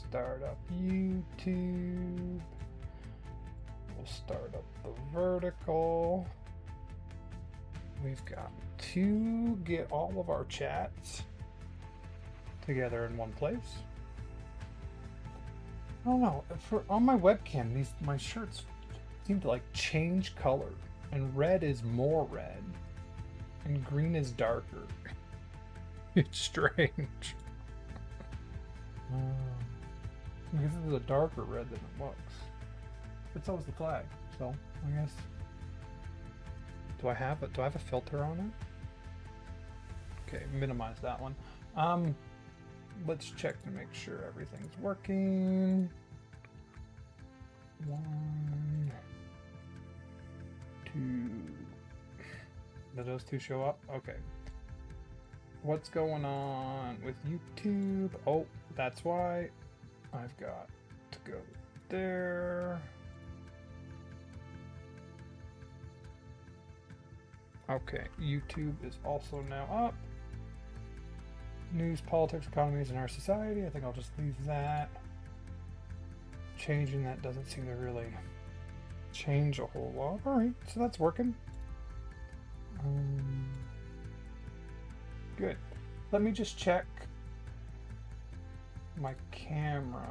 start up YouTube. We'll start up the vertical. We've got to get all of our chats together in one place. I don't know. On my webcam, my shirts seem to like change color, and red is more red, and green is darker. It's strange. Because this is a darker red than it looks. But so is the flag. So I guess. Do I have a filter on it? Okay, minimize that one. Let's check to make sure everything's working. 1, 2. Did those two show up? Okay. What's going on with YouTube? Oh, that's why I've got to go there. Okay, YouTube is also now up. News, politics, economies, and our society. I think I'll just leave that. Changing that doesn't seem to really change a whole lot. Alright, so that's working. Good. Let me just check my camera.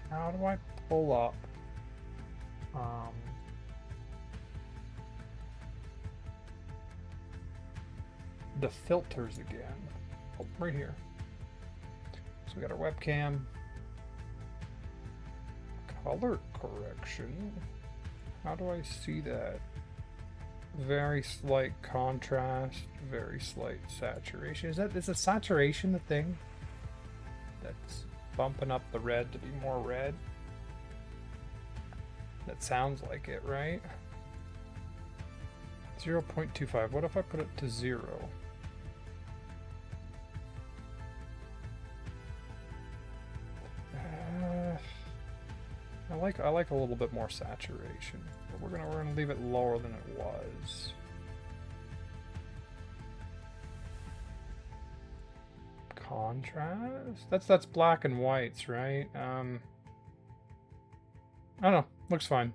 How do I pull up? The filters again. Oh, right here. So we got our webcam. Color correction. How do I see that? Very slight contrast, very slight saturation. Is a saturation the thing that's bumping up the red to be more red? That sounds like it, right? 0.25. What if I put it to 0? I like a little bit more saturation, but we're gonna leave it lower than it was. Contrast? That's black and whites, right? I don't know. Looks fine.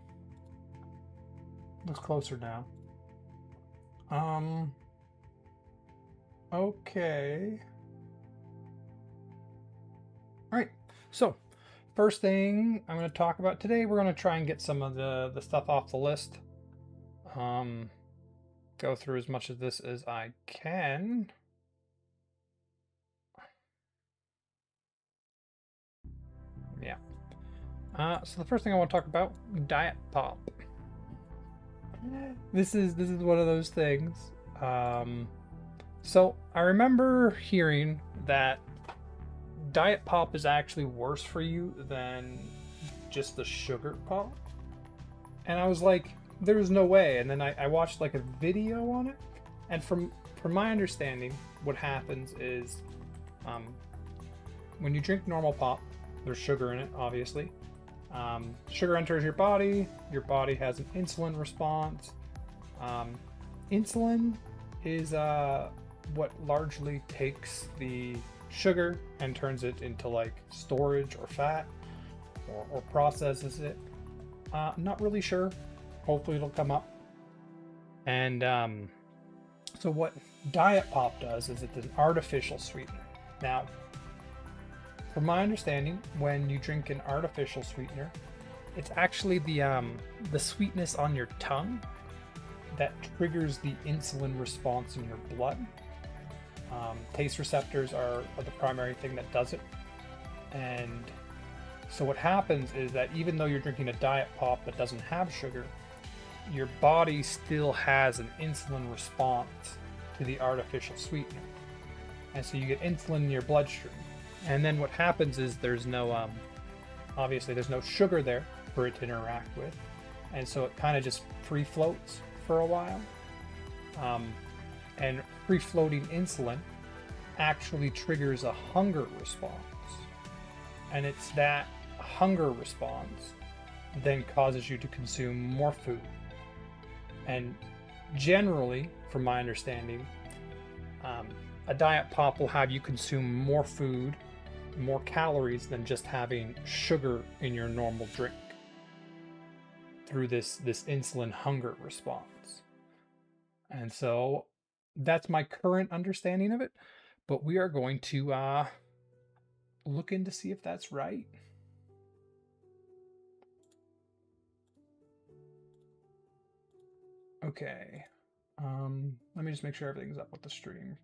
Looks closer now. Okay. All right. So, first thing I'm going to talk about today, we're going to try and get some of the stuff off the list. Go through as much of this as I can. Yeah. So the first thing I want to talk about, diet pop. This is one of those things. So I remember hearing that diet pop is actually worse for you than just the sugar pop, and I was like, there's no way. And then I watched like a video on it, and from my understanding, what happens is when you drink normal pop, there's sugar in it, obviously. Sugar enters your body has an insulin response. Insulin is what largely takes the sugar and turns it into like storage or fat, or processes it. Not really sure. Hopefully it'll come up. And so what diet pop does is it's an artificial sweetener. Now, from my understanding, when you drink an artificial sweetener, it's actually the sweetness on your tongue that triggers the insulin response in your blood. Taste receptors are the primary thing that does it. And so what happens is that even though you're drinking a diet pop that doesn't have sugar, your body still has an insulin response to the artificial sweetener. And so you get insulin in your bloodstream. And then what happens is there's no, obviously there's no sugar there for it to interact with. And so it kind of just free floats for a while. And free floating insulin actually triggers a hunger response. And it's that hunger response then causes you to consume more food. And generally, from my understanding, A diet pop will have you consume more food, more calories than just having sugar in your normal drink through this insulin hunger response. And so that's my current understanding of it, but we are going to look in to see if that's right. Okay. Let me just make sure everything's up with the stream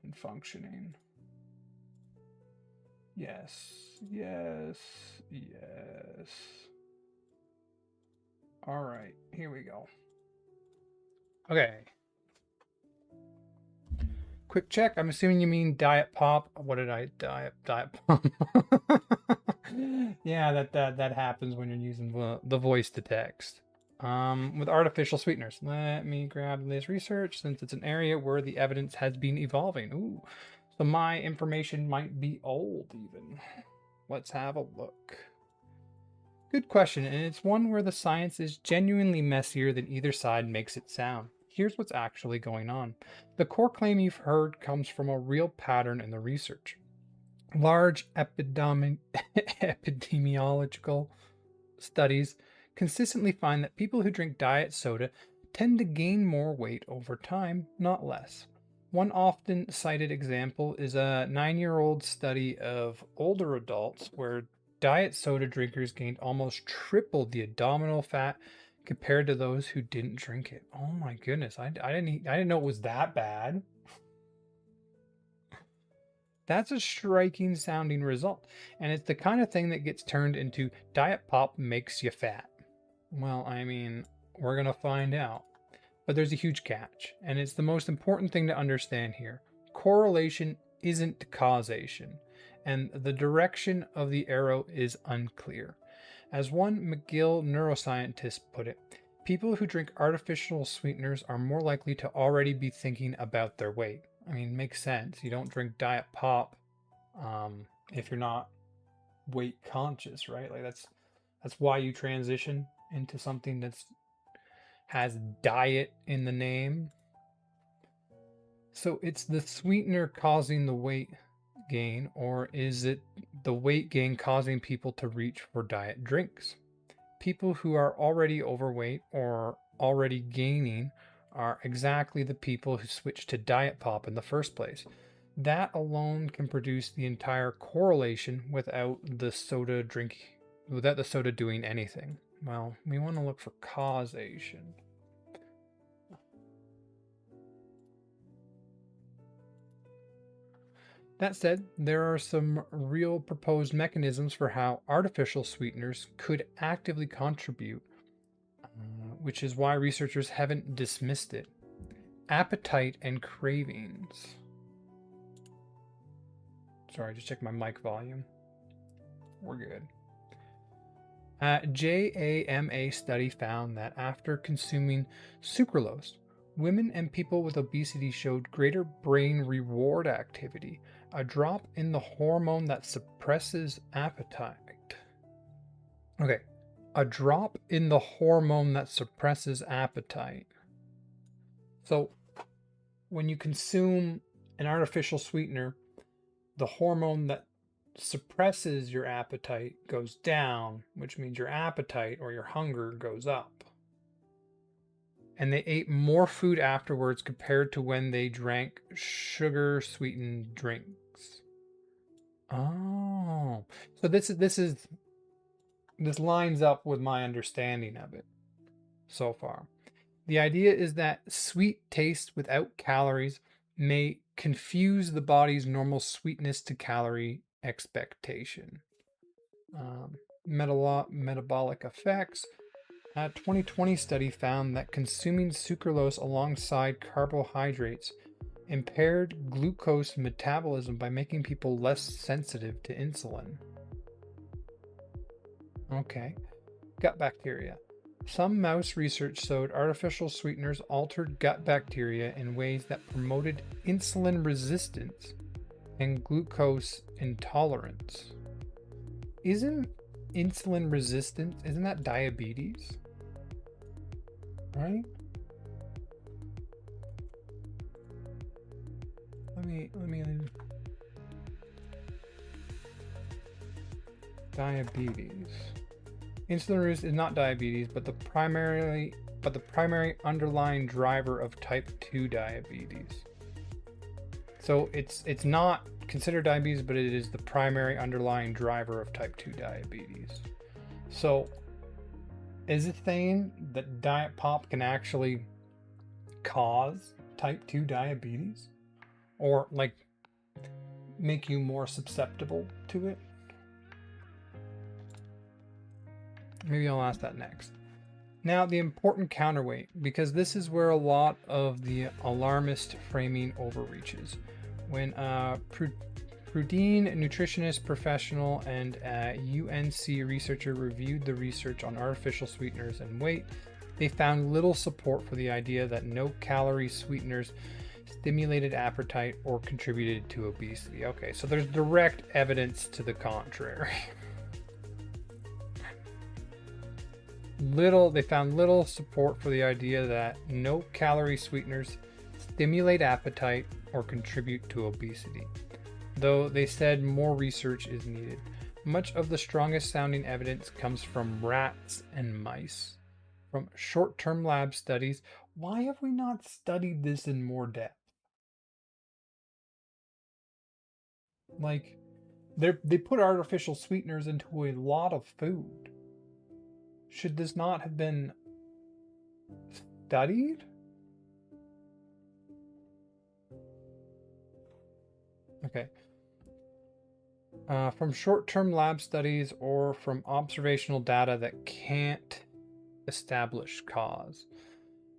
and functioning. Yes, yes, yes. All right, here we go. Okay. Quick check. I'm assuming you mean diet pop. What did I diet pop? Yeah, that happens when you're using the voice to text. With artificial sweeteners. Let me grab this research since it's an area where the evidence has been evolving. Ooh, so my information might be old even. Let's have a look. Good question, and it's one where the science is genuinely messier than either side makes it sound. Here's what's actually going on. The core claim you've heard comes from a real pattern in the research. Large epidemiological studies consistently find that people who drink diet soda tend to gain more weight over time, not less. One often cited example is a 9-year-old study of older adults where diet soda drinkers gained almost triple the abdominal fat compared to those who didn't drink it. Oh my goodness, I didn't know it was that bad. That's a striking sounding result, and it's the kind of thing that gets turned into diet pop makes you fat. Well, I mean, we're gonna find out. But there's a huge catch, and it's the most important thing to understand here. Correlation isn't causation, and the direction of the arrow is unclear. As one McGill neuroscientist put it, people who drink artificial sweeteners are more likely to already be thinking about their weight. I mean, makes sense. You don't drink diet pop if you're not weight conscious, right? Like that's why you transition into something that's has diet in the name. So it's the sweetener causing the weight gain, or is it the weight gain causing people to reach for diet drinks? People who are already overweight or already gaining are exactly the people who switch to diet pop in the first place. That alone can produce the entire correlation without the soda doing anything. Well, we want to look for causation. That said, there are some real proposed mechanisms for how artificial sweeteners could actively contribute, which is why researchers haven't dismissed it. Appetite and cravings. Sorry, just check my mic volume. We're good. JAMA study found that after consuming sucralose, women and people with obesity showed greater brain reward activity, a drop in the hormone that suppresses appetite. Okay, a drop in the hormone that suppresses appetite. So, when you consume an artificial sweetener, the hormone that suppresses your appetite goes down, which means your appetite or your hunger goes up. And they ate more food afterwards compared to when they drank sugar sweetened drinks. Oh, so this lines up with my understanding of it so far. The idea is that sweet taste without calories may confuse the body's normal sweetness to calorie expectation. Metabolic effects. A 2020 study found that consuming sucralose alongside carbohydrates impaired glucose metabolism by making people less sensitive to insulin. Okay. Gut bacteria. Some mouse research showed artificial sweeteners altered gut bacteria in ways that promoted insulin resistance and glucose intolerance. Isn't insulin resistance, isn't that diabetes? Right? let me diabetes. Insulin use is not diabetes, but the primary underlying driver of type 2 diabetes. So it's not considered diabetes, but it is the primary underlying driver of type 2 diabetes. So is it saying that diet pop can actually cause type 2 diabetes? Or like make you more susceptible to it? Maybe I'll ask that next. Now, the important counterweight, because this is where a lot of the alarmist framing overreaches. When Prudine, nutritionist professional, and UNC researcher reviewed the research on artificial sweeteners and weight, they found little support for the idea that no-calorie sweeteners stimulated appetite or contributed to obesity. Okay, so there's direct evidence to the contrary. They found little support for the idea that no-calorie sweeteners stimulate appetite or contribute to obesity, though they said more research is needed. Much of the strongest sounding evidence comes from rats and mice, from short-term lab studies. Why have we not studied this in more depth? Like, they put artificial sweeteners into a lot of food. Should this not have been studied? Okay. From short-term lab studies or from observational data that can't establish cause.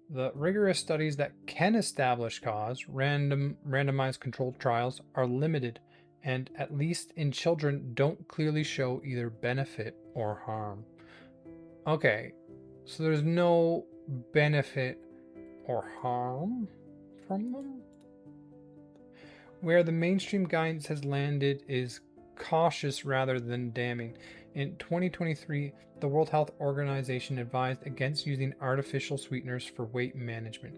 The rigorous studies that can establish cause, randomized controlled trials, are limited and, at least in children, don't clearly show either benefit or harm. Okay, so there's no benefit or harm from them? Where the mainstream guidance has landed is cautious rather than damning. In 2023, the World Health Organization advised against using artificial sweeteners for weight management,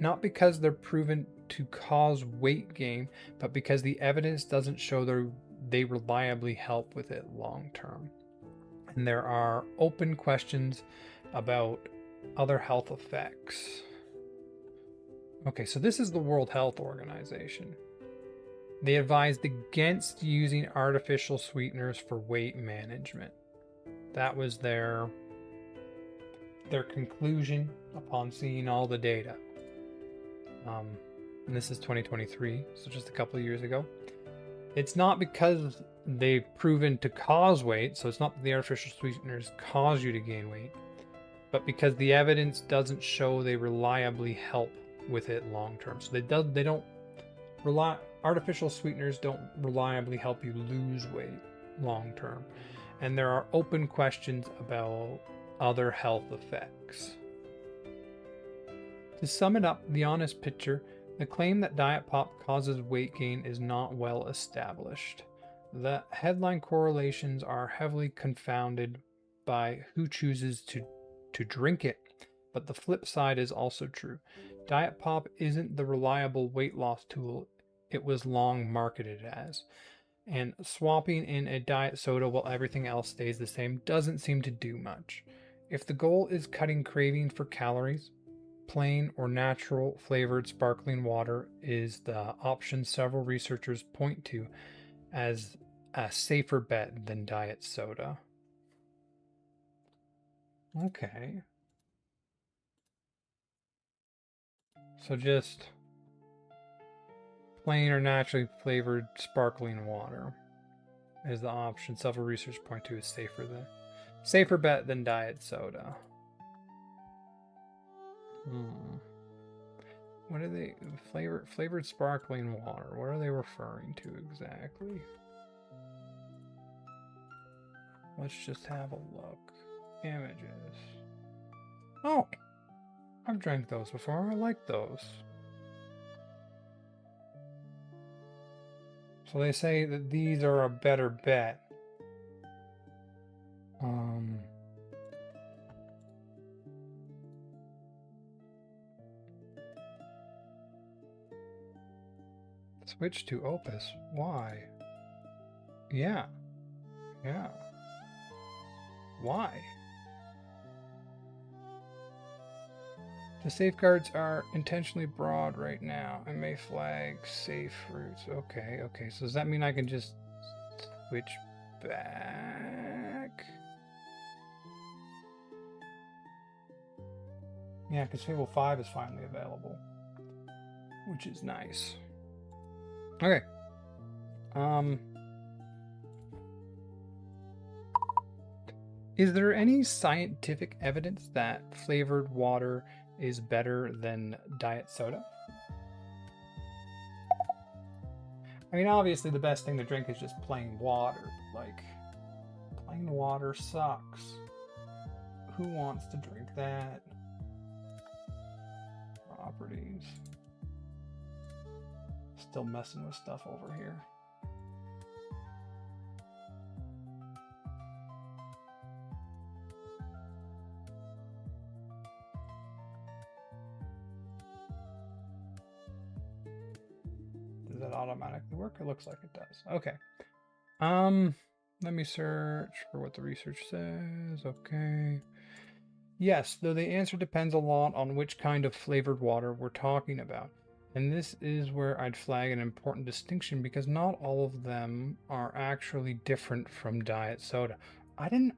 not because they're proven to cause weight gain, but because the evidence doesn't show they reliably help with it long term. And there are open questions about other health effects. Okay, so this is the World Health Organization. They advised against using artificial sweeteners for weight management. That was their conclusion upon seeing all the data. And this is 2023, so just a couple of years ago. It's not because they've proven to cause weight, so it's not that the artificial sweeteners cause you to gain weight, but because the evidence doesn't show they reliably help with it long term. So artificial sweeteners don't reliably help you lose weight long term. And there are open questions about other health effects. To sum it up, the honest picture, the claim that diet pop causes weight gain is not well established. The headline correlations are heavily confounded by who chooses to drink it, but the flip side is also true. Diet pop isn't the reliable weight loss tool it was long marketed as, and swapping in a diet soda while everything else stays the same doesn't seem to do much. If the goal is cutting craving for calories, plain or natural flavored sparkling water is the option several researchers point to as a safer bet than diet soda. Okay. So just plain or naturally flavored sparkling water is the option several researchers point to as safer bet than diet soda. What are they? Flavored sparkling water. What are they referring to exactly? Let's just have a look. Images. Oh, I've drank those before. I like those. So they say that these are a better bet. Switch to Opus. Why? Yeah. Yeah. Why? The safeguards are intentionally broad right now and may flag safe routes. Okay, okay. So does that mean I can just switch back? Yeah, because Fable 5 is finally available, which is nice. Okay. Is there any scientific evidence that flavored water is better than diet soda? I mean, obviously the best thing to drink is just plain water. Like, plain water sucks. Who wants to drink that? Properties. Still messing with stuff over here. Does that automatically work? It looks like it does. Okay. Let me search for what the research says. Okay. Yes, though the answer depends a lot on which kind of flavored water we're talking about. And this is where I'd flag an important distinction because not all of them are actually different from diet soda. I didn't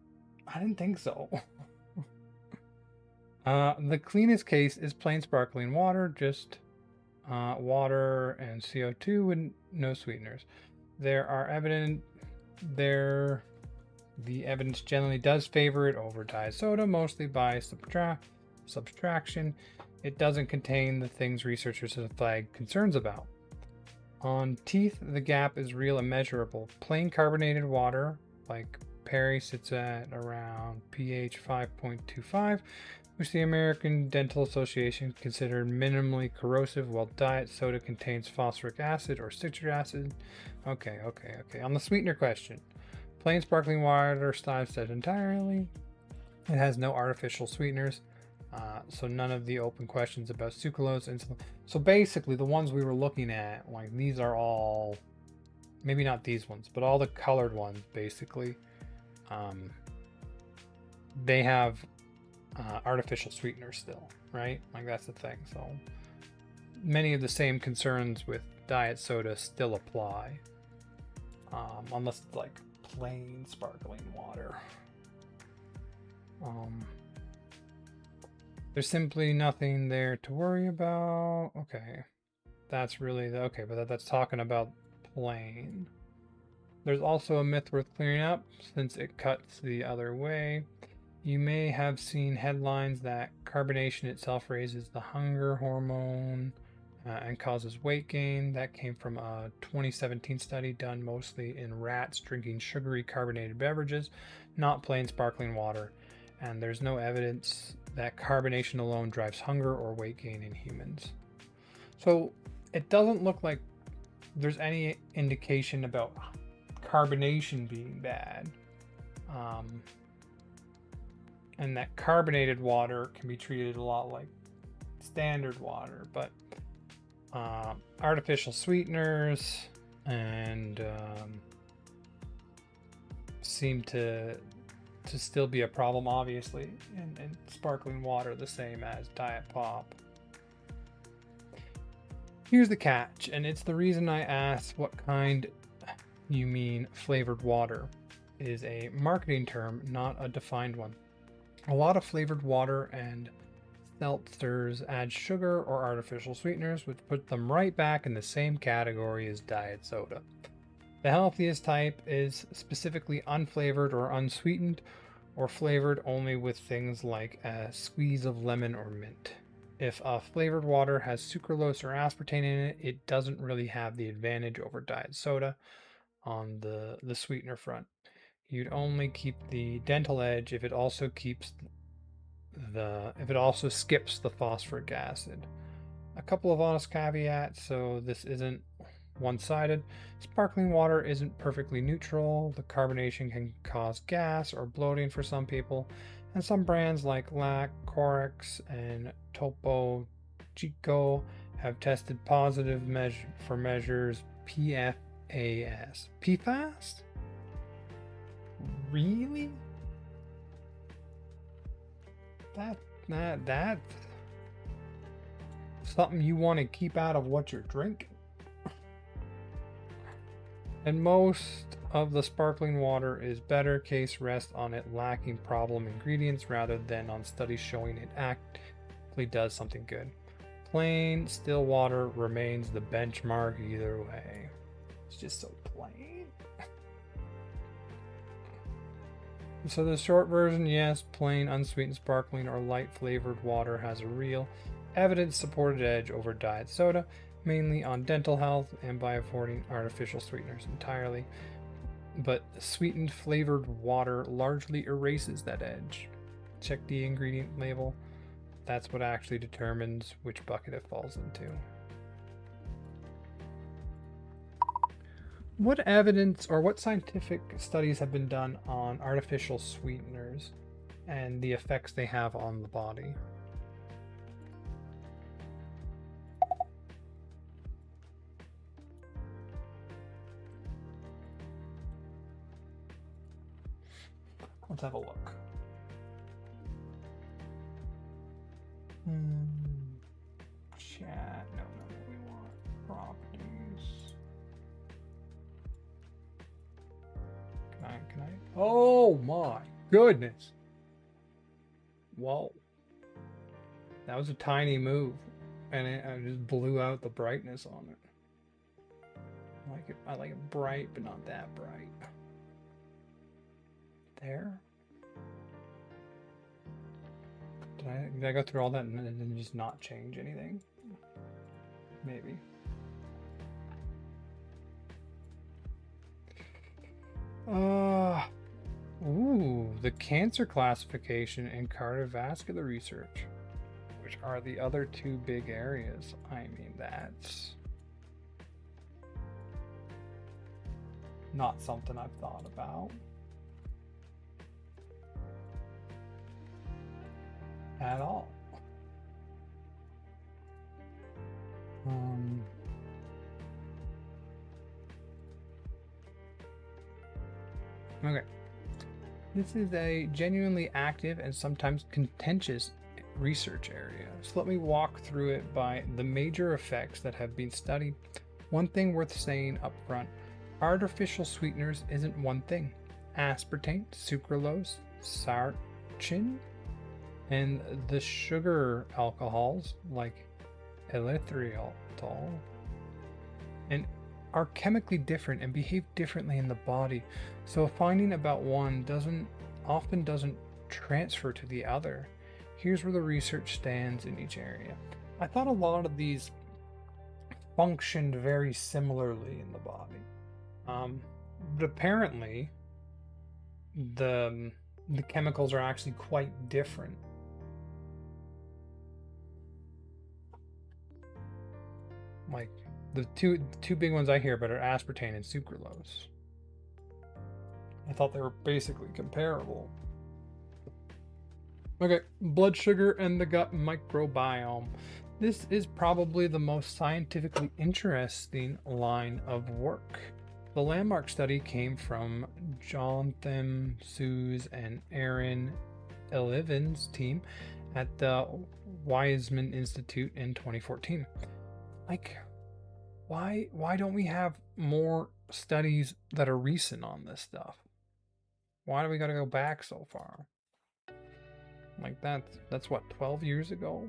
think so. The cleanest case is plain sparkling water, just water and CO2 with no sweeteners. The evidence generally does favor it over diet soda, mostly by subtraction. It doesn't contain the things researchers have flagged concerns about. On teeth, the gap is real and measurable. Plain carbonated water, like Perry, sits at around pH 5.25, which the American Dental Association considered minimally corrosive, while diet soda contains phosphoric acid or citric acid. Okay. On the sweetener question, plain sparkling water styles said entirely. It has no artificial sweeteners, so none of the open questions about sucralose, insulin. So basically, the ones we were looking at, like these are all, maybe not these ones, but all the colored ones, basically, they have artificial sweeteners still, right? Like that's the thing. So many of the same concerns with diet soda still apply, unless it's like plain sparkling water. There's simply nothing there to worry about. Okay, that's really okay, but that's talking about plain. There's also a myth worth clearing up since it cuts the other way. You may have seen headlines that carbonation itself raises the hunger hormone and causes weight gain. That came from a 2017 study done mostly in rats drinking sugary carbonated beverages, not plain sparkling water. And there's no evidence that carbonation alone drives hunger or weight gain in humans. So it doesn't look like there's any indication about carbonation being bad. And that carbonated water can be treated a lot like standard water, but artificial sweeteners and seem to still be a problem, obviously, in sparkling water, the same as diet pop. Here's the catch, and it's the reason I asked what kind you mean flavored water. It is a marketing term, not a defined one. A lot of flavored water and seltzers add sugar or artificial sweeteners, which put them right back in the same category as diet soda. The healthiest type is specifically unflavored or unsweetened, or flavored only with things like a squeeze of lemon or mint. If a flavored water has sucralose or aspartame in it, it doesn't really have the advantage over diet soda on the sweetener front. You'd only keep the dental edge if it also skips the phosphoric acid. A couple of honest caveats, so this isn't one-sided. Sparkling water isn't perfectly neutral. The carbonation can cause gas or bloating for some people, and some brands like Lac, Corex, and Topo Chico have tested positive for measures PFAS. PFAS? Really? That's something you want to keep out of what you're drinking. And most of the sparkling water is better case rests on it lacking problem ingredients rather than on studies showing it actually does something good. Plain still water remains the benchmark either way. It's just so plain. So the short version, yes, plain unsweetened sparkling or light flavored water has a real evidence supported edge over diet soda, mainly on dental health and by avoiding artificial sweeteners entirely. But sweetened flavored water largely erases that edge. Check the ingredient label. That's what actually determines which bucket it falls into. What evidence or what scientific studies have been done on artificial sweeteners and the effects they have on the body? Let's have a look. Chat. No, we want properties. Can I? Oh my goodness. Whoa. That was a tiny move. And I just blew out the brightness on it. I like it bright, but not that bright. There. Did I go through all that and then just not change anything? Maybe. Ooh, the cancer classification and cardiovascular research, which are the other two big areas. I mean, that's not something I've thought about at all. Okay. This is a genuinely active and sometimes contentious research area. So let me walk through it by the major effects that have been studied. One thing worth saying up front, artificial sweeteners isn't one thing. Aspartame, sucralose, sarchin, and the sugar alcohols like erythritol and are chemically different and behave differently in the body. So a finding about one often doesn't transfer to the other. Here's where the research stands in each area. I thought a lot of these functioned very similarly in the body. But apparently the chemicals are actually quite different. Like the two big ones I hear about are aspartame and sucralose. I thought they were basically comparable. Okay, blood sugar and the gut microbiome. This is probably the most scientifically interesting line of work. The landmark study came from Jonathan Sues and Aaron Eleven's team at the Weizmann Institute in 2014. Like, why don't we have more studies that are recent on this stuff? Why do we gotta go back so far? Like that's what, 12 years ago?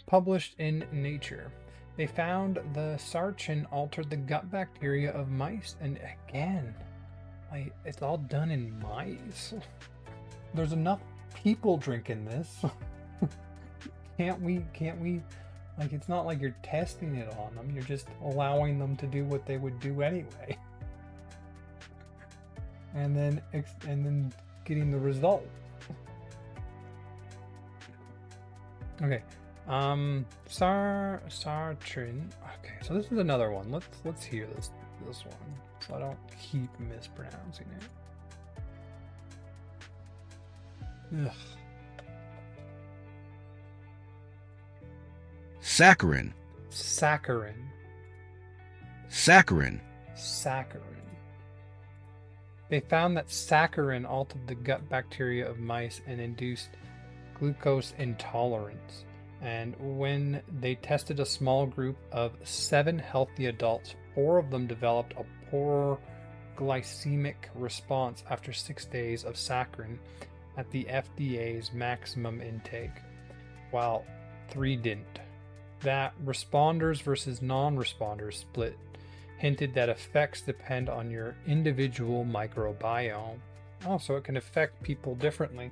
Published in Nature. They found the sarchin altered the gut bacteria of mice, and again, like, it's all done in mice. There's enough people drinking this. Can't we, like, it's not like you're testing it on them, you're just allowing them to do what they would do anyway. And then getting the result. Okay. Sartrin. Okay, so this is another one. Let's hear this one, so I don't keep mispronouncing it. Ugh. Saccharin. Saccharin. Saccharin. Saccharin. They found that saccharin altered the gut bacteria of mice and induced glucose intolerance. And when they tested a small group of 7 healthy adults, 4 of them developed a poor glycemic response after 6 days of saccharin at the FDA's maximum intake, while 3 didn't. That responders versus non-responders split hinted that effects depend on your individual microbiome. Also, it can affect people differently.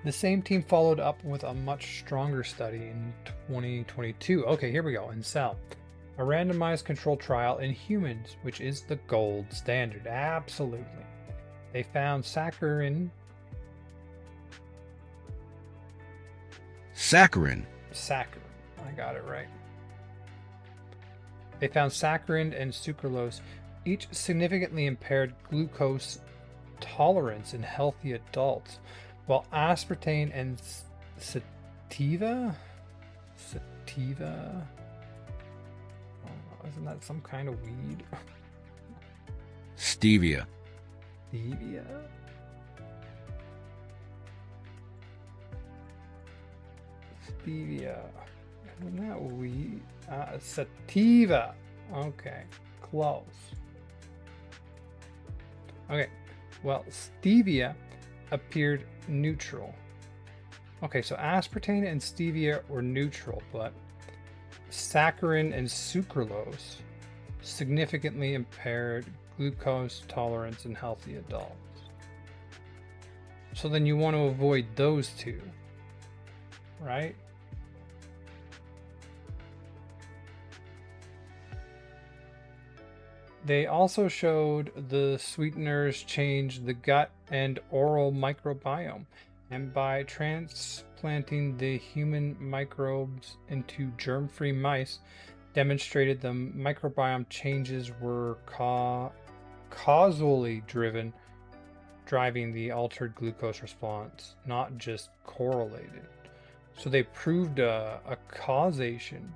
The same team followed up with a much stronger study in 2022. Okay, here we go. In Cell, a randomized controlled trial in humans, which is the gold standard. Absolutely. They found saccharin. Saccharin. Saccharin. I got it right. They found saccharin and sucralose each significantly impaired glucose tolerance in healthy adults, while aspartame and sativa? Sativa? Oh, isn't that some kind of weed? Stevia. Stevia? Stevia. Isn't that weed? Sativa. Okay, close. Okay, well, stevia appeared neutral. Okay, so aspartame and stevia were neutral, but saccharin and sucralose significantly impaired glucose tolerance in healthy adults. So then you want to avoid those two, right? They also showed the sweeteners change the gut and oral microbiome, and by transplanting the human microbes into germ-free mice, demonstrated the microbiome changes were causally driving the altered glucose response, not just correlated. So they proved a causation.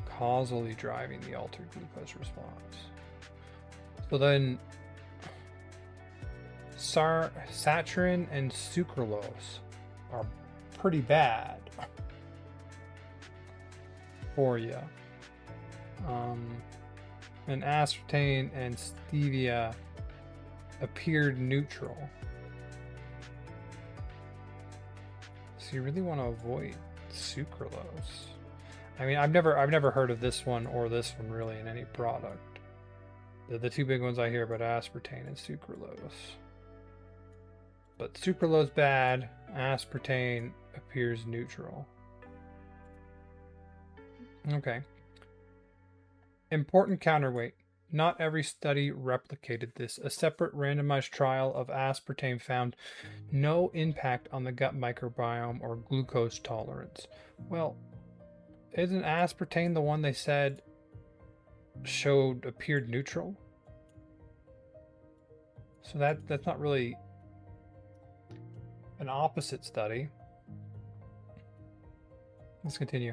Causally driving the altered glucose response. So then saccharin and sucralose are pretty bad for you. And aspartame and stevia appeared neutral. So you really want to avoid sucralose. I mean, I've never heard of this one or this one really in any product. The two big ones I hear about aspartame and sucralose. But sucralose bad, aspartame appears neutral. Okay. Important counterweight. Not every study replicated this. A separate randomized trial of aspartame found no impact on the gut microbiome or glucose tolerance. Well, isn't aspartame the one they said appeared neutral? So that's not really an opposite study. Let's continue.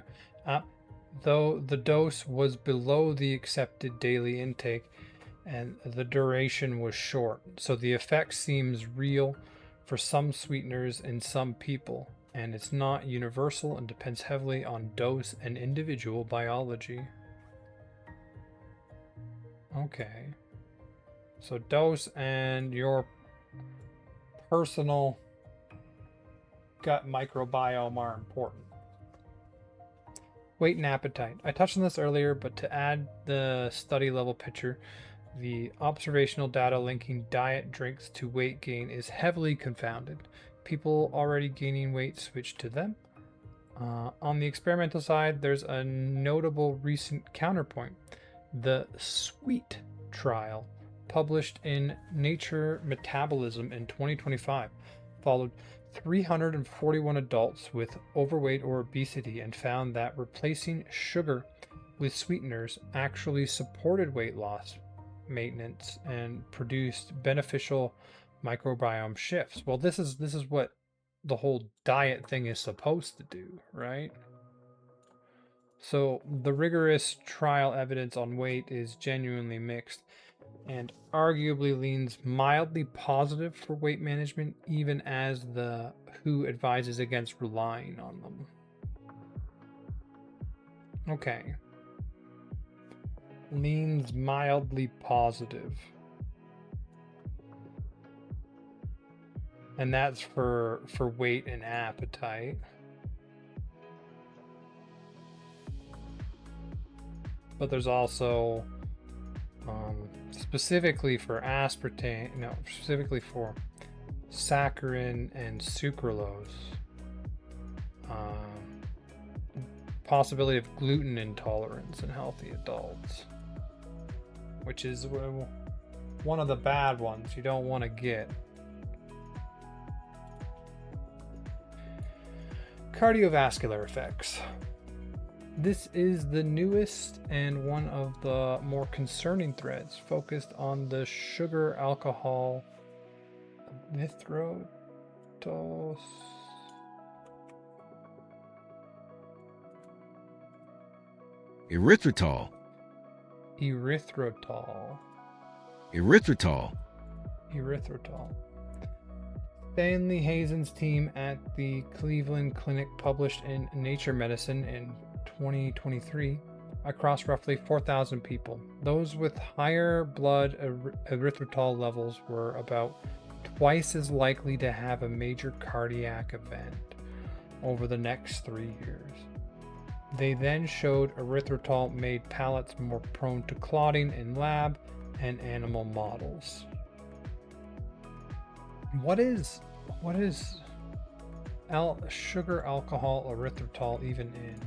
Though the dose was below the accepted daily intake and the duration was short, so the effect seems real for some sweeteners in some people, and it's not universal and depends heavily on dose and individual biology. Okay. So dose and your personal gut microbiome are important. Weight and appetite. I touched on this earlier, but to add the study level picture, the observational data linking diet drinks to weight gain is heavily confounded. People already gaining weight switch to them. On the experimental side, there's a notable recent counterpoint. The SWEET trial, published in Nature Metabolism in 2025, followed 341 adults with overweight or obesity and found that replacing sugar with sweeteners actually supported weight loss maintenance and produced beneficial microbiome shifts. Well, this is what the whole diet thing is supposed to do, right? So the rigorous trial evidence on weight is genuinely mixed and arguably leans mildly positive for weight management, even as the WHO advises against relying on them. Okay. Leans mildly positive. And that's for weight and appetite. But there's also specifically for aspartame, no, specifically for saccharin and sucralose, possibility of gluten intolerance in healthy adults, which is one of the bad ones you don't want to get. Cardiovascular effects. This is the newest and one of the more concerning threads, focused on the sugar alcohol erythritol. Erythritol. Erythritol. Erythritol. Erythritol. Stanley Hazen's team at the Cleveland Clinic published in Nature Medicine in 2023 across roughly 4,000 people. Those with higher blood erythritol levels were about twice as likely to have a major cardiac event over the next 3 years. They then showed erythritol made pellets more prone to clotting in lab and animal models. What is sugar alcohol erythritol even in?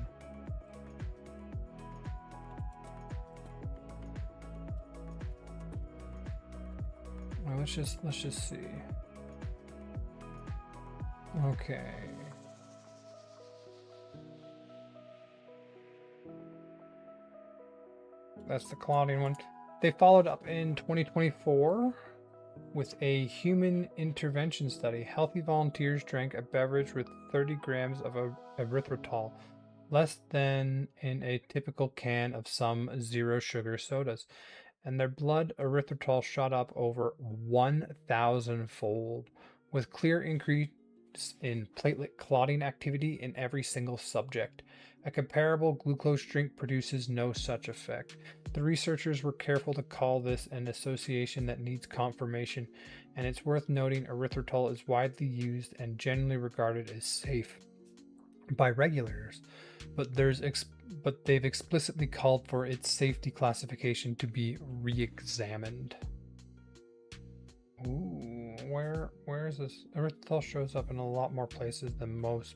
Well, let's just see. Okay. That's the clotting one. They followed up in 2024 with a human intervention study. Healthy volunteers drank a beverage with 30 grams of erythritol, less than in a typical can of some zero sugar sodas, and their blood erythritol shot up over 1,000-fold, with clear increase in platelet clotting activity in every single subject. A comparable glucose drink produces no such effect. The researchers were careful to call this an association that needs confirmation, and it's worth noting erythritol is widely used and generally regarded as safe by regulators, but they've explicitly called for its safety classification to be re-examined. Ooh, where is this? Erythritol shows up in a lot more places than most.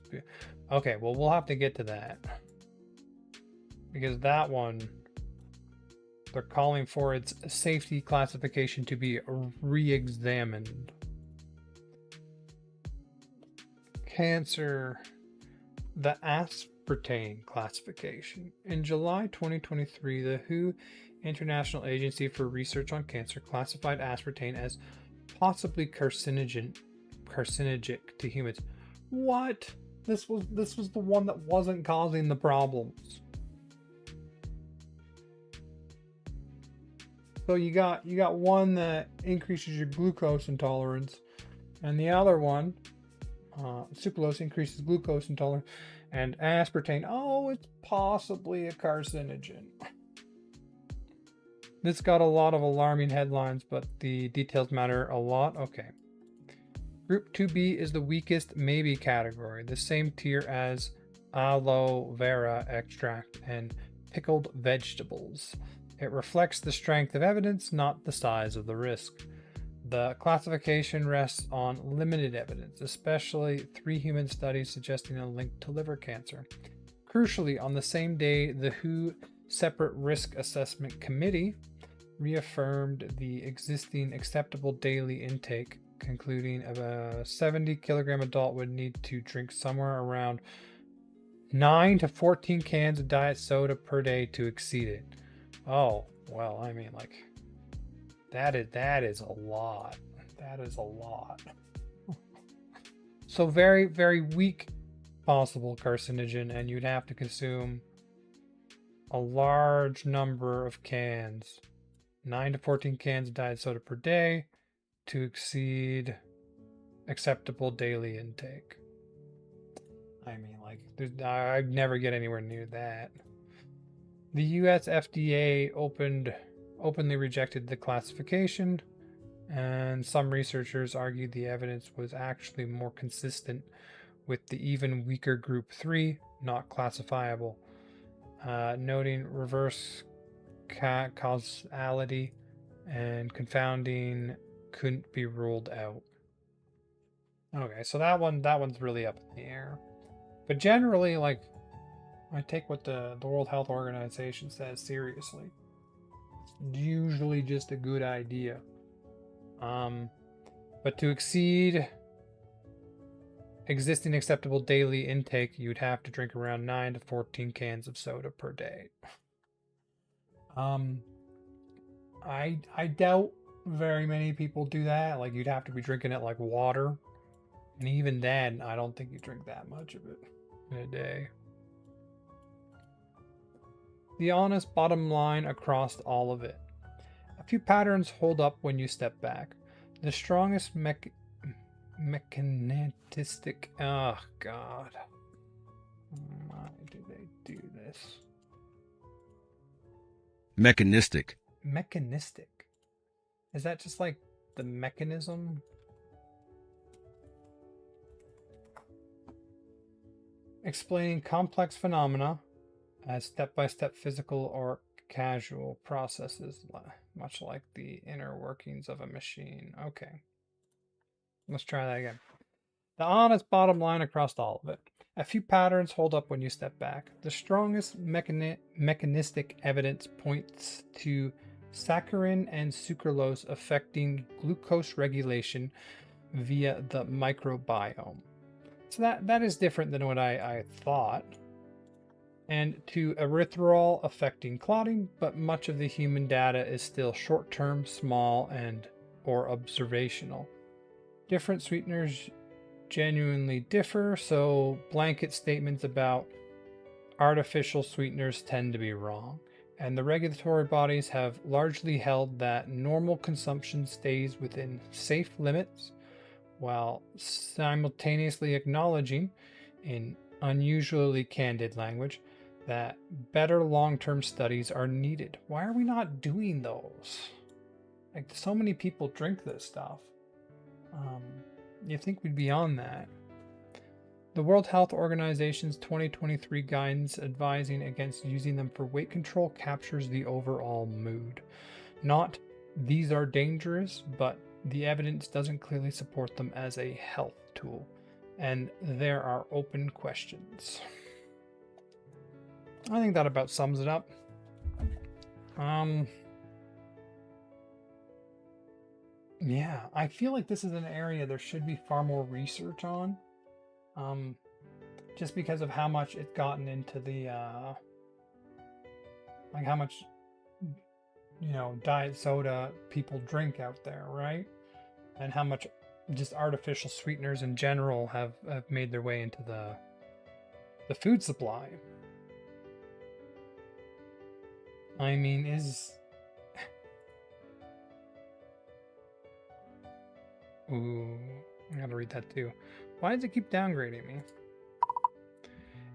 Okay, well, we'll have to get to that, because that one, they're calling for its safety classification to be re-examined. Cancer, the aspartame classification. In July 2023, the WHO International Agency for Research on Cancer classified aspartame as possibly carcinogenic to humans. What? This was the one that wasn't causing the problems. So you got one that increases your glucose intolerance, and the other one, sucralose, increases glucose intolerance, and aspartame, oh, it's possibly a carcinogen. This got a lot of alarming headlines, but the details matter a lot. Okay. Group 2B is the weakest maybe category, the same tier as aloe vera extract and pickled vegetables. It reflects the strength of evidence, not the size of the risk. The classification rests on limited evidence, especially 3 human studies suggesting a link to liver cancer. Crucially, on the same day, the WHO Separate Risk Assessment Committee reaffirmed the existing acceptable daily intake, concluding a 70-kilogram adult would need to drink somewhere around 9 to 14 cans of diet soda per day to exceed it. Oh, well, I mean, like, that is a lot. That is a lot. So very, very weak possible carcinogen, and you'd have to consume a large number of cans, 9 to 14 cans of diet soda per day, to exceed acceptable daily intake. I mean, like, I'd never get anywhere near that. The US FDA openly rejected the classification, and some researchers argued the evidence was actually more consistent with the even weaker group 3, not classifiable, noting reverse causality and confounding couldn't be ruled out. Okay, so that one's really up in the air. But generally, like, I take what the World Health Organization says seriously. It's usually just a good idea. But to exceed existing acceptable daily intake, you'd have to drink around 9 to 14 cans of soda per day. I doubt very many people do that. Like, you'd have to be drinking it like water. And even then, I don't think you drink that much of it in a day. The honest bottom line across all of it. A few patterns hold up when you step back. The strongest mechanistic... Oh, God. Why do they do this? Mechanistic. Mechanistic. Is that just like the mechanism? Explaining complex phenomena as step-by-step physical or casual processes, much like the inner workings of a machine. Okay. Let's try that again. The honest bottom line across all of it. A few patterns hold up when you step back. The strongest mechanistic evidence points to saccharin and sucralose affecting glucose regulation via the microbiome. So that is different than what I thought. And to erythritol affecting clotting, but much of the human data is still short-term, small, and or observational. Different sweeteners genuinely differ, so blanket statements about artificial sweeteners tend to be wrong. And the regulatory bodies have largely held that normal consumption stays within safe limits, while simultaneously acknowledging, in unusually candid language, that better long-term studies are needed. Why are we not doing those? Like, so many people drink this stuff. You think we'd be on that. The World Health Organization's 2023 guidance advising against using them for weight control captures the overall mood. Not, these are dangerous, but the evidence doesn't clearly support them as a health tool. And there are open questions. I think that about sums it up. Yeah, I feel like this is an area there should be far more research on. Just because of how much it's gotten into the, like how much, diet soda people drink out there, right? And how much just artificial sweeteners in general have made their way into the food supply. I mean, Ooh, I gotta read that too. Why does it keep downgrading me?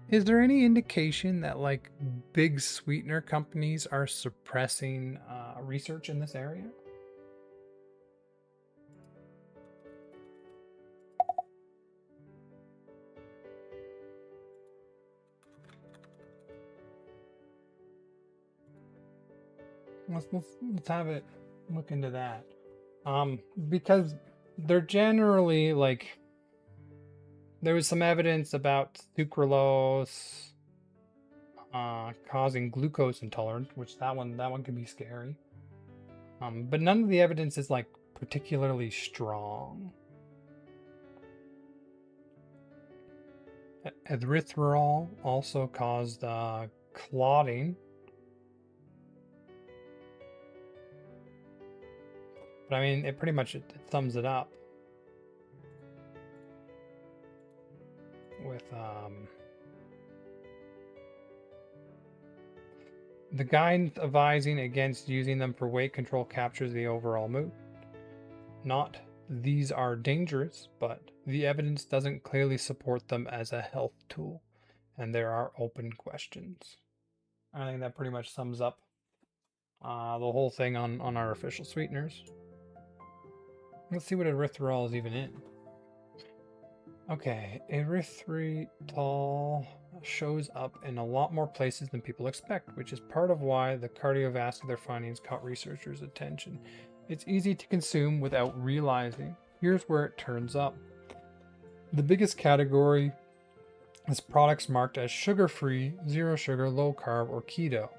Is there any indication that, like, big sweetener companies are suppressing research in this area? Let's have it look into that. Because they're generally like, there was some evidence about sucralose causing glucose intolerance, which that one can be scary. But none of the evidence is like particularly strong. Erythritol also caused clotting. But I mean, it pretty much it sums it up with the guidance advising against using them for weight control captures the overall mood. Not these are dangerous, but the evidence doesn't clearly support them as a health tool, and there are open questions. I think that pretty much sums up the whole thing on our official sweeteners. Let's see what erythritol is even in. Okay, erythritol shows up in a lot more places than people expect, which is part of why the cardiovascular findings caught researchers' attention. It's easy to consume without realizing. Here's where it turns up. The biggest category is products marked as sugar-free, zero sugar, low carb, or keto.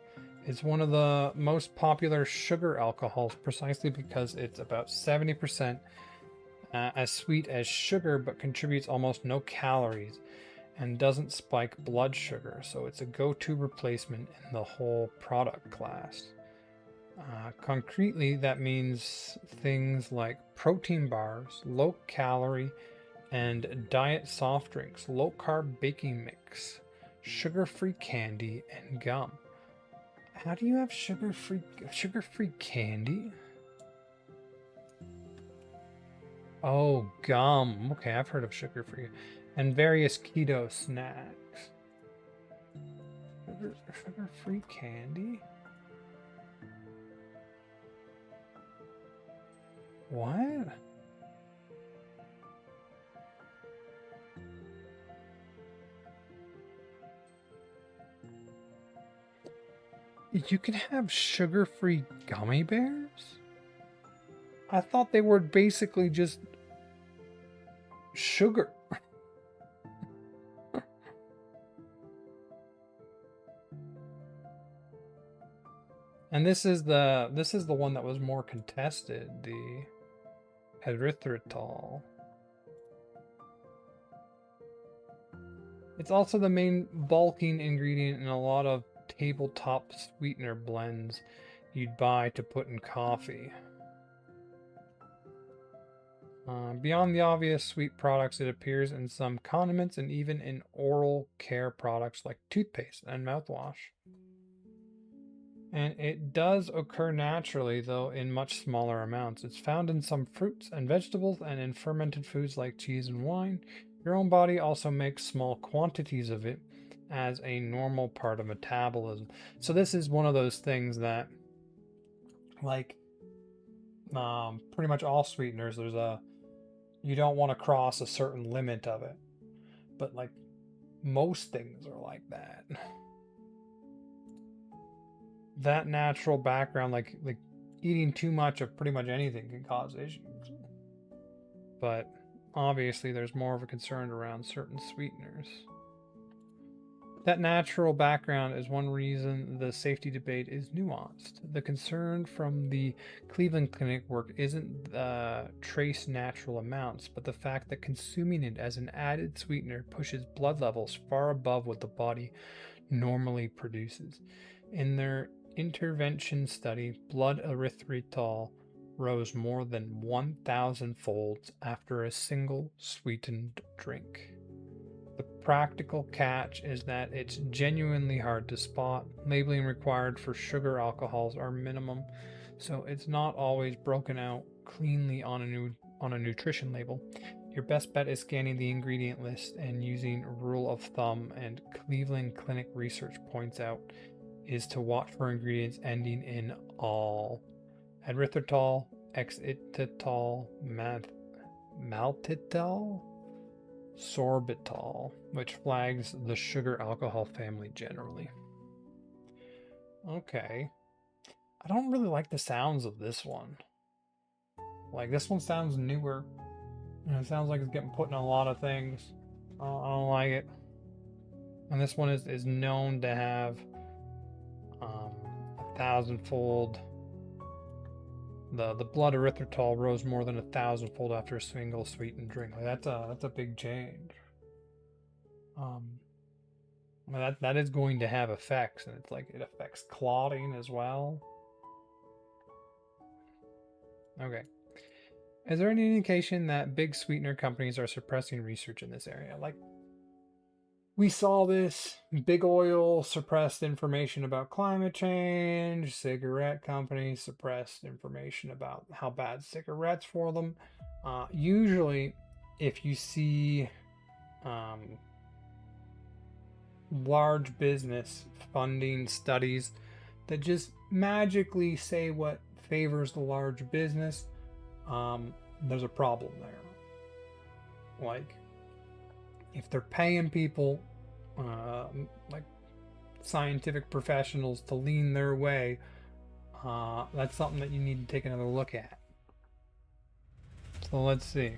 It's one of the most popular sugar alcohols precisely because it's about 70% as sweet as sugar but contributes almost no calories and doesn't spike blood sugar, so it's a go-to replacement in the whole product class. Concretely, that means things like protein bars, low calorie and diet soft drinks, low carb baking mix, sugar-free candy, and gum. How do you have sugar-free candy? Oh, gum. Okay, I've heard of sugar-free. And various keto snacks. Sugar-free candy? What? You can have sugar-free gummy bears? I thought they were basically just sugar. And this is the one that was more contested, the erythritol. It's also the main bulking ingredient in a lot of tabletop sweetener blends you'd buy to put in coffee. Beyond the obvious sweet products, it appears in some condiments and even in oral care products like toothpaste and mouthwash. And it does occur naturally, though in much smaller amounts. It's found in some fruits and vegetables and in fermented foods like cheese and wine. Your own body also makes small quantities of it as a normal part of metabolism. So this is one of those things that, like, pretty much all sweeteners, you don't want to cross a certain limit of it. But like most things are like that. That natural background, like eating too much of pretty much anything can cause issues. But obviously there's more of a concern around certain sweeteners. That natural background is one reason the safety debate is nuanced. The concern from the Cleveland Clinic work isn't trace natural amounts, but the fact that consuming it as an added sweetener pushes blood levels far above what the body normally produces. In their intervention study, blood erythritol rose more than 1,000 folds after a single sweetened drink. The practical catch is that it's genuinely hard to spot. Labeling required for sugar alcohols are minimum, so it's not always broken out cleanly on a nutrition label. Your best bet is scanning the ingredient list and using rule of thumb, and Cleveland Clinic research points out, is to watch for ingredients ending in all. Erythritol, xylitol, maltitol, sorbitol, which flags the sugar alcohol family generally. Okay. I don't really like the sounds of this one. Like, this one sounds newer. And it sounds like it's getting put in a lot of things. I don't like it. And this one is known to have 1,000-fold. The blood erythritol rose more than 1,000-fold after a single sweetened drink. Like that's a big change. That is going to have effects, and it's like it affects clotting as well. Okay, Is there any indication that big sweetener companies are suppressing research in this area? Like, we saw this. Big oil suppressed information about climate change. Cigarette companies suppressed information about how bad cigarettes for them. Usually, if you see large business funding studies that just magically say what favors the large business, there's a problem there. Like, if they're paying people, like scientific professionals, to lean their way, that's something that you need to take another look at. So let's see.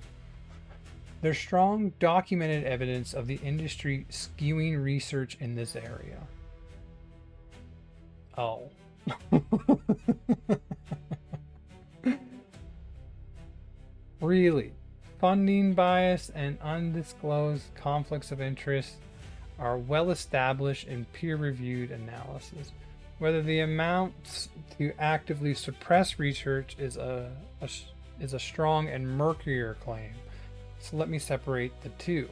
There's strong documented evidence of the industry skewing research in this area. Oh. Really? Funding bias and undisclosed conflicts of interest are well established in peer-reviewed analysis. Whether the amounts to actively suppress research is a strong and murkier claim. So let me separate the two.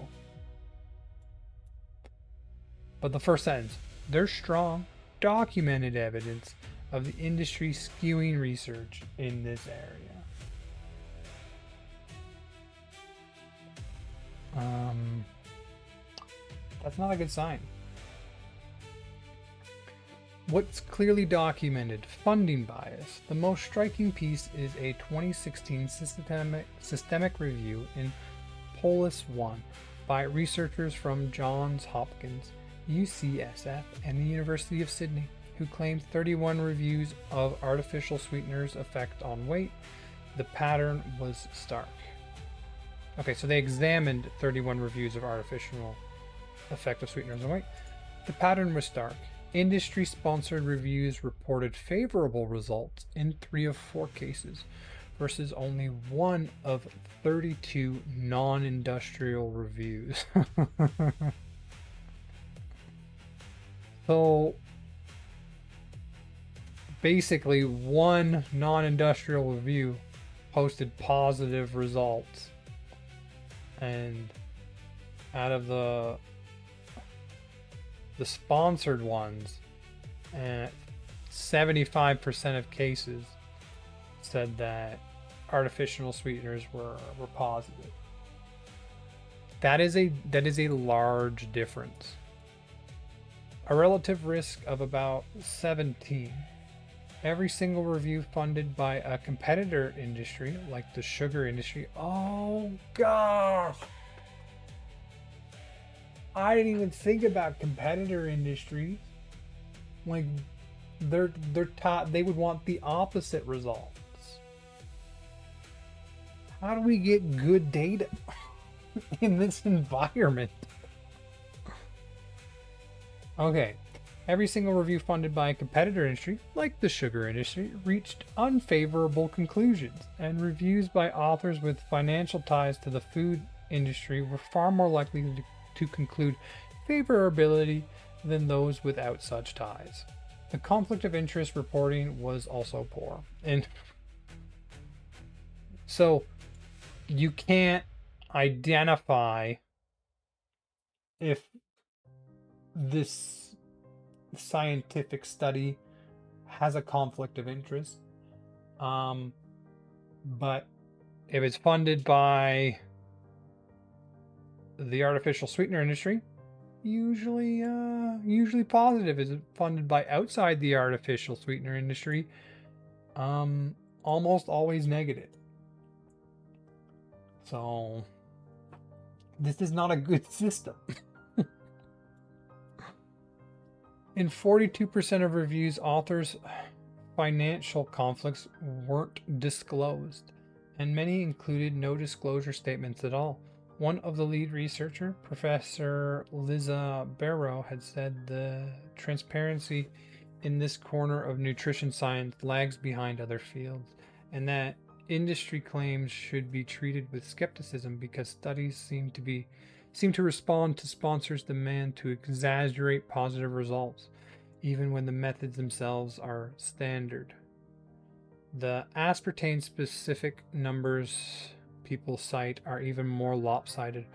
But the first sentence, there's strong, documented evidence of the industry skewing research in this area. That's not a good sign. What's clearly documented? Funding bias. The most striking piece is a 2016 systemic review in Polis 1 by researchers from Johns Hopkins, UCSF, and the University of Sydney, who claimed 31 reviews of artificial sweeteners' effect on weight. The pattern was stark. Okay, so they examined 31 reviews of artificial effect of sweeteners on weight. The pattern was stark. Industry-sponsored reviews reported favorable results in 3 of 4 cases, versus only 1 of 32 non-industrial reviews. So basically, 1 non-industrial review posted positive results, and out of the sponsored ones, 75% of cases said that artificial sweeteners were positive. That is a large difference. A relative risk of about 17. Every single review funded by a competitor industry, like the sugar industry. Oh gosh, I didn't even think about competitor industries. Like, they're taught they would want the opposite results. How do we get good data in this environment? Okay, every single review funded by a competitor industry, like the sugar industry, reached unfavorable conclusions, and reviews by authors with financial ties to the food industry were far more likely to conclude favorability than those without such ties. The conflict of interest reporting was also poor. And so you can't identify if this scientific study has a conflict of interest. But if it's funded by the artificial sweetener industry, usually positive. Is it funded by outside the artificial sweetener industry? Almost always negative. So this is not a good system. In 42% of reviews, authors' financial conflicts weren't disclosed, and many included no disclosure statements at all. One of the lead researcher, Professor Liza Barrow, had said the transparency in this corner of nutrition science lags behind other fields, and that industry claims should be treated with skepticism because studies seem to respond to sponsors' demand to exaggerate positive results, even when the methods themselves are standard. The aspartame specific numbers people cite are even more lopsided.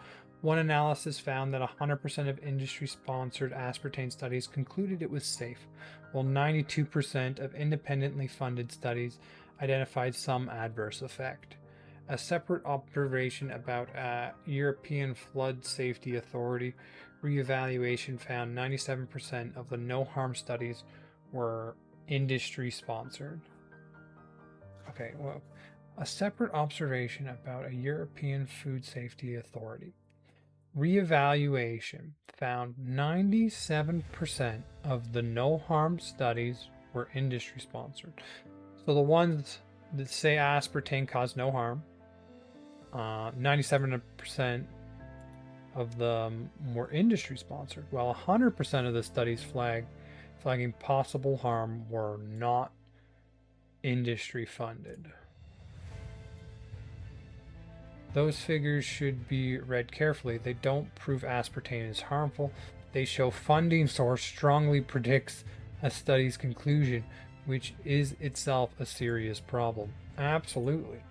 One analysis found that 100% of industry sponsored aspartame studies concluded it was safe, while 92% of independently funded studies identified some adverse effect. A separate observation about a European Flood Safety Authority reevaluation found 97% of the no harm studies were industry sponsored. Okay, well, a separate observation about a European Food Safety Authority reevaluation found 97% of the no harm studies were industry sponsored. So the ones that say aspartame caused no harm, 97% of them were industry sponsored, while 100% of the studies flagging possible harm were not industry funded. Those figures should be read carefully. They don't prove aspartame is harmful. They show funding source strongly predicts a study's conclusion, which is itself a serious problem. Absolutely.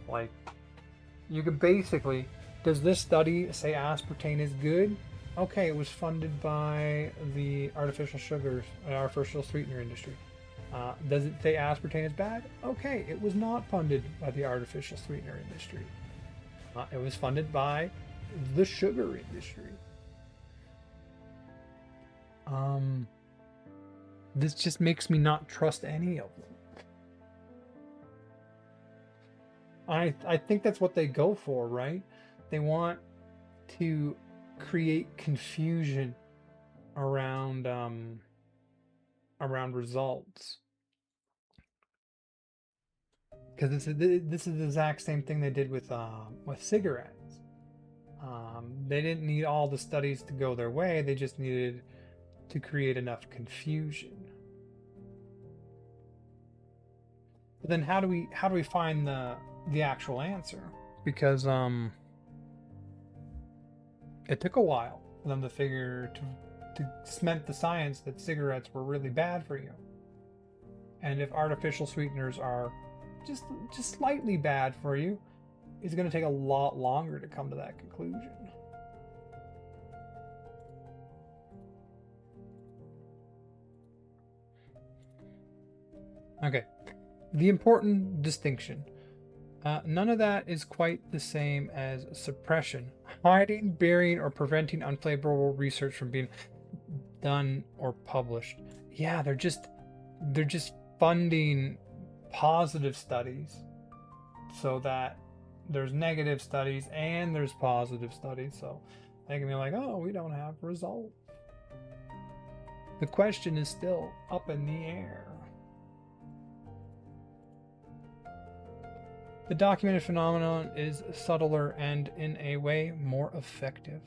Like, you could basically, does this study say aspartame is good? Okay, it was funded by the artificial sugars, artificial sweetener industry. Does it say aspartame is bad? Okay, it was not funded by the artificial sweetener industry. It was funded by the sugar industry. This just makes me not trust any of them. I think that's what they go for, right? They want to create confusion around results. Because this is the exact same thing they did with cigarettes. They didn't need all the studies to go their way. They just needed to create enough confusion. But then how do we find the actual answer? Because it took a while for them to figure to cement the science that cigarettes were really bad for you. And if artificial sweeteners are just slightly bad for you, it's going to take a lot longer to come to that conclusion. Okay, the important distinction. None of that is quite the same as suppression. Hiding, burying, or preventing unfavorable research from being done or published. Yeah, they're just funding positive studies so that there's negative studies and there's positive studies, so they can be like, oh, we don't have results. The question is still up in the air. The documented phenomenon is subtler and, in a way, more effective.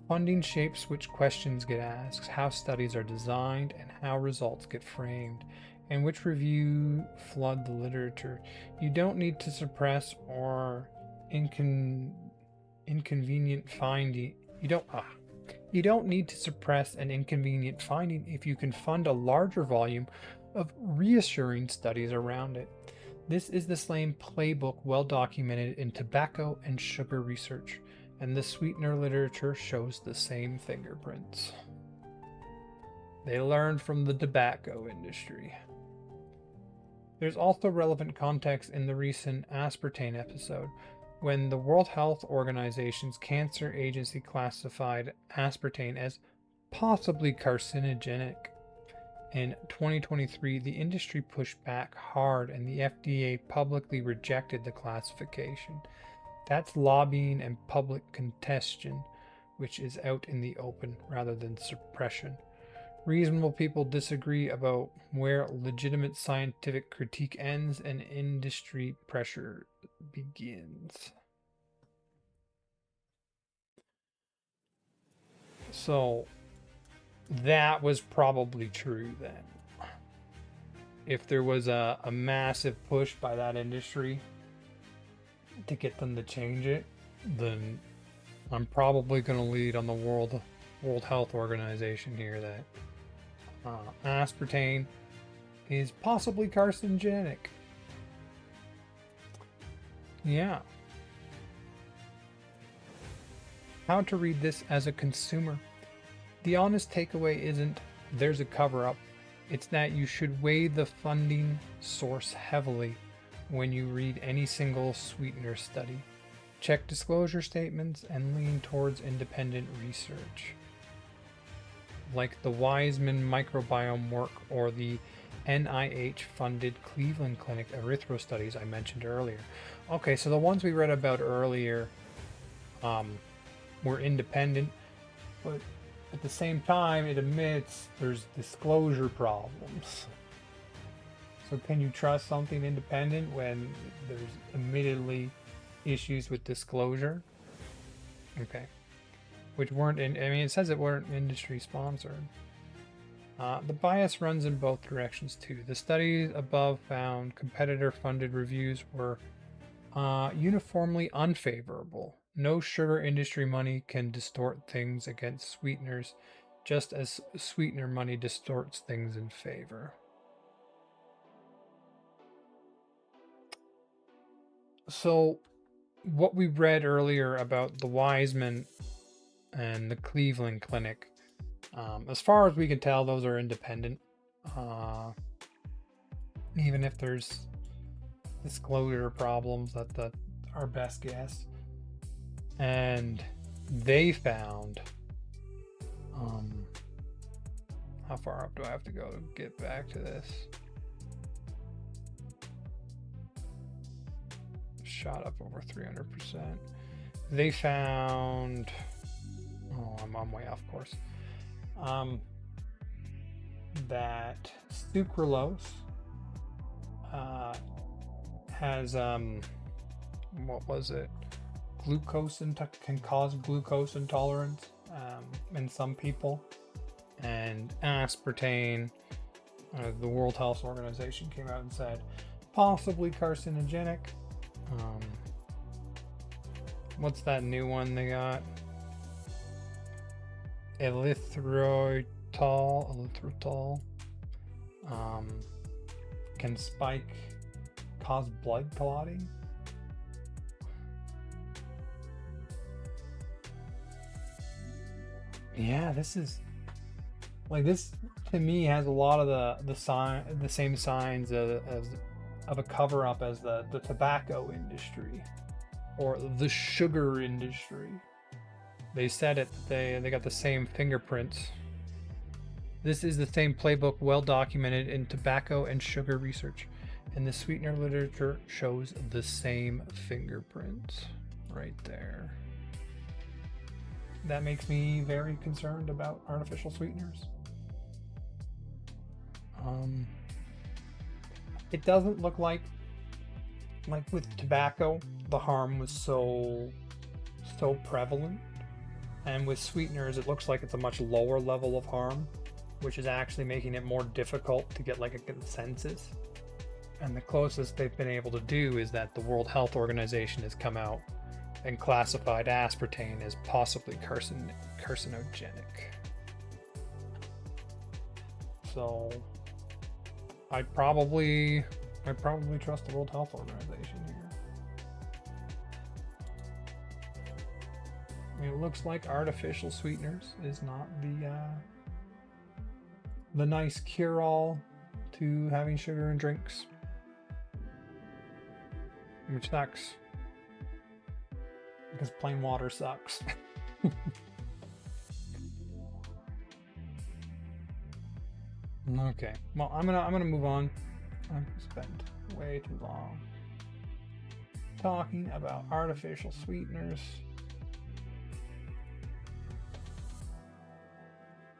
Funding shapes which questions get asked, how studies are designed, and how results get framed, and which review flood the literature. You don't need to suppress or inconvenient finding. You don't need to suppress an inconvenient finding if you can fund a larger volume of reassuring studies around it. This is the same playbook well documented in tobacco and sugar research, and the sweetener literature shows the same fingerprints. They learned from the tobacco industry. There's also relevant context in the recent aspartame episode, when the World Health Organization's Cancer Agency classified aspartame as possibly carcinogenic. In 2023, the industry pushed back hard and the FDA publicly rejected the classification. That's lobbying and public contention, which is out in the open rather than suppression. Reasonable people disagree about where legitimate scientific critique ends and industry pressure begins. So that was probably true then. If there was a massive push by that industry to get them to change it, then I'm probably going to lead on the World Health Organization here that aspartame is possibly carcinogenic. Yeah. How to read this as a consumer. The honest takeaway isn't there's a cover up, it's that you should weigh the funding source heavily when you read any single sweetener study. Check disclosure statements and lean towards independent research, like the Wiseman microbiome work or the NIH funded Cleveland Clinic erythro studies I mentioned earlier. Okay, so the ones we read about earlier were independent, but at the same time, it admits there's disclosure problems. So can you trust something independent when there's admittedly issues with disclosure? Okay. Which weren't in, I mean, it says it weren't industry sponsored. The bias runs in both directions too. The studies above found competitor funded reviews were uniformly unfavorable. No sugar industry money can distort things against sweeteners, just as sweetener money distorts things in favor. So, what we read earlier about the Wiseman and the Cleveland Clinic, as far as we can tell, those are independent. Even if there's disclosure problems, that's our best guess. And they found, how far up do I have to go to get back to this? Shot up over 300%. They found, oh, I'm way off course. That sucralose has what was it? Glucose can cause glucose intolerance in some people, and aspartame. The World Health Organization came out and said possibly carcinogenic. What's that new one they got? Erythritol. Can cause blood clotting. Yeah, this is like, this to me has a lot of the same signs of a cover up as the tobacco industry or the sugar industry. They said it, they got the same fingerprints. This is the same playbook well documented in tobacco and sugar research, and the sweetener literature shows the same fingerprints right there. That makes me very concerned about artificial sweeteners. It doesn't look like with tobacco, the harm was so prevalent. And with sweeteners, it looks like it's a much lower level of harm, which is actually making it more difficult to get like a consensus. And the closest they've been able to do is that the World Health Organization has come out and classified aspartame as possibly carcinogenic. So I'd probably trust the World Health Organization here. I mean, it looks like artificial sweeteners is not the nice cure-all to having sugar in drinks, which sucks because plain water sucks. Okay, well, I'm gonna move on. I've spent way too long talking about artificial sweeteners.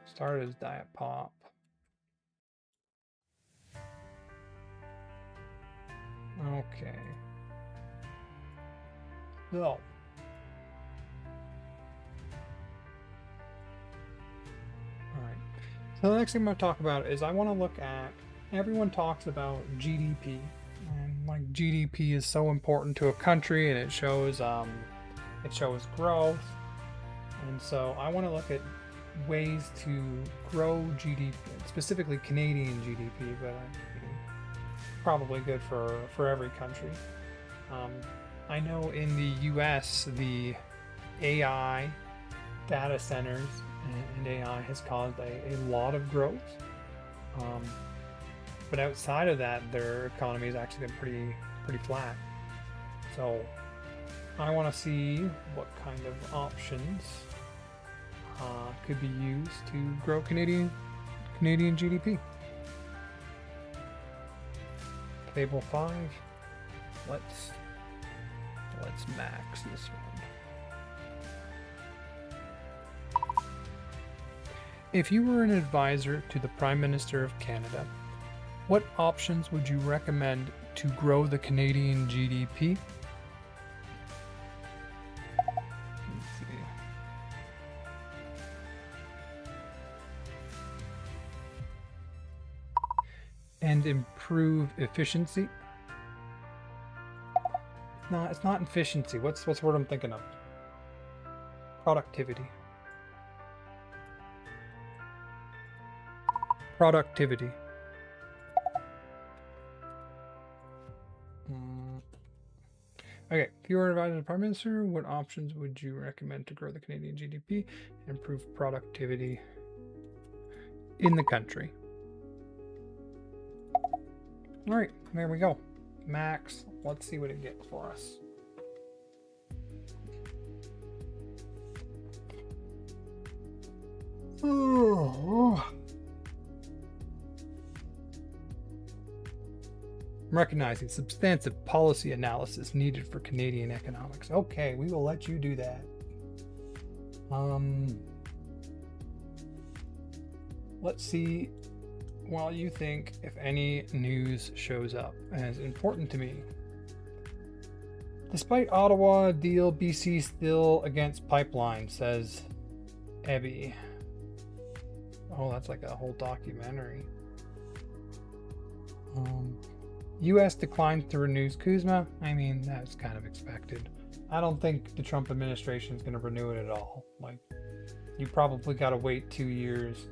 Started as Diet Pop. Okay. So. Alright. So the next thing I'm going to talk about is I want to look at, everyone talks about GDP. And like GDP is so important to a country and it shows growth. And so I want to look at ways to grow GDP, specifically Canadian GDP, but probably good for every country. I know in the US, the AI data centers and AI has caused a lot of growth. Um, but outside of that, their economy has actually been pretty flat. So I want to see what kind of options could be used to grow Canadian GDP. Table 5. Let's max this one. If you were an advisor to the Prime Minister of Canada, what options would you recommend to grow the Canadian GDP? Let's see. And improve efficiency. No, it's not efficiency. What's the word I'm thinking of? Productivity. Productivity. Okay, if you were advised by the Prime Minister, what options would you recommend to grow the Canadian GDP and improve productivity in the country? All right, there we go. Max, let's see what it gets for us. Recognizing substantive policy analysis needed for Canadian economics. Okay, we will let you do that. Let's see while you think if any news shows up as important to me. Despite Ottawa deal, BC still against pipeline, says Ebby. Oh, that's like a whole documentary. U.S. declined to renew CUSMA. I mean, that's kind of expected. I don't think the Trump administration is going to renew it at all. Like, you probably got to wait 2 years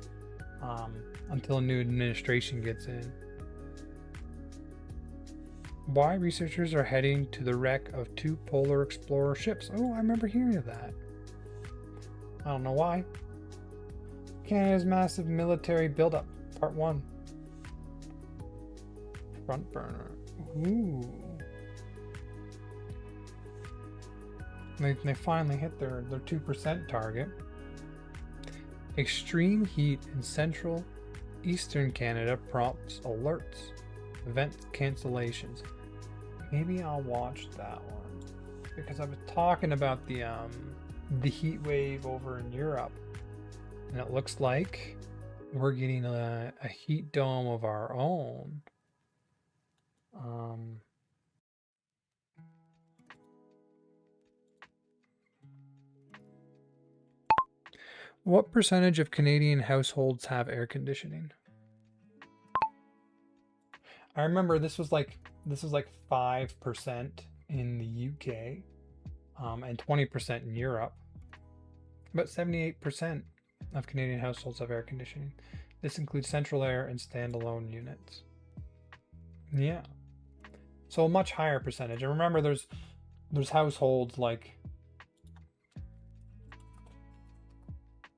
until a new administration gets in. Why researchers are heading to the wreck of 2 Polar Explorer ships. Oh, I remember hearing of that. I don't know why. Canada's massive military buildup, part 1. Front burner. Ooh. They finally hit their 2% target. Extreme heat in central eastern Canada prompts alerts, event cancellations. Maybe I'll watch that one because I was talking about the heat wave over in Europe, and it looks like we're getting a heat dome of our own. What percentage of Canadian households have air conditioning? I remember this was like 5% in the UK, and 20% in Europe. About 78% of Canadian households have air conditioning. This includes central air and standalone units. Yeah. So a much higher percentage. And remember, there's households like,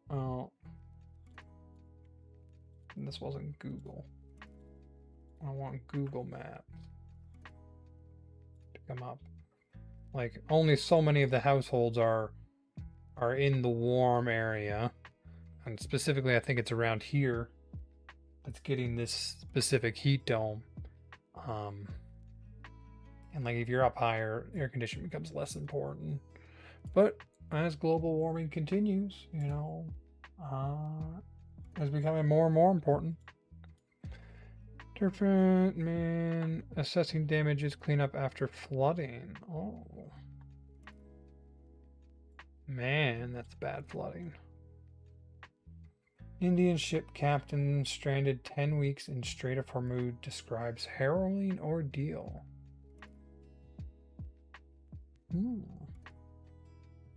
oh, this wasn't Google. I want Google Maps to come up. Like, only so many of the households are in the warm area, and specifically, I think it's around here that's getting this specific heat dome. And like if you're up higher, air conditioning becomes less important. But as global warming continues, it's becoming more and more important. Different man assessing damages, cleanup after flooding. Oh man, that's bad flooding. Indian ship captain stranded 10 weeks in Strait of Hormuz describes harrowing ordeal.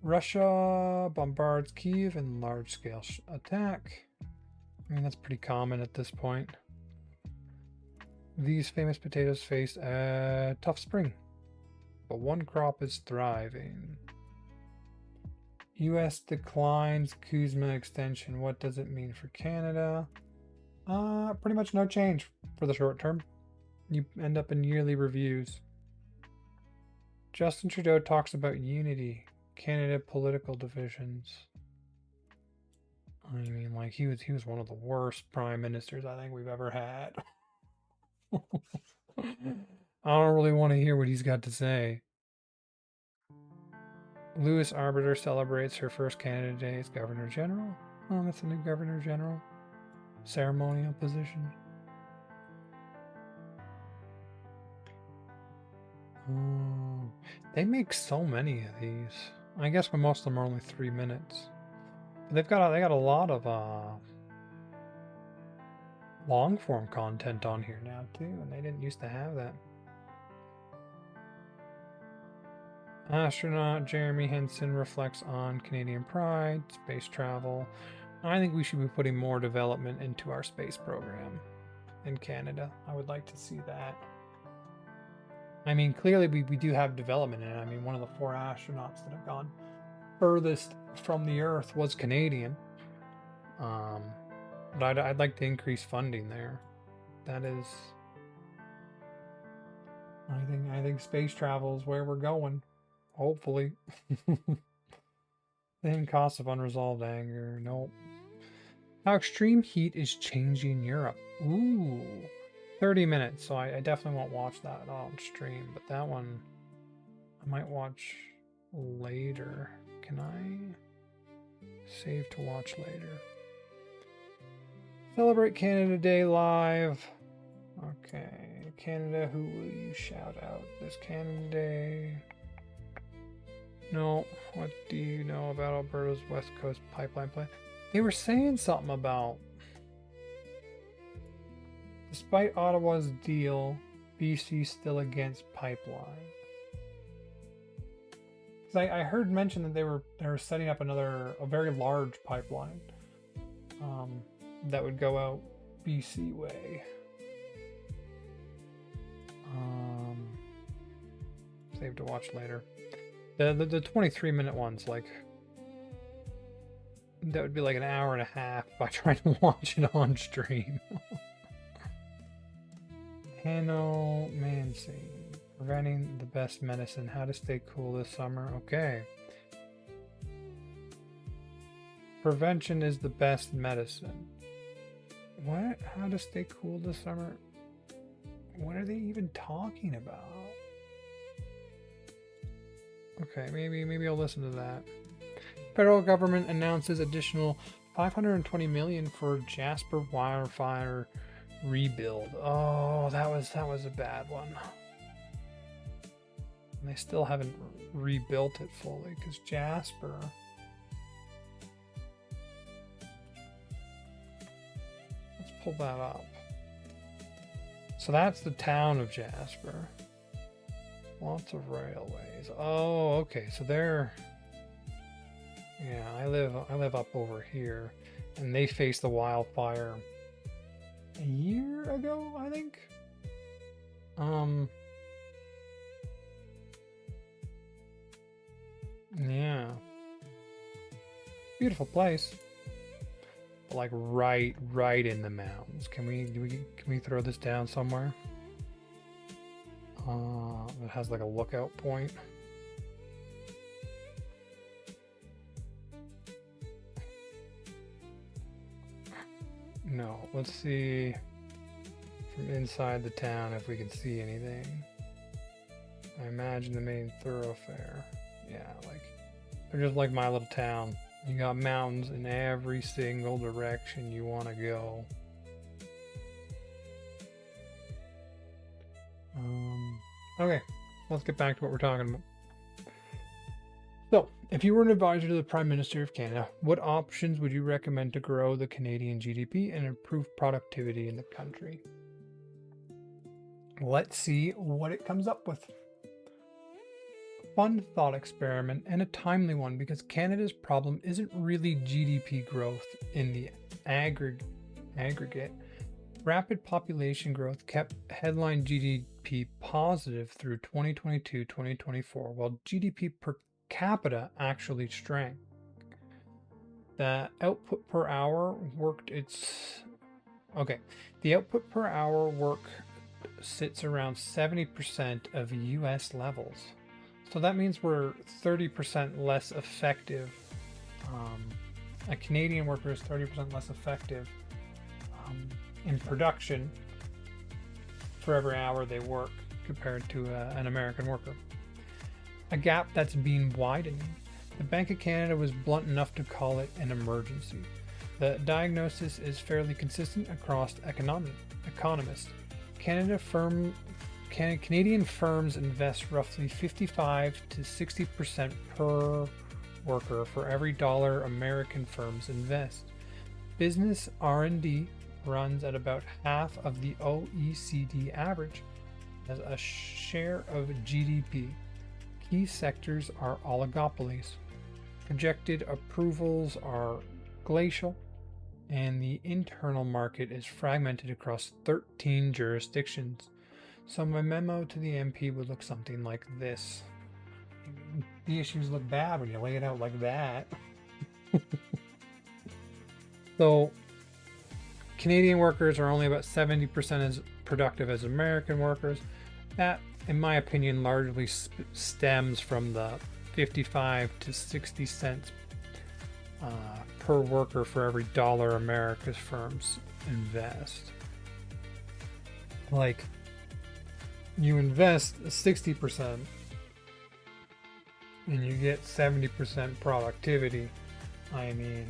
Russia bombards Kyiv in large-scale attack. I mean, that's pretty common at this point. These famous potatoes faced a tough spring. but one crop is thriving. US declines Kuzma extension. What does it mean for Canada? Pretty much no change for the short term. You end up in yearly reviews. Justin Trudeau talks about unity, Canada political divisions. I mean, like he was one of the worst prime ministers I think we've ever had. I don't really want to hear what he's got to say. Louis Arbiter celebrates her first Canada Day as Governor General. Oh, that's a new Governor General. Ceremonial position. Oh, they make so many of these. I guess most of them are only 3 minutes. But they got a lot of long form content on here now too, and they didn't used to have that. Astronaut Jeremy Henson reflects on Canadian pride, space travel. I think we should be putting more development into our space program in Canada. I would like to see that. I mean, clearly we do have development in it. I mean, one of the 4 astronauts that have gone furthest from the Earth was Canadian. But I'd like to increase funding there. That is, I think space travel is where we're going. Hopefully. Then cost of unresolved anger. Nope. How extreme heat is changing Europe. Ooh. 30 minutes, so I definitely won't watch that on stream, but that one I might watch later. Can I save to watch later? Celebrate Canada Day live. Okay, Canada, who will you shout out this Canada Day? No, what do you know about Alberta's West Coast pipeline plan? They were saying something about, despite Ottawa's deal, BC still against pipeline. Because I heard mention that they were setting up a very large pipeline that would go out BC way. Save to watch later. The 23-minute ones, like, that would be like an hour and a half if I tried to watch it on stream. Hanno Mancing, preventing the best medicine, how to stay cool this summer. Okay. Prevention is the best medicine. What? How to stay cool this summer? What are they even talking about? Okay, maybe I'll listen to that. Federal government announces additional $520 million for Jasper wildfire rebuild. Oh, that was a bad one. And they still haven't rebuilt it fully because Jasper. Let's pull that up. So that's the town of Jasper. Lots of railways. Oh, okay. So they're, yeah, I live up over here, and they faced the wildfire a year ago, I think. Yeah. Beautiful place. But like right in the mountains. Can we throw this down somewhere? It has like a lookout point. No, let's see from inside the town if we can see anything. I imagine the main thoroughfare. Yeah, like they're just like my little town. You got mountains in every single direction you want to go. Okay, let's get back to what we're talking about. So, if you were an advisor to the Prime Minister of Canada, what options would you recommend to grow the Canadian GDP and improve productivity in the country? Let's see what it comes up with. Fun thought experiment and a timely one, because Canada's problem isn't really GDP growth in the aggregate. Rapid population growth kept headline GDP positive through 2022-2024, while GDP per capita actually shrank. The output per hour worked its okay. The output per hour work sits around 70% of US levels. So that means we're 30% less effective. A Canadian worker is 30% less effective in production for every hour they work compared to an American worker. A gap that's been widening. The Bank of Canada was blunt enough to call it an emergency. The diagnosis is fairly consistent across economists. Canadian firms invest roughly 55 to 60% per worker for every dollar American firms invest. Business R&D runs at about half of the OECD average as a share of GDP. Key sectors are oligopolies. Projected approvals are glacial, and the internal market is fragmented across 13 jurisdictions. So my memo to the MP would look something like this. The issues look bad when you lay it out like that. So Canadian workers are only about 70% as productive as American workers. That, in my opinion, largely stems from the 55 to 60 cents per worker for every dollar America's firms invest. Like, you invest 60% and you get 70% productivity. I mean,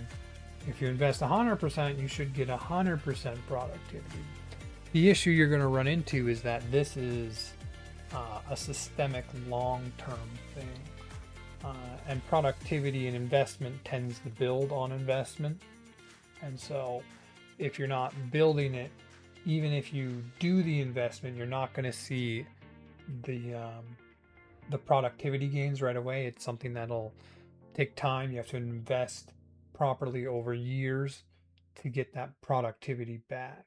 if you invest 100%, you should get 100% productivity. The issue you're going to run into is that this is a systemic long-term thing. And productivity and investment tends to build on investment. And so if you're not building it, even if you do the investment, you're not going to see the productivity gains right away. It's something that'll take time. You have to invest properly over years to get that productivity back.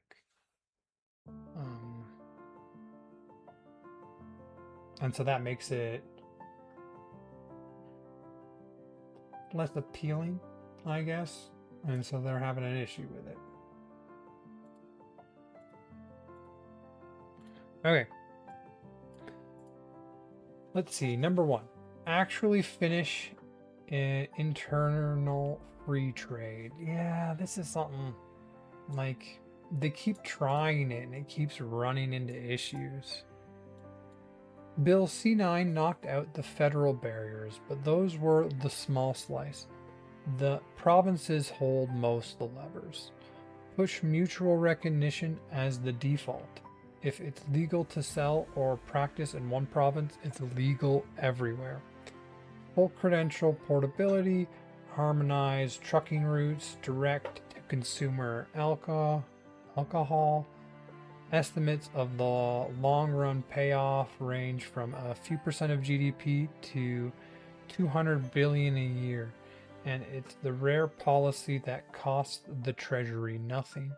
And so that makes it less appealing, I guess. And so they're having an issue with it. Okay. Let's see. Number one, actually finish internal free trade. Yeah, this is something like they keep trying it and it keeps running into issues. Bill C9 knocked out the federal barriers, but those were the small slice. The provinces hold most of the levers. Push mutual recognition as the default. If it's legal to sell or practice in one province, it's legal everywhere. Full credential portability, harmonized trucking routes, direct to consumer alcohol. Estimates of the long run payoff range from a few percent of GDP to 200 billion a year, and it's the rare policy that costs the treasury nothing.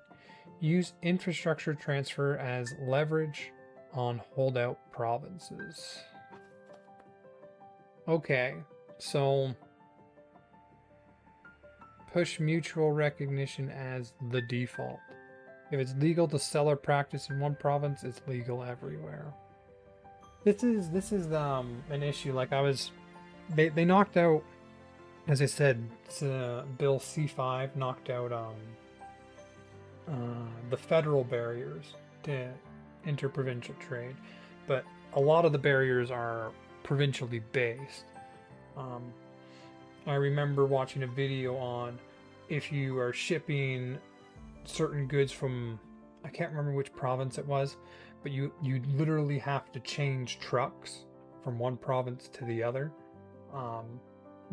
Use infrastructure transfer as leverage on holdout provinces. Okay, so push mutual recognition as the default. If it's legal to sell or practice in one province, it's legal everywhere. This is an issue. Like they knocked out, as I said, Bill C5 knocked out the federal barriers to interprovincial trade, but a lot of the barriers are provincially based. I remember watching a video on if you are shipping certain goods from, I can't remember which province it was, but you literally have to change trucks from one province to the other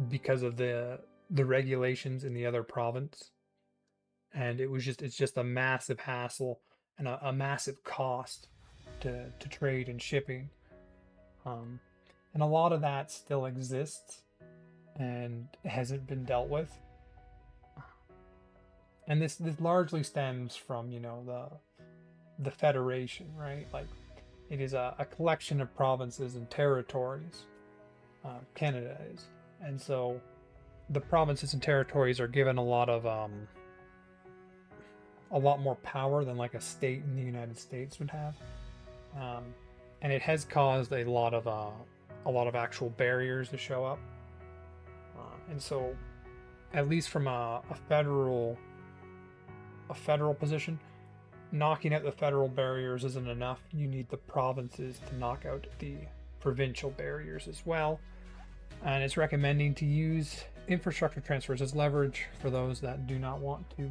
because of the regulations in the other province. And it's just a massive hassle and a massive cost to trade and shipping. And a lot of that still exists and hasn't been dealt with. And this largely stems from, the Federation, right? Like, it is a collection of provinces and territories. Canada is, and so the provinces and territories are given a lot more power than like a state in the United States would have, and it has caused a lot of actual barriers to show up, and so at least from a federal position, knocking out the federal barriers isn't enough. You need the provinces to knock out the provincial barriers as well. And it's recommending to use infrastructure transfers as leverage for those that do not want to,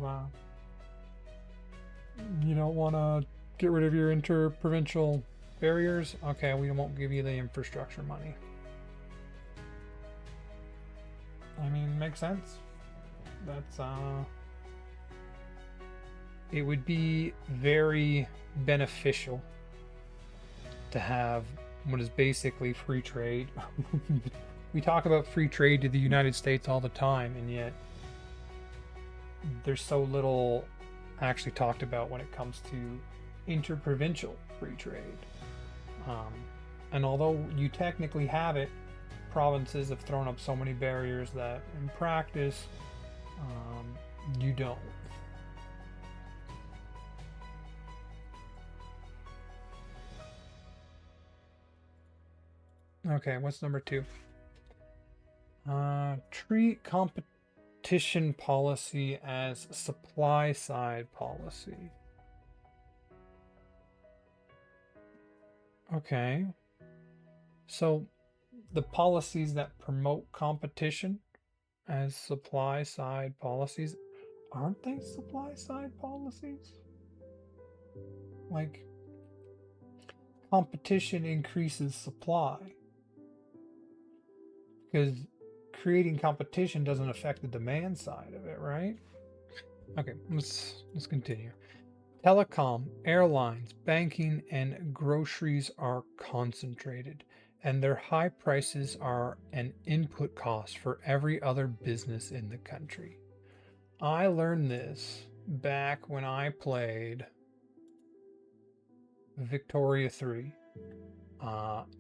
you don't want to get rid of your interprovincial barriers. Okay, we won't give you the infrastructure money. I mean, makes sense. That's, it would be very beneficial to have what is basically free trade. We talk about free trade to the United States all the time, and yet there's so little actually talked about when it comes to interprovincial free trade. And although you technically have it, provinces have thrown up so many barriers that in practice, you don't. Okay, what's number 2? Treat competition policy as supply side policy. Okay. So the policies that promote competition as supply side policies, aren't they supply side policies? Like, competition increases supply. Because creating competition doesn't affect the demand side of it, right? Okay, let's continue. Telecom, airlines, banking, and groceries are concentrated, and their high prices are an input cost for every other business in the country. I learned this back when I played Victoria 3.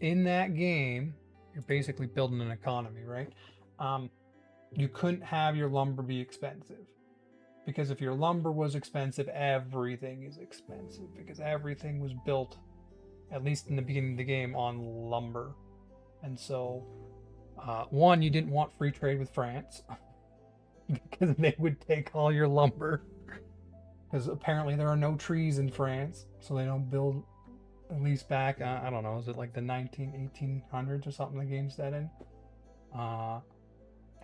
In that game, you're basically building an economy, right? You couldn't have your lumber be expensive, because if your lumber was expensive, everything is expensive, because everything was built, at least in the beginning of the game, on lumber. And so, one, you didn't want free trade with France because they would take all your lumber, because apparently there are no trees in France, so they don't build, at least back, I don't know, is it like the 1800s or something the game's set in?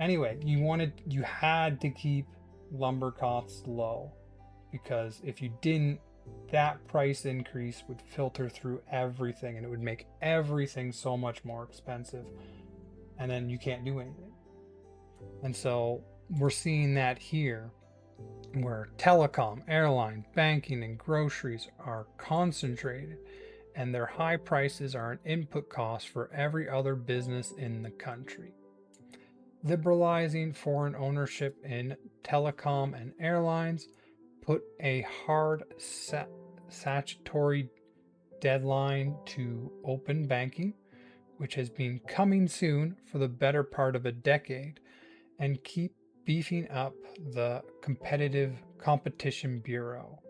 Anyway, you had to keep lumber costs low, because if you didn't, that price increase would filter through everything and it would make everything so much more expensive, and then you can't do anything. And so we're seeing that here, where telecom, airline, banking, and groceries are concentrated, and their high prices are an input cost for every other business in the country. Liberalizing foreign ownership in telecom and airlines put a hard statutory deadline to open banking, which has been coming soon for the better part of a decade, and keep beefing up the Competitive Competition Bureau.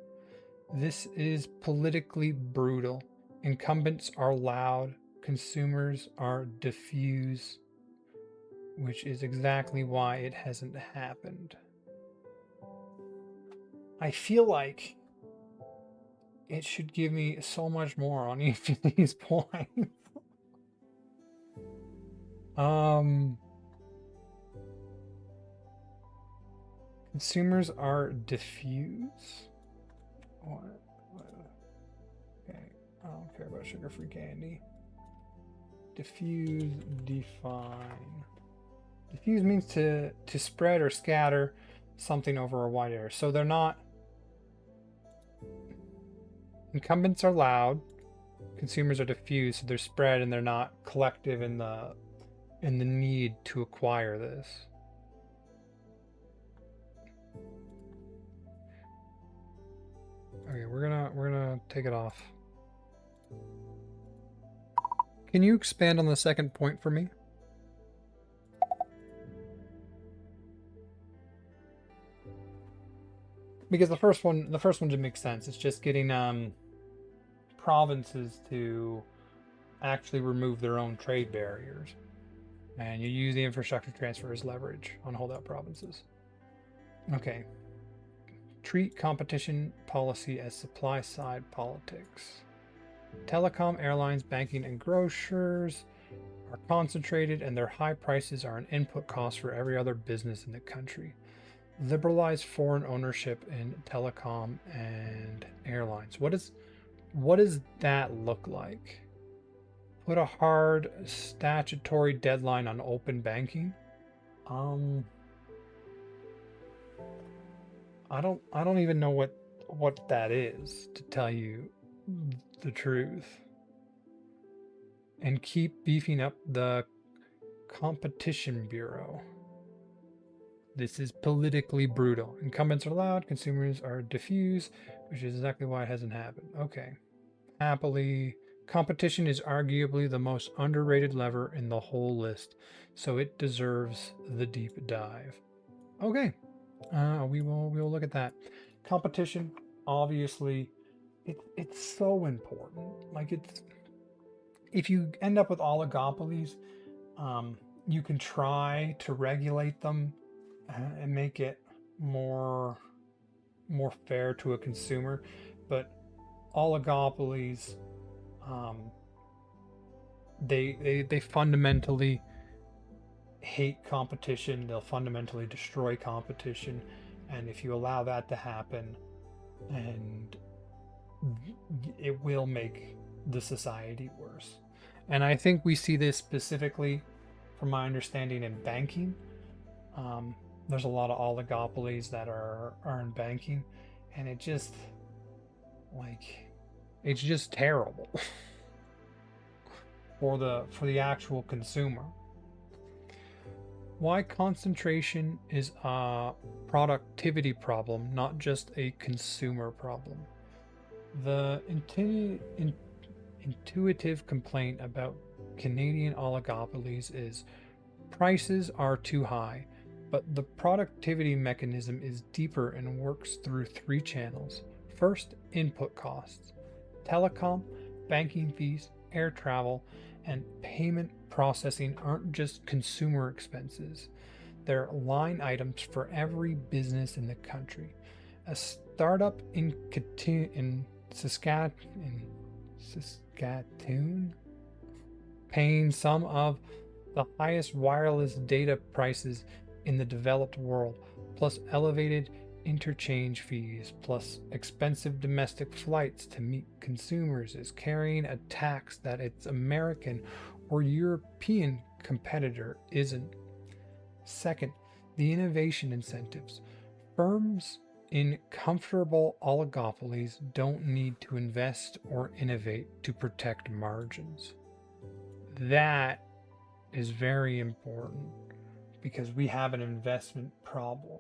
This is politically brutal. Incumbents are loud, consumers are diffuse, which is exactly why it hasn't happened. I feel like it should give me so much more on each of these points. Consumers are diffuse. What? Okay, I don't care about sugar-free candy. Diffuse, define. Diffuse means to spread or scatter something over a wide area. So they're not. Incumbents are loud. Consumers are diffuse, so they're spread and they're not collective in the need to acquire this. Okay, we're gonna take it off. Can you expand on the second point for me? Because the first one didn't make sense. It's just getting provinces to actually remove their own trade barriers, and you use the infrastructure transfer as leverage on holdout provinces. Okay. Treat competition policy as supply side politics. Telecom, airlines, banking, and grocers are concentrated, and their high prices are an input cost for every other business in the country. Liberalize foreign ownership in telecom and airlines. What does that look like? Put a hard statutory deadline on open banking. I don't even know what that is, to tell you the truth. And keep beefing up the Competition Bureau. This is politically brutal. Incumbents are loud, consumers are diffuse, which is exactly why it hasn't happened. Okay. Happily, competition is arguably the most underrated lever in the whole list, so it deserves the deep dive. Okay. We will look at that. Competition, obviously, it's so important. Like, if you end up with oligopolies, you can try to regulate them and make it more fair to a consumer, but oligopolies, they fundamentally hate competition. They'll fundamentally destroy competition, and if you allow that to happen, and it will make the society worse. And I think we see this specifically, from my understanding, in banking. There's a lot of oligopolies that are in banking, and it's just terrible for the actual consumer. Why concentration is a productivity problem, not just a consumer problem. The intuitive complaint about Canadian oligopolies is prices are too high, but the productivity mechanism is deeper and works through 3 channels. First, input costs. Telecom, banking fees, air travel, and payment processing aren't just consumer expenses. They're line items for every business in the country. A startup in Saskatoon, paying some of the highest wireless data prices in the developed world, plus elevated interchange fees, plus expensive domestic flights to meet consumers, is carrying a tax that its American or European competitor isn't. Second, the innovation incentives. Firms in comfortable oligopolies don't need to invest or innovate to protect margins. That is very important, because we have an investment problem.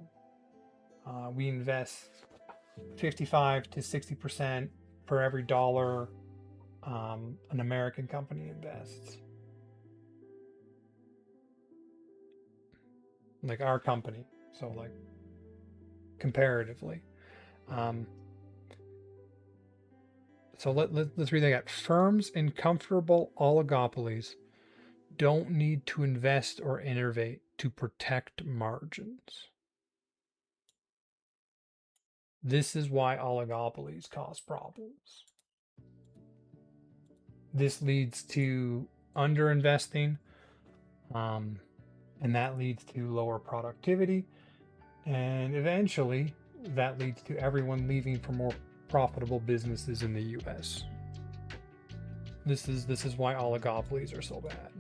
We invest 55 to 60% for every dollar an American company invests. Like our company. So, like, comparatively. So let's read that again. Firms in comfortable oligopolies don't need to invest or innovate to protect margins. This is why oligopolies cause problems. This leads to underinvesting, and that leads to lower productivity, and eventually that leads to everyone leaving for more profitable businesses in the US. This is why oligopolies are so bad.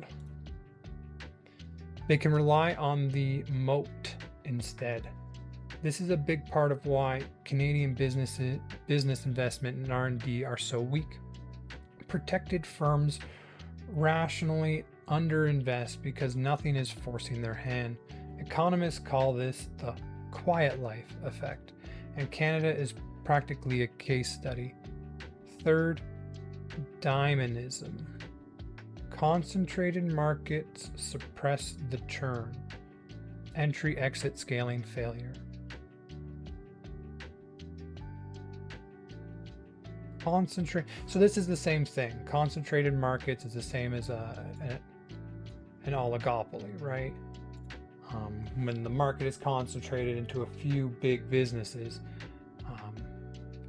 They can rely on the moat instead. This is a big part of why Canadian business investment and R&D are so weak. Protected firms rationally underinvest because nothing is forcing their hand. Economists call this the quiet life effect, and Canada is practically a case study. third, dynamism. Concentrated markets suppress the churn. Entry, exit, scaling, failure. So this is the same thing. Concentrated markets is the same as an oligopoly, right? When the market is concentrated into a few big businesses,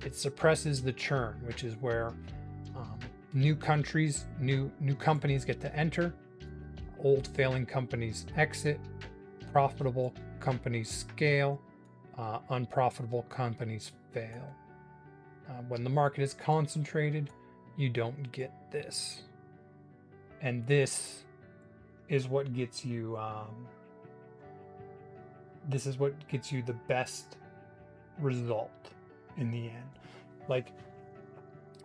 it suppresses the churn, which is where new companies get to enter, old failing companies exit, profitable companies scale, unprofitable companies fail. When the market is concentrated, you don't get this. And this is what gets you the best result in the end. Like,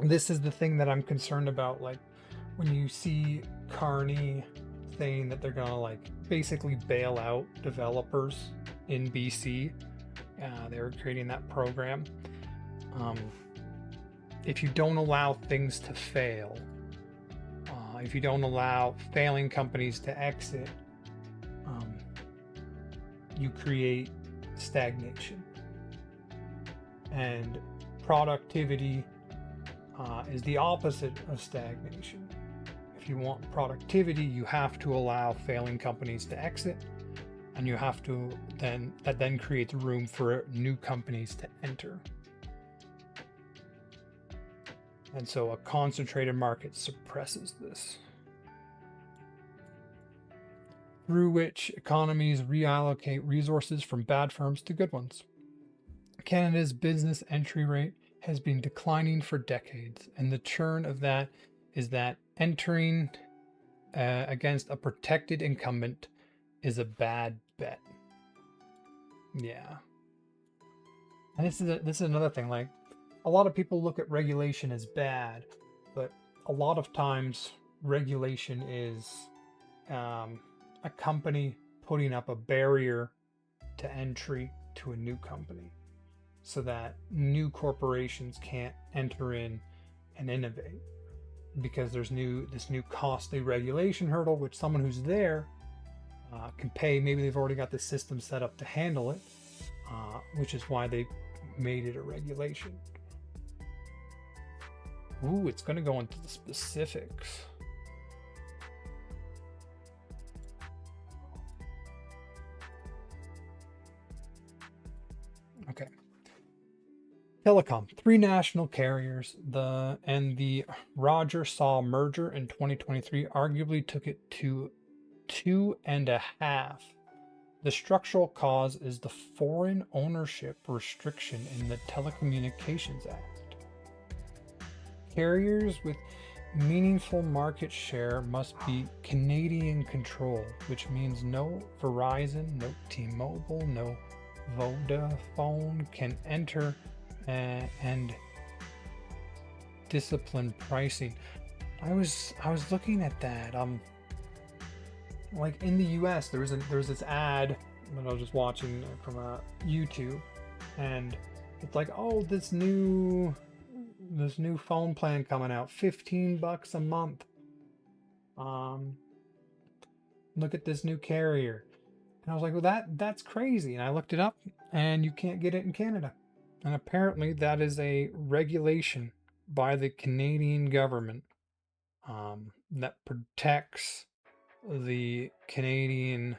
this is the thing that I'm concerned about. Like, when you see Carney saying that they're gonna like basically bail out developers in BC, they were creating that program. If you don't allow things to fail, if you don't allow failing companies to exit, you create stagnation. And productivity is the opposite of stagnation. If you want productivity, you have to allow failing companies to exit, and you have to that creates room for new companies to enter. And so a concentrated market suppresses this, through which economies reallocate resources from bad firms to good ones. Canada's business entry rate has been declining for decades, and the churn of that is that entering against a protected incumbent is a bad bet. Yeah. And this is another thing. Like, a lot of people look at regulation as bad, but a lot of times regulation is a company putting up a barrier to entry to a new company, so that new corporations can't enter in and innovate, because there's this new costly regulation hurdle, which someone who's there can pay. Maybe they've already got the system set up to handle it, which is why they made it a regulation. Ooh, it's going to go into the specifics. Okay. Telecom. 3 national carriers. The Rogers-Shaw merger in 2023 arguably took it to 2.5. The structural cause is the foreign ownership restriction in the Telecommunications Act. Carriers with meaningful market share must be Canadian controlled, which means no Verizon, no T-Mobile, no Vodafone can enter and discipline pricing. I was looking at that. Like, in the US, there was this ad that I was just watching from YouTube, and it's like, oh, this new phone plan coming out, $15 a month. Look at this new carrier. And I was like, well, that's crazy. And I looked it up, and you can't get it in Canada. And apparently that is a regulation by the Canadian government that protects the Canadian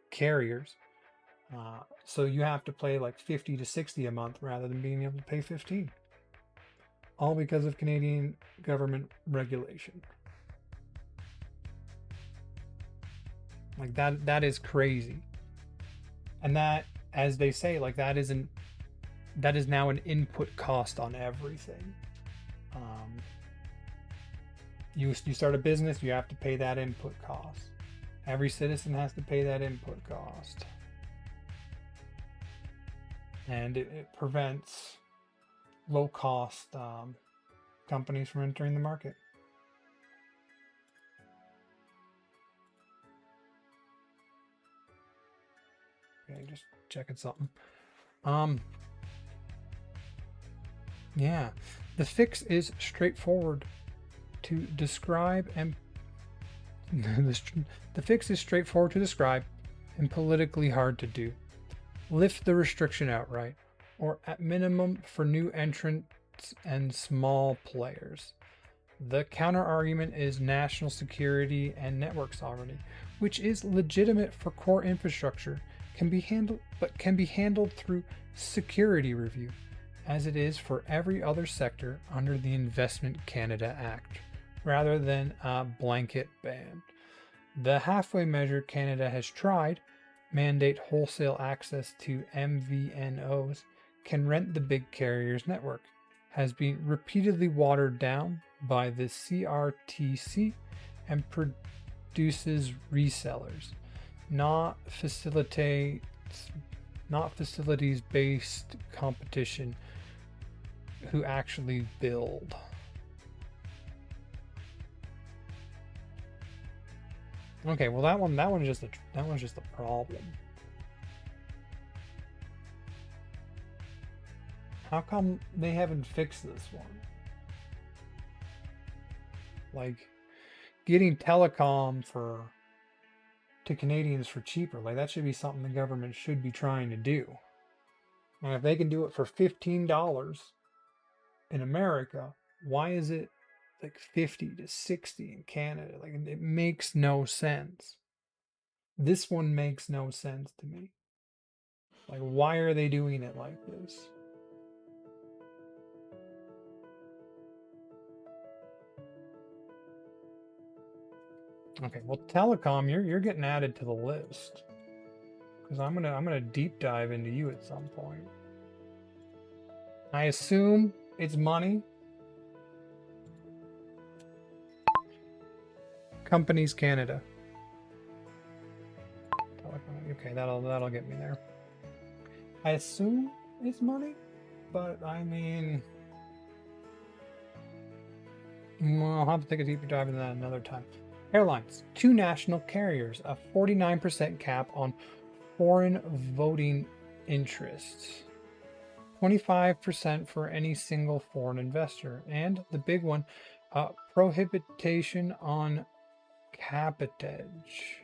carriers. So you have to pay like 50 to 60 a month rather than being able to pay 15. All because of Canadian government regulation. Like, that is crazy. And that, as they say, like, that is now an input cost on everything. You start a business, you have to pay that input cost. Every citizen has to pay that input cost. And it prevents low-cost companies from entering the market. Okay, just checking something. Yeah, The fix is straightforward to describe and the fix is straightforward to describe and politically hard to do. Lift the restriction outright, or at minimum for new entrants and small players. The counter argument is national security and network sovereignty, which is legitimate for core infrastructure, can be handled through security review, as it is for every other sector under the Investment Canada Act, rather than a blanket ban. The halfway measure Canada has tried, mandate wholesale access to MVNOs, can rent the big carriers' network, has been repeatedly watered down by the CRTC and produces resellers, not facilities-based competition who actually build. Okay, well that one's just a problem. How come they haven't fixed this one? Like getting telecom to Canadians for cheaper, like that should be something the government should be trying to do. And if they can do it for $15 in America, why is it like 50 to 60 in Canada? Like it makes no sense. This one makes no sense to me. Like why are they doing it like this? Okay, well telecom, you're getting added to the list. Because I'm gonna deep dive into you at some point. I assume it's money. Companies Canada. Okay, that'll get me there. I assume it's money, but I mean, well, I'll have to take a deeper dive into that another time. Airlines, 2 national carriers, a 49% cap on foreign voting interests, 25% for any single foreign investor, and the big one, prohibition on cabotage,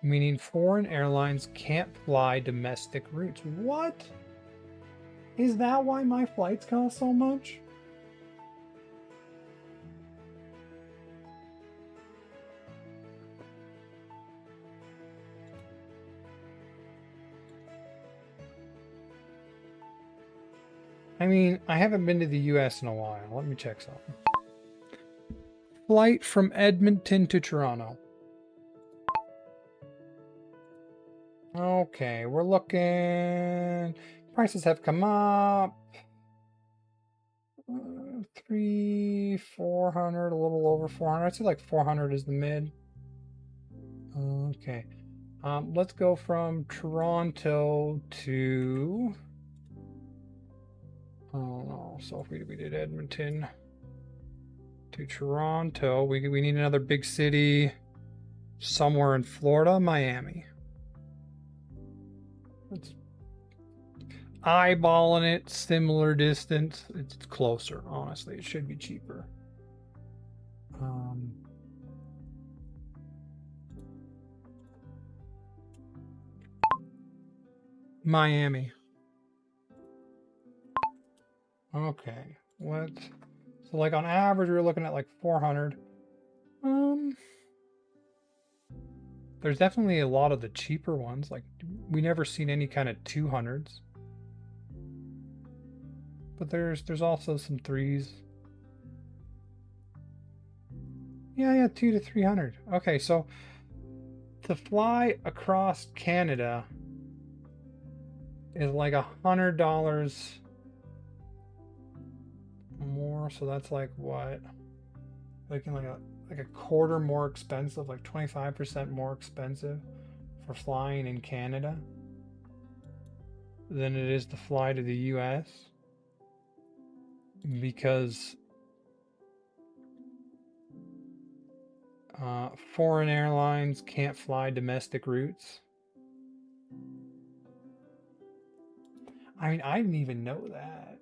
meaning foreign airlines can't fly domestic routes. What? Is that why my flights cost so much? I mean, I haven't been to the US in a while. Let me check something. Flight from Edmonton to Toronto. Okay, we're looking. Prices have come up. 300, 400, a little over 400. I'd say like 400 is the mid. Okay. Let's go from Toronto to... Oh no, so if we did Edmonton to Toronto, we need another big city somewhere in Florida, Miami. It's eyeballing it, similar distance. It's closer, honestly. It should be cheaper. Miami. Okay, what? So like on average, we're looking at like 400. There's definitely a lot of the cheaper ones. Like we never seen any kind of 200s. But there's also some 3s. Yeah, 2 to 300. Okay, so to fly across Canada is like $100 more, so that's like what? Like a quarter more expensive, like 25% more expensive for flying in Canada than it is to fly to the US, because foreign airlines can't fly domestic routes. I mean, I didn't even know that.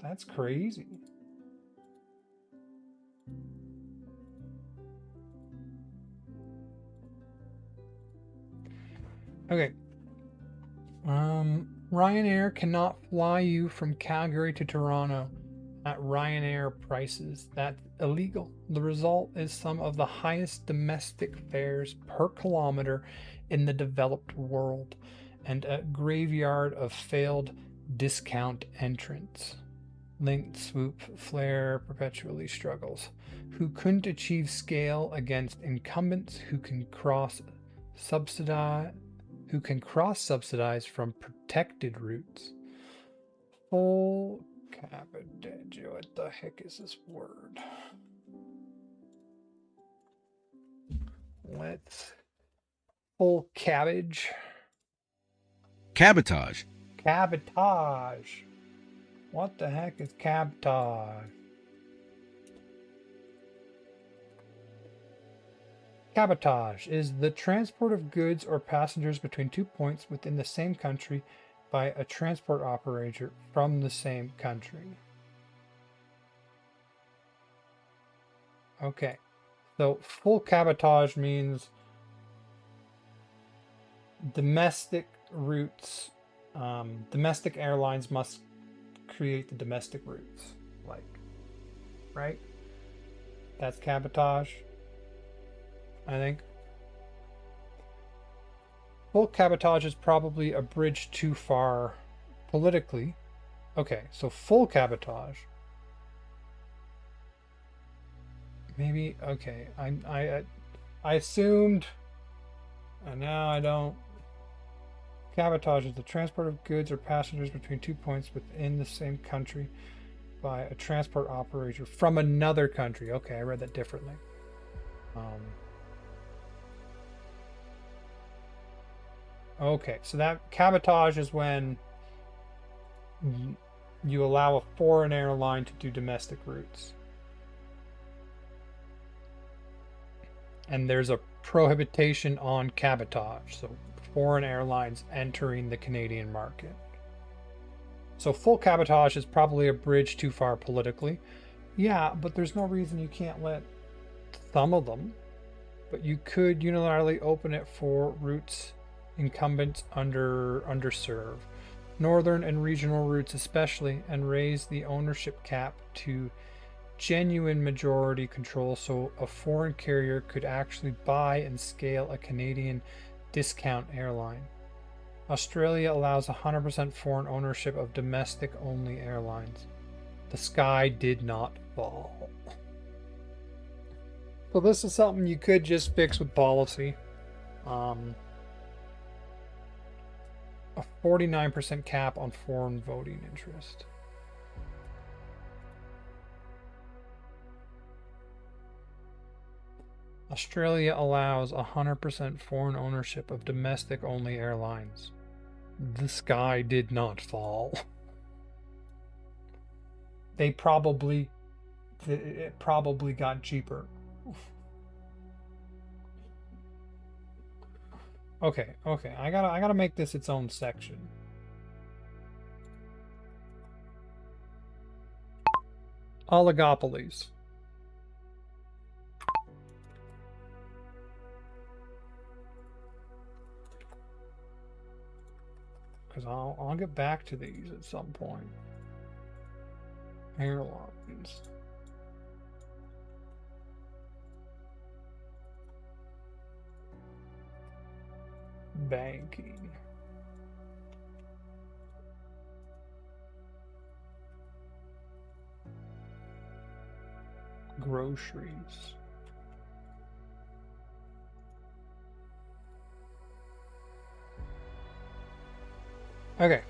That's crazy. Okay. Ryanair cannot fly you from Calgary to Toronto at Ryanair prices. That's illegal. The result is some of the highest domestic fares per kilometer in the developed world and a graveyard of failed discount entrants. Linked Swoop Flare perpetually struggles. Who couldn't achieve scale against incumbents who can cross subsidize from protected routes. Full cabbage. What the heck is this word? Let's full cabbage. Cabotage. Cabotage. What the heck is cabotage? Cabotage is the transport of goods or passengers between 2 points within the same country by a transport operator from the same country. Okay, so full cabotage means domestic routes. Domestic airlines must create the domestic routes, right? That's cabotage, I think. Full cabotage is probably a bridge too far politically. Okay, so full cabotage. Maybe, okay, I assumed, and now I don't. Cabotage is the transport of goods or passengers between 2 points within the same country by a transport operator from another country. Okay, I read that differently. Okay, so that cabotage is when you allow a foreign airline to do domestic routes. And there's a prohibition on cabotage, so foreign airlines entering the Canadian market. So full cabotage is probably a bridge too far politically. Yeah, but there's no reason you can't let some of them. But you could unilaterally open it for routes incumbents underserved, northern and regional routes especially, and raise the ownership cap to genuine majority control so a foreign carrier could actually buy and scale a Canadian discount airline. Australia allows 100% foreign ownership of domestic only airlines. The sky did not fall. So this is something you could just fix with policy. A 49% cap on foreign voting interest. Australia allows 100% foreign ownership of domestic only airlines. The sky did not fall. It probably got cheaper. Okay, I gotta make this its own section. Oligopolies. Because I'll get back to these at some point. Airlines. Banking. Groceries. Okay,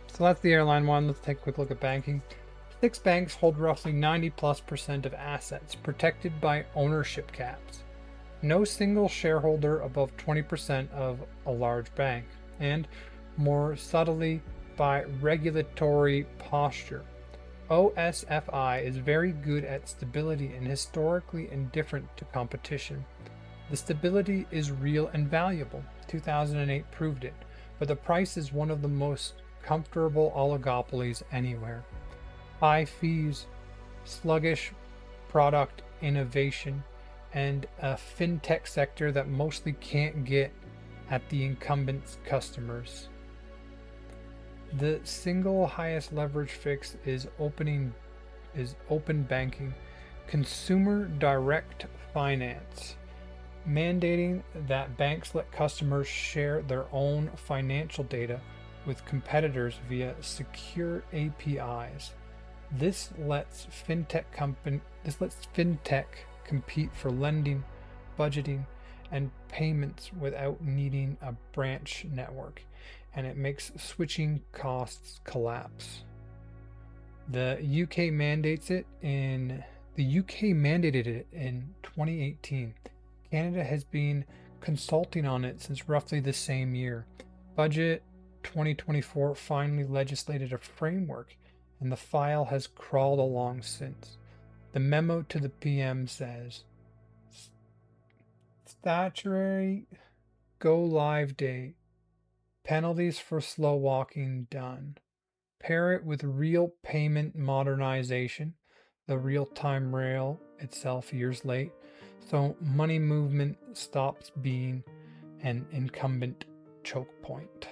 so that's the airline one. Let's take a quick look at banking. 6 banks hold roughly 90+% of assets, protected by ownership caps. No single shareholder above 20% of a large bank, and more subtly by regulatory posture. OSFI is very good at stability and historically indifferent to competition. The stability is real and valuable. 2008 proved it. But the price is one of the most comfortable oligopolies anywhere. high fees, sluggish product innovation, and a fintech sector that mostly can't get at the incumbents' customers. The single highest leverage fix is open banking, consumer direct finance, mandating that banks let customers share their own financial data with competitors via secure APIs. This lets fintech compete for lending, budgeting, and payments without needing a branch network, and it makes switching costs collapse. The UK mandated it in 2018. Canada has been consulting on it since roughly the same year. Budget 2024 finally legislated a framework, and the file has crawled along since. The memo to the PM says, statutory go live date, penalties for slow walking done. Pair it with real payment modernization, the real-time rail itself years late, so money movement stops being an incumbent choke point.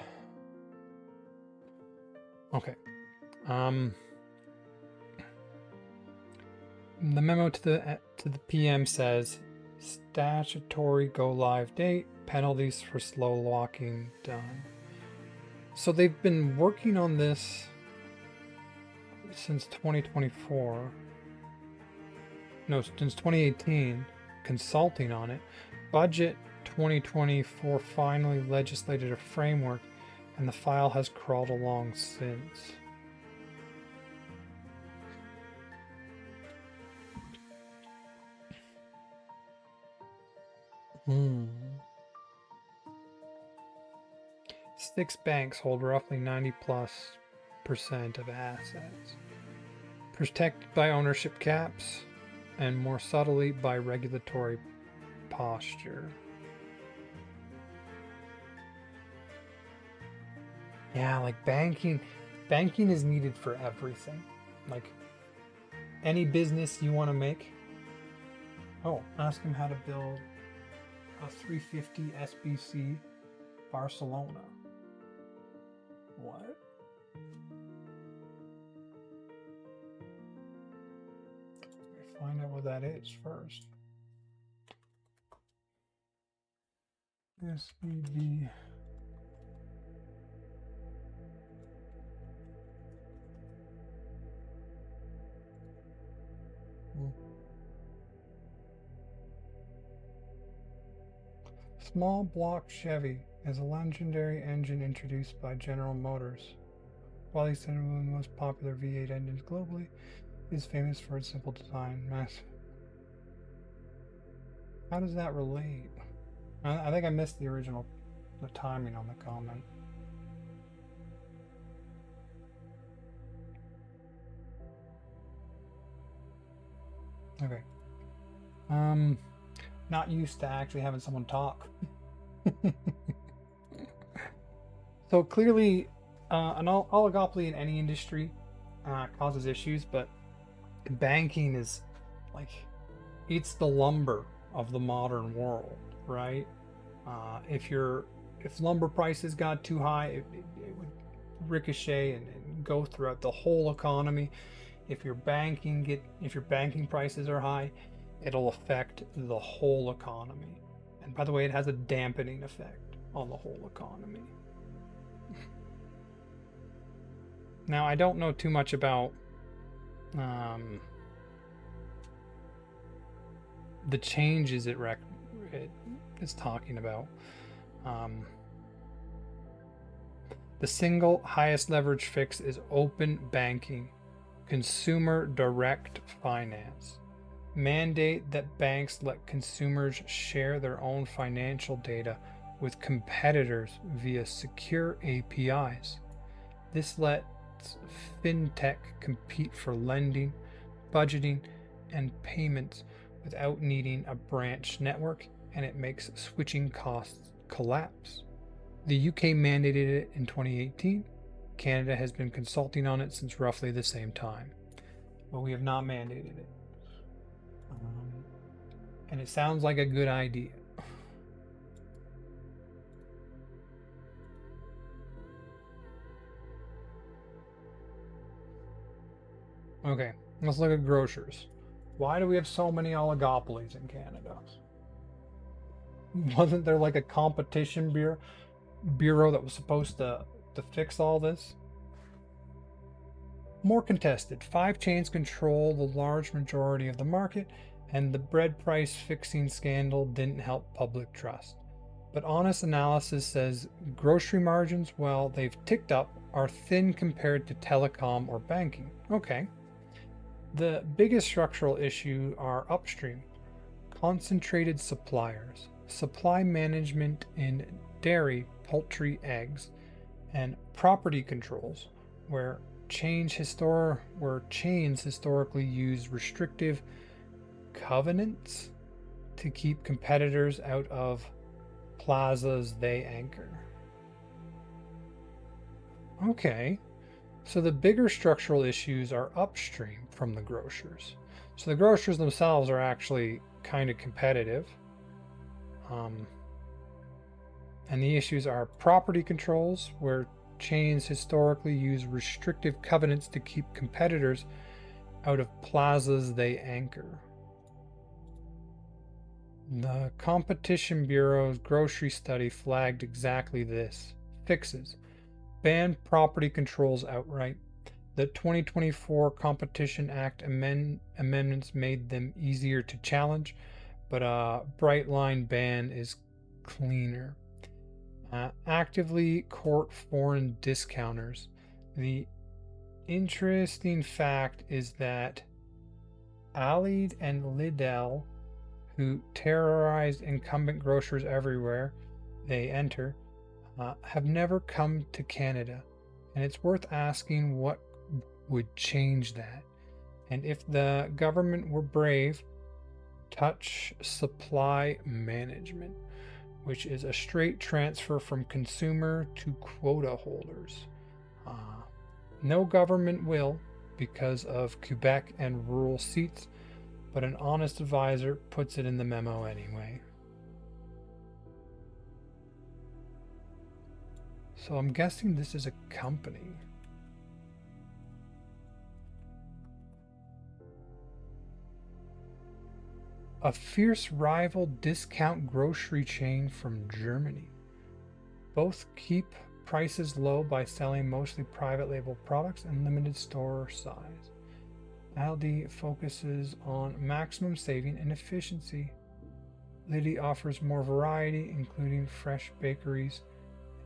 Okay. The memo to the PM says statutory go live date, penalties for slow walking done. So they've been working on this since 2024. No, since 2018, consulting on it. Budget 2024 finally legislated a framework, and the file has crawled along since. Six banks hold roughly 90+% of assets, protected by ownership caps and more subtly by regulatory posture. Yeah, like banking is needed for everything. Like any business you want to make. Oh, ask him how to build a 350 SBC Barcelona. What? Find out what that is first. SBB. Small block Chevy is a legendary engine introduced by General Motors. While he's one of the most popular V8 engines globally, it is famous for its simple design. How does that relate? I think I missed the timing on the comment. Okay. Not used to actually having someone talk. So clearly, an oligopoly in any industry causes issues, but banking is like, it's the lumber of the modern world, right? If lumber prices got too high, it would ricochet and go throughout the whole economy. If your banking prices are high, it'll affect the whole economy. And by the way, it has a dampening effect on the whole economy. Now, I don't know too much about the changes it's talking about. The single highest leverage fix is open banking, consumer direct finance. Mandate that banks let consumers share their own financial data with competitors via secure APIs. This lets fintech compete for lending, budgeting, and payments without needing a branch network, and it makes switching costs collapse. The UK mandated it in 2018. Canada has been consulting on it since roughly the same time. but we have not mandated it. And it sounds like a good idea. Okay, let's look at grocers. Why do we have so many oligopolies in Canada? Wasn't there like a competition bureau that was supposed to fix all this? More contested. 5 chains control the large majority of the market, and the bread price fixing scandal didn't help public trust. But honest analysis says grocery margins, while they've ticked up, are thin compared to telecom or banking. Okay. The biggest structural issue are upstream, concentrated suppliers, supply management in dairy, poultry, eggs, and property controls, where chains historically used restrictive covenants to keep competitors out of plazas they anchor. Okay, so the bigger structural issues are upstream from the grocers. So the grocers themselves are actually kind of competitive. And the issues are property controls, where chains historically use restrictive covenants to keep competitors out of plazas they anchor. The Competition Bureau's grocery study flagged exactly this. Fixes: ban property controls outright. The 2024 Competition Act amendments made them easier to challenge, but a bright line ban is cleaner. Actively court foreign discounters. The interesting fact is that Allied and Lidl, who terrorized incumbent grocers everywhere they enter, have never come to Canada, and it's worth asking what would change that. And if the government were brave, touch supply management, which is a straight transfer from consumer to quota holders. No government will, because of Quebec and rural seats, but an honest advisor puts it in the memo anyway. So I'm guessing this is a company. A fierce rival discount grocery chain from Germany. Both keep prices low by selling mostly private label products and limited store size. Aldi focuses on maximum saving and efficiency. Lidl offers more variety, including fresh bakeries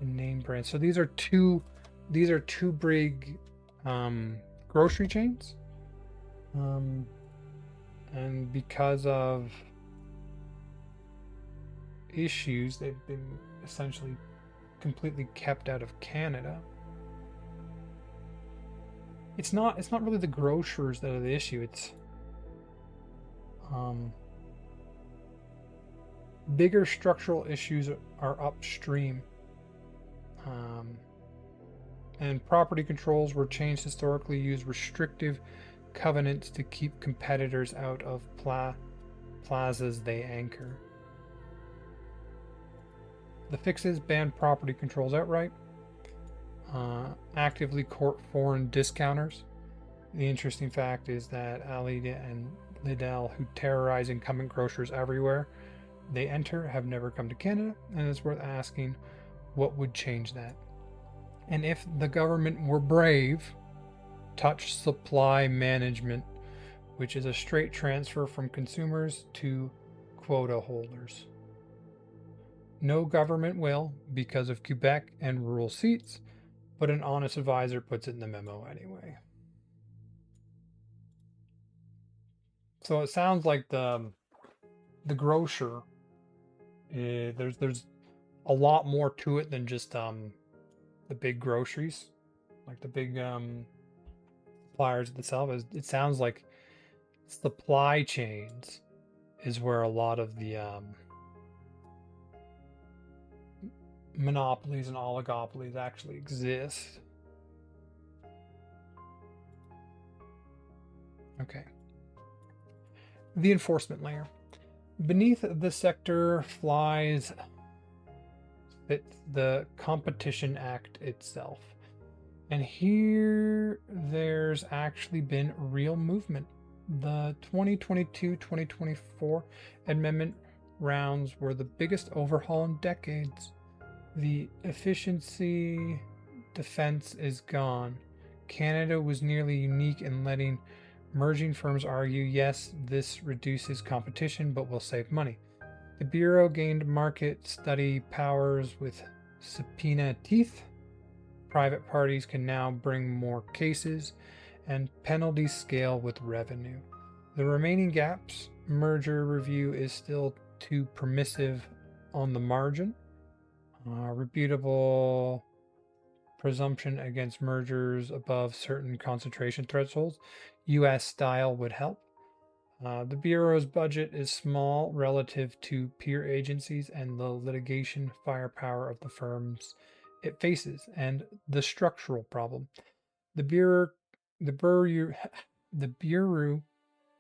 and name brands. So these are two big grocery chains. And because of issues, they've been essentially completely kept out of Canada. It's not really the grocers that are the issue. It's bigger structural issues are upstream. And property controls were changed historically use restrictive covenants to keep competitors out of plazas they anchor. The fixes: ban property controls outright. Actively court foreign discounters. The interesting fact is that Aldi and Lidl, who terrorize incumbent grocers everywhere they enter, have never come to Canada, and it's worth asking what would change that. And if the government were brave, touch supply management, which is a straight transfer from consumers to quota holders. No government will, because of Quebec and rural seats, but an honest advisor puts it in the memo anyway. So it sounds like the grocer, there's a lot more to it than just the big groceries, like the big suppliers themselves. It sounds like supply chains is where a lot of the monopolies and oligopolies actually exist. Okay. The enforcement layer. Beneath the sector flies the Competition Act itself. And here there's actually been real movement. The 2022-2024 amendment rounds were the biggest overhaul in decades. The efficiency defense is gone. Canada was nearly unique in letting merging firms argue, yes, this reduces competition, but will save money. The Bureau gained market study powers with subpoena teeth. Private parties can now bring more cases, and penalties scale with revenue. The remaining gaps, merger review is still too permissive on the margin. Reputable presumption against mergers above certain concentration thresholds, US style, would help. The Bureau's budget is small relative to peer agencies and the litigation firepower of the firms it faces, and the structural problem. The Bureau, the Bureau, the Bureau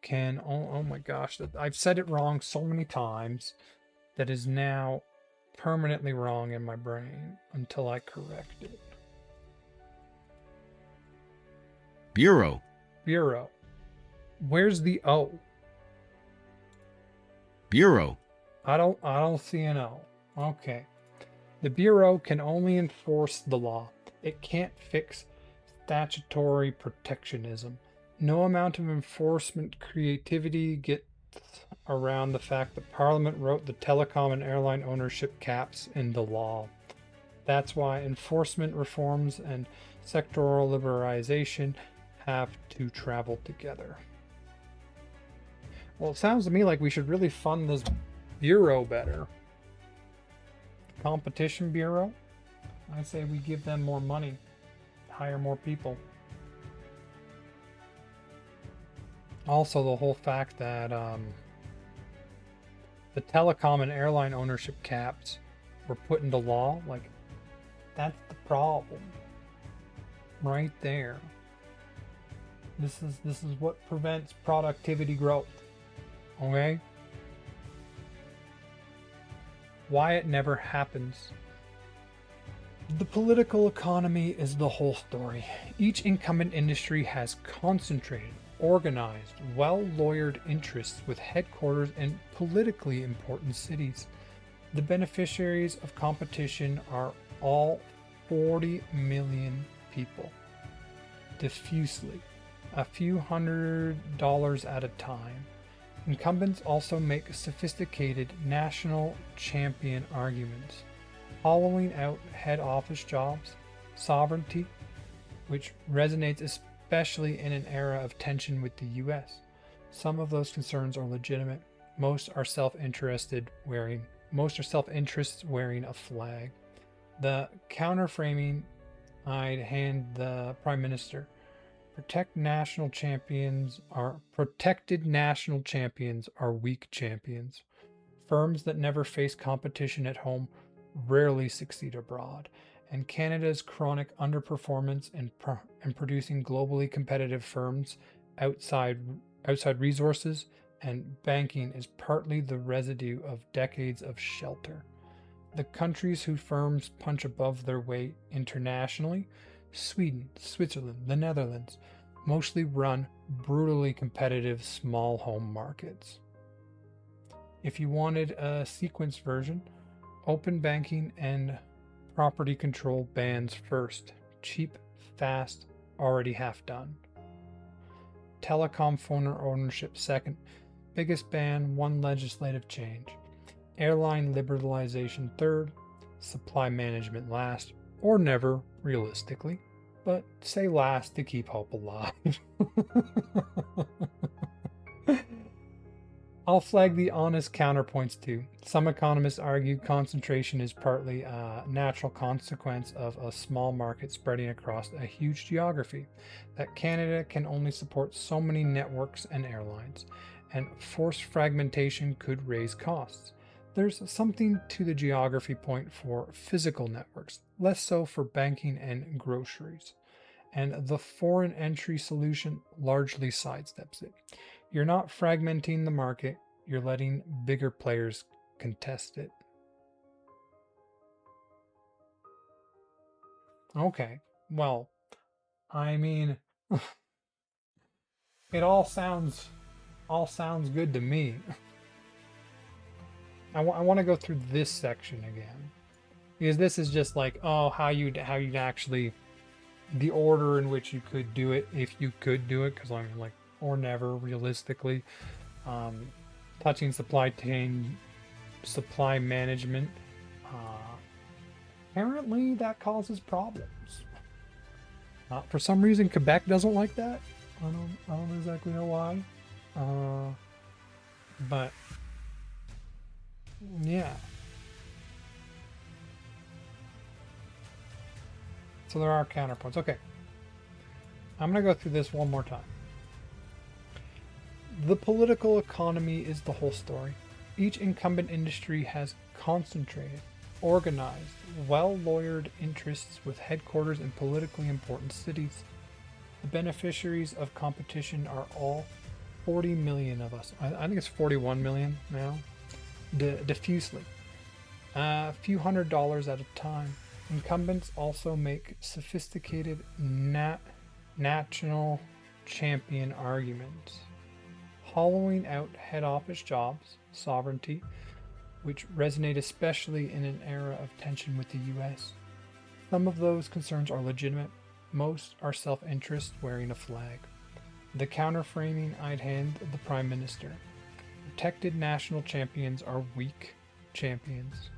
can. Oh my gosh, I've said it wrong so many times that is now permanently wrong in my brain until I correct it. Bureau. Bureau. Where's the O? Bureau. I don't see an O. Okay. The Bureau can only enforce the law. It can't fix statutory protectionism. No amount of enforcement creativity gets around the fact that Parliament wrote the telecom and airline ownership caps in the law. That's why enforcement reforms and sectoral liberalization have to travel together. Well, it sounds to me like we should really fund this Bureau better. Competition Bureau? I say we give them more money, hire more people. Also, the whole fact that the telecom and airline ownership caps were put into law, like, that's the problem. Right there. This is what prevents productivity growth. Okay? Why it never happens. The political economy is the whole story. Each incumbent industry has concentrated, organized, well-lawyered interests with headquarters in politically important cities. The beneficiaries of competition are all 40 million people, diffusely, a few $100s at a time. Incumbents also make sophisticated national champion arguments, hollowing out head office jobs, sovereignty, which resonates especially in an era of tension with the US. Some of those concerns are legitimate. Most are self-interests wearing a flag. The counterframing I'd hand the Prime Minister. Protected national champions are weak champions. Firms that never face competition at home rarely succeed abroad, and Canada's chronic underperformance in producing globally competitive firms outside resources and banking is partly the residue of decades of shelter. The countries whose firms punch above their weight internationally, Sweden, Switzerland, the Netherlands, mostly run brutally competitive small home markets. If you wanted a sequenced version, open banking and property control bans first. Cheap, fast, already half done. Telecom phone ownership second. Biggest ban, one legislative change. Airline liberalization third. Supply management last, or never, realistically. But say last to keep hope alive. I'll flag the honest counterpoints too. Some economists argue concentration is partly a natural consequence of a small market spreading across a huge geography, that Canada can only support so many networks and airlines, and forced fragmentation could raise costs. There's something to the geography point for physical networks, less so for banking and groceries. and the foreign entry solution largely sidesteps it. You're not fragmenting the market, you're letting bigger players contest it. Okay, well, I mean, it all sounds good to me. I want to go through this section again because this is just like, oh, how you'd actually, the order in which you could do it if you could do it, because I'm like, or never realistically. Touching supply chain, supply management. Apparently that causes problems. For some reason, Quebec doesn't like that. I don't exactly know why. But yeah. So there are counterpoints. Okay. I'm going to go through this one more time. The political economy is the whole story. Each incumbent industry has concentrated, organized, well-lawyered interests with headquarters in politically important cities. The beneficiaries of competition are all 40 million of us. I think it's 41 million now. Diffusely. A few $100s at a time. Incumbents also make sophisticated national champion arguments, hollowing out head office jobs, sovereignty, which resonate especially in an era of tension with the US. Some of those concerns are legitimate. Most are self-interest wearing a flag. The counter-framing I'd hand the Prime Minister. Protected national champions are weak champions.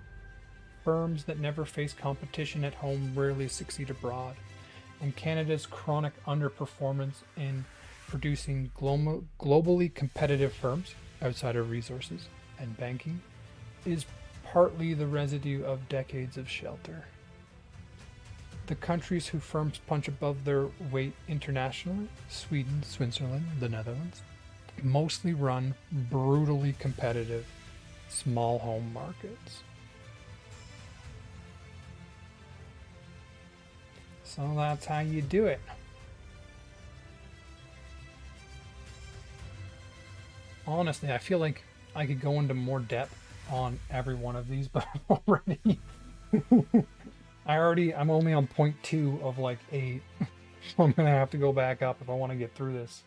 Firms that never face competition at home rarely succeed abroad, and Canada's chronic underperformance in producing globally competitive firms outside of resources and banking is partly the residue of decades of shelter. The countries whose firms punch above their weight internationally, Sweden, Switzerland, the Netherlands, mostly run brutally competitive small home markets. So that's how you do it. Honestly, I feel like I could go into more depth on every one of these, but I'm only on point 2 of like 8. So I'm gonna have to go back up if I want to get through this.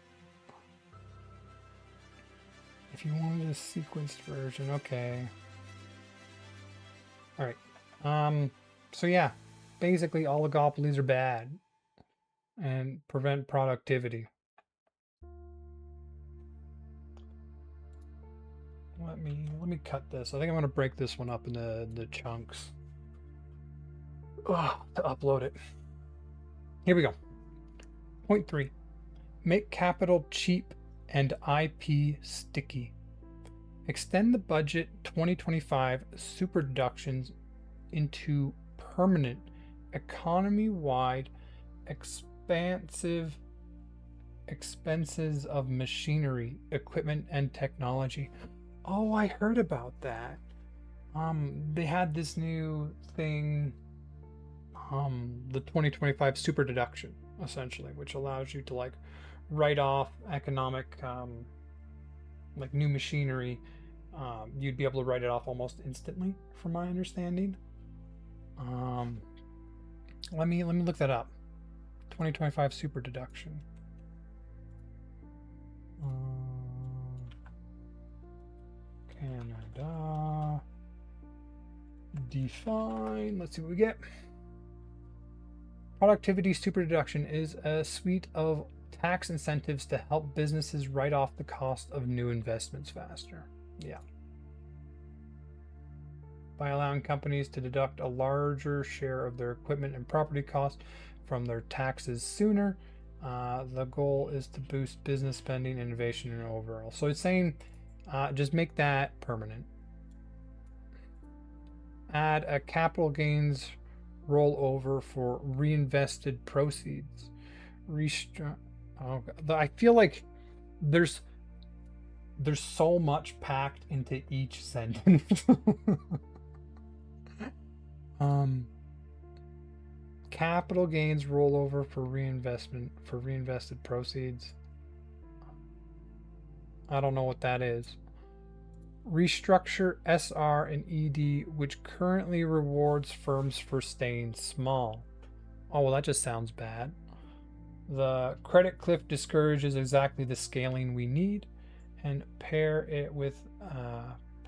If you wanted a sequenced version, okay. Alright. So yeah, basically oligopolies are bad and prevent productivity. Let me cut this. I think I'm gonna break this one up into the chunks. To upload it. Here we go. Point 3. Make capital cheap and IP sticky. Extend the budget 2025 super deductions into permanent economy-wide expenses of machinery, equipment, and technology. Oh, I heard about that. They had this new thing, the 2025 super deduction, essentially, which allows you to like write off economic, like new machinery. You'd be able to write it off almost instantly, from my understanding. Let me look that up. 2025 super deduction. Canada. Define. Let's see what we get. Productivity super deduction is a suite of tax incentives to help businesses write off the cost of new investments faster. Yeah. By allowing companies to deduct a larger share of their equipment and property costs from their taxes sooner, the goal is to boost business spending, innovation, and overall. So it's saying just make that permanent. Add a capital gains rollover for reinvested proceeds. I feel like there's so much packed into each sentence. capital gains rollover for reinvested proceeds. I don't know what that is. Restructure SR and ED, which currently rewards firms for staying small. Oh, well, that just sounds bad. The credit cliff discourages exactly the scaling we need, and pair it with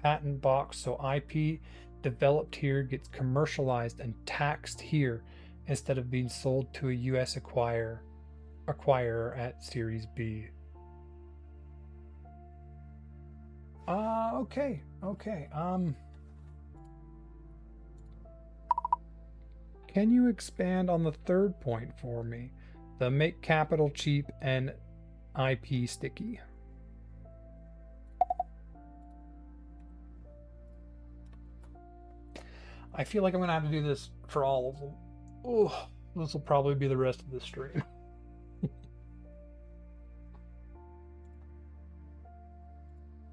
patent box so IP developed here gets commercialized and taxed here instead of being sold to a US acquirer at Series B. Okay. Can you expand on the third point for me? The make capital cheap and IP sticky. I feel like I'm gonna have to do this for all of them. Oh, this will probably be the rest of the stream.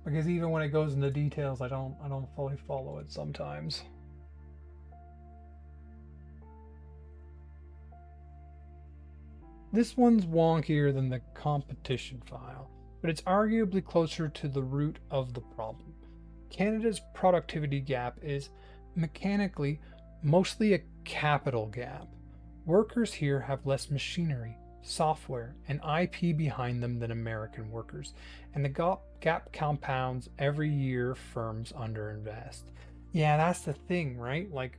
Because even when it goes into details, I don't fully follow it sometimes. This one's wonkier than the competition file, but it's arguably closer to the root of the problem. Canada's productivity gap is mechanically mostly a capital gap. Workers here have less machinery, software, and IP behind them than American workers, and the gap compounds every year firms underinvest. Yeah, that's the thing, right? Like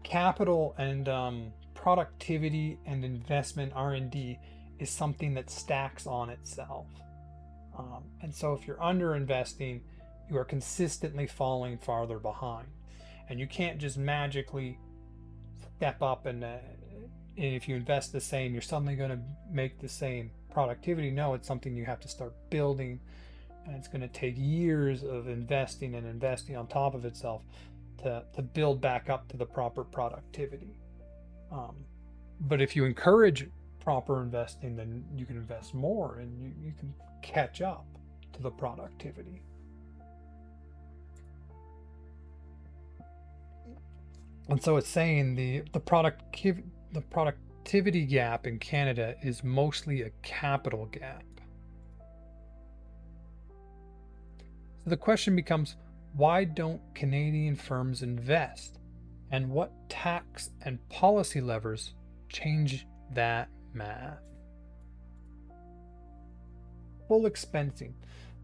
capital and productivity and investment R&D is something that stacks on itself. And so if you're underinvesting, you are consistently falling farther behind. And you can't just magically step up and if you invest the same, you're suddenly going to make the same productivity. No, it's something you have to start building, and it's going to take years of investing on top of itself to build back up to the proper productivity. But if you encourage proper investing, then you can invest more and you can catch up to the productivity. And so it's saying the productivity gap in Canada is mostly a capital gap. So the question becomes, why don't Canadian firms invest? And what tax and policy levers change that math? Full expensing.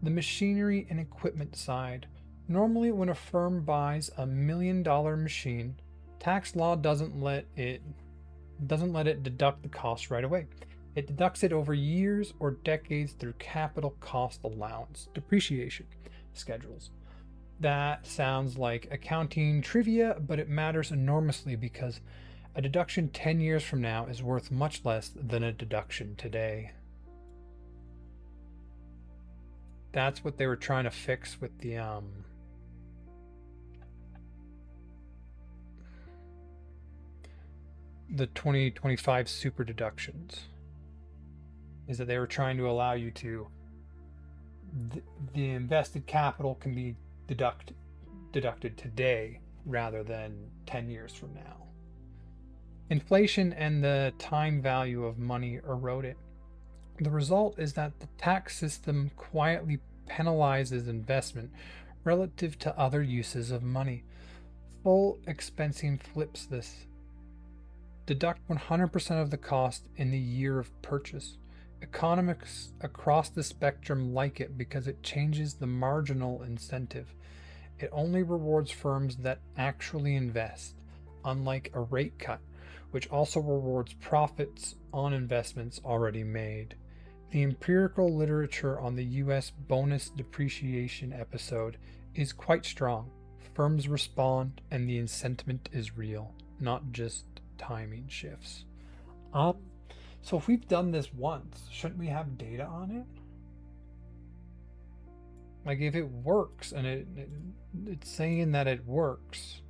The machinery and equipment side. Normally when a firm buys $1 million machine, tax law doesn't let it deduct the cost right away. It deducts it over years or decades through capital cost allowance, depreciation schedules. That sounds like accounting trivia, but it matters enormously because a deduction 10 years from now is worth much less than a deduction today. That's what they were trying to fix with the 2025 super deductions, is that they were trying to allow you to the invested capital can be deducted today rather than 10 years from now. Inflation and the time value of money erode it. The result is that the tax system quietly penalizes investment relative to other uses of money. Full expensing flips this. Deduct 100% of the cost in the year of purchase. Economists across the spectrum like it because it changes the marginal incentive. It only rewards firms that actually invest, unlike a rate cut, which also rewards profits on investments already made. The empirical literature on the US bonus depreciation episode is quite strong. Firms respond and the incentive is real, not just timing shifts. So if we've done this once, shouldn't we have data on it? Like if it works and it's saying that it works,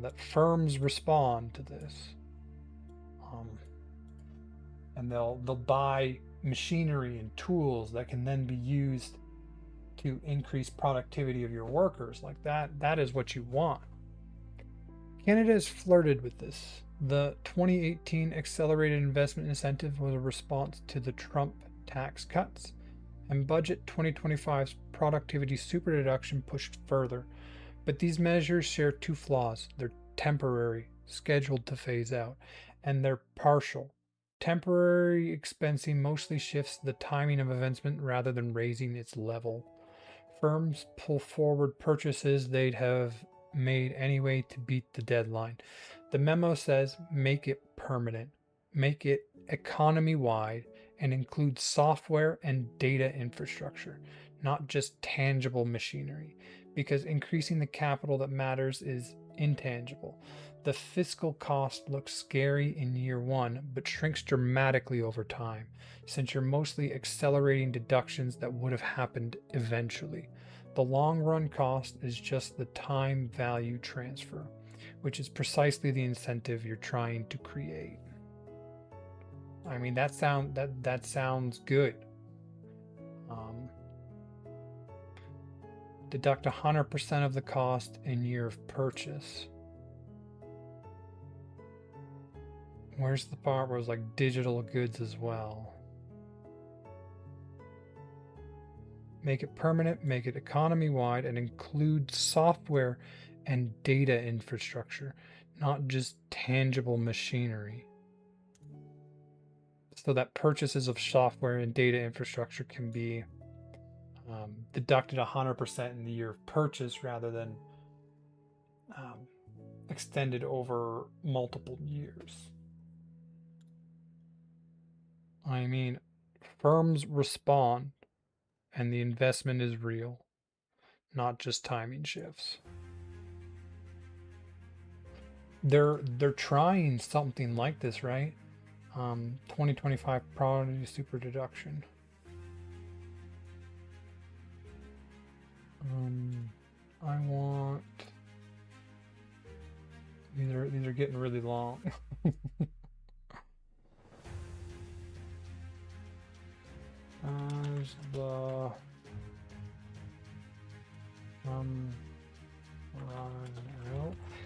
that firms respond to this, and they'll buy machinery and tools that can then be used to increase productivity of your workers. Like that is what you want. Canada has flirted with this. The 2018 Accelerated Investment Incentive was a response to the Trump tax cuts, and Budget 2025's productivity super deduction pushed further. But these measures share two flaws. They're temporary, scheduled to phase out, and they're partial. Temporary expensing mostly shifts the timing of investment rather than raising its level. Firms pull forward purchases they'd have made anyway to beat the deadline. The memo says make it permanent, make it economy wide, and include software and data infrastructure, not just tangible machinery, because increasing the capital that matters is intangible. The fiscal cost looks scary in year one, but shrinks dramatically over time, since you're mostly accelerating deductions that would have happened eventually. The long run cost is just the time value transfer, which is precisely the incentive you're trying to create. I mean, that sounds good. Deduct 100% of the cost in year of purchase. Where's the part where it's like digital goods as well? Make it permanent, make it economy wide, and include software and data infrastructure, not just tangible machinery. So that purchases of software and data infrastructure can be deducted 100% in the year of purchase rather than extended over multiple years. I mean, firms respond and the investment is real, not just timing shifts. They're trying something like this, right? 2025 priority super deduction. I want. These are getting really long. There's the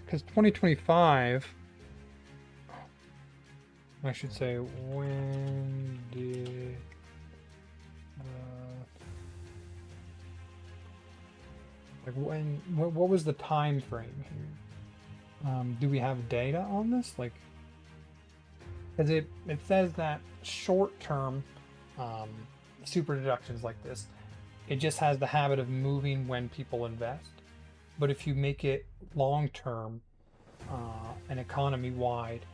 because 2025. I should say, when did what was the time frame here? Do we have data on this? Like, because it says that short term super deductions like this, it just has the habit of moving when people invest. But if you make it long term and economy wide,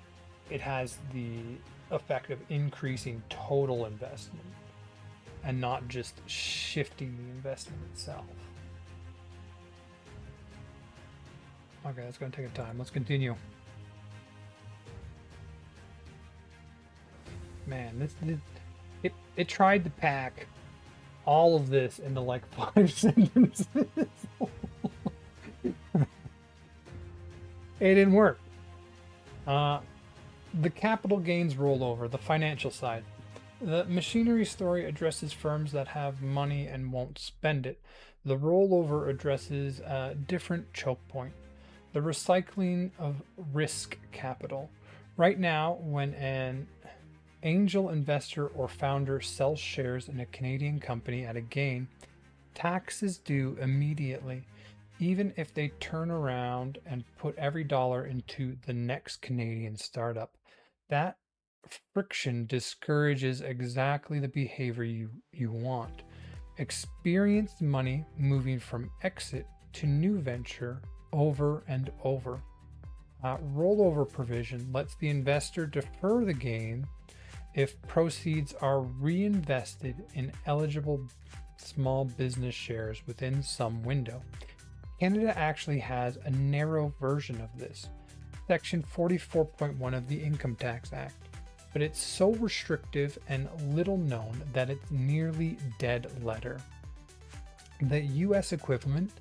it has the effect of increasing total investment and not just shifting the investment itself. Okay, that's going to take a time. Let's continue. Man, it tried to pack all of this into like 5 sentences. It didn't work. The capital gains rollover, the financial side. The machinery story addresses firms that have money and won't spend it. The rollover addresses a different choke point, the recycling of risk capital. Right now, when an angel investor or founder sells shares in a Canadian company at a gain, tax is due immediately, even if they turn around and put every dollar into the next Canadian startup. That friction discourages exactly the behavior you want. Experienced money moving from exit to new venture over and over. Rollover provision lets the investor defer the gain if proceeds are reinvested in eligible small business shares within some window. Canada actually has a narrow version of this, Section 44.1 of the Income Tax Act, but it's so restrictive and little known that it's nearly dead letter. The US equivalent,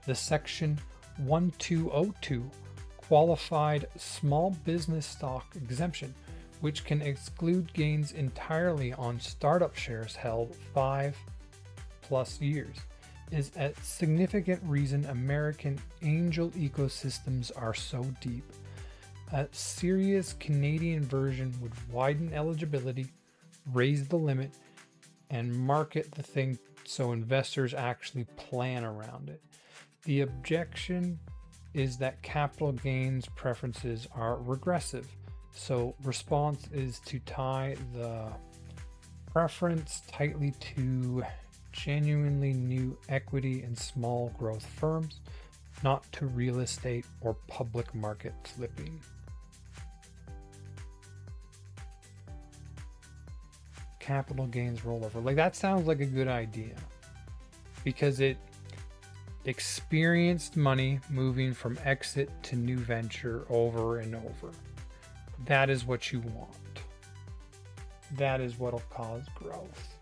the Section 1202 Qualified Small Business Stock Exemption, which can exclude gains entirely on startup shares held 5+ years, is a significant reason American angel ecosystems are so deep. A serious Canadian version would widen eligibility, raise the limit, and market the thing so investors actually plan around it. The objection is that capital gains preferences are regressive. So response is to tie the preference tightly to genuinely new equity and small growth firms, not to real estate or public market flipping. Capital gains rollover. Like, that sounds like a good idea because it experienced money moving from exit to new venture over and over. That is what you want. That is what'll cause growth.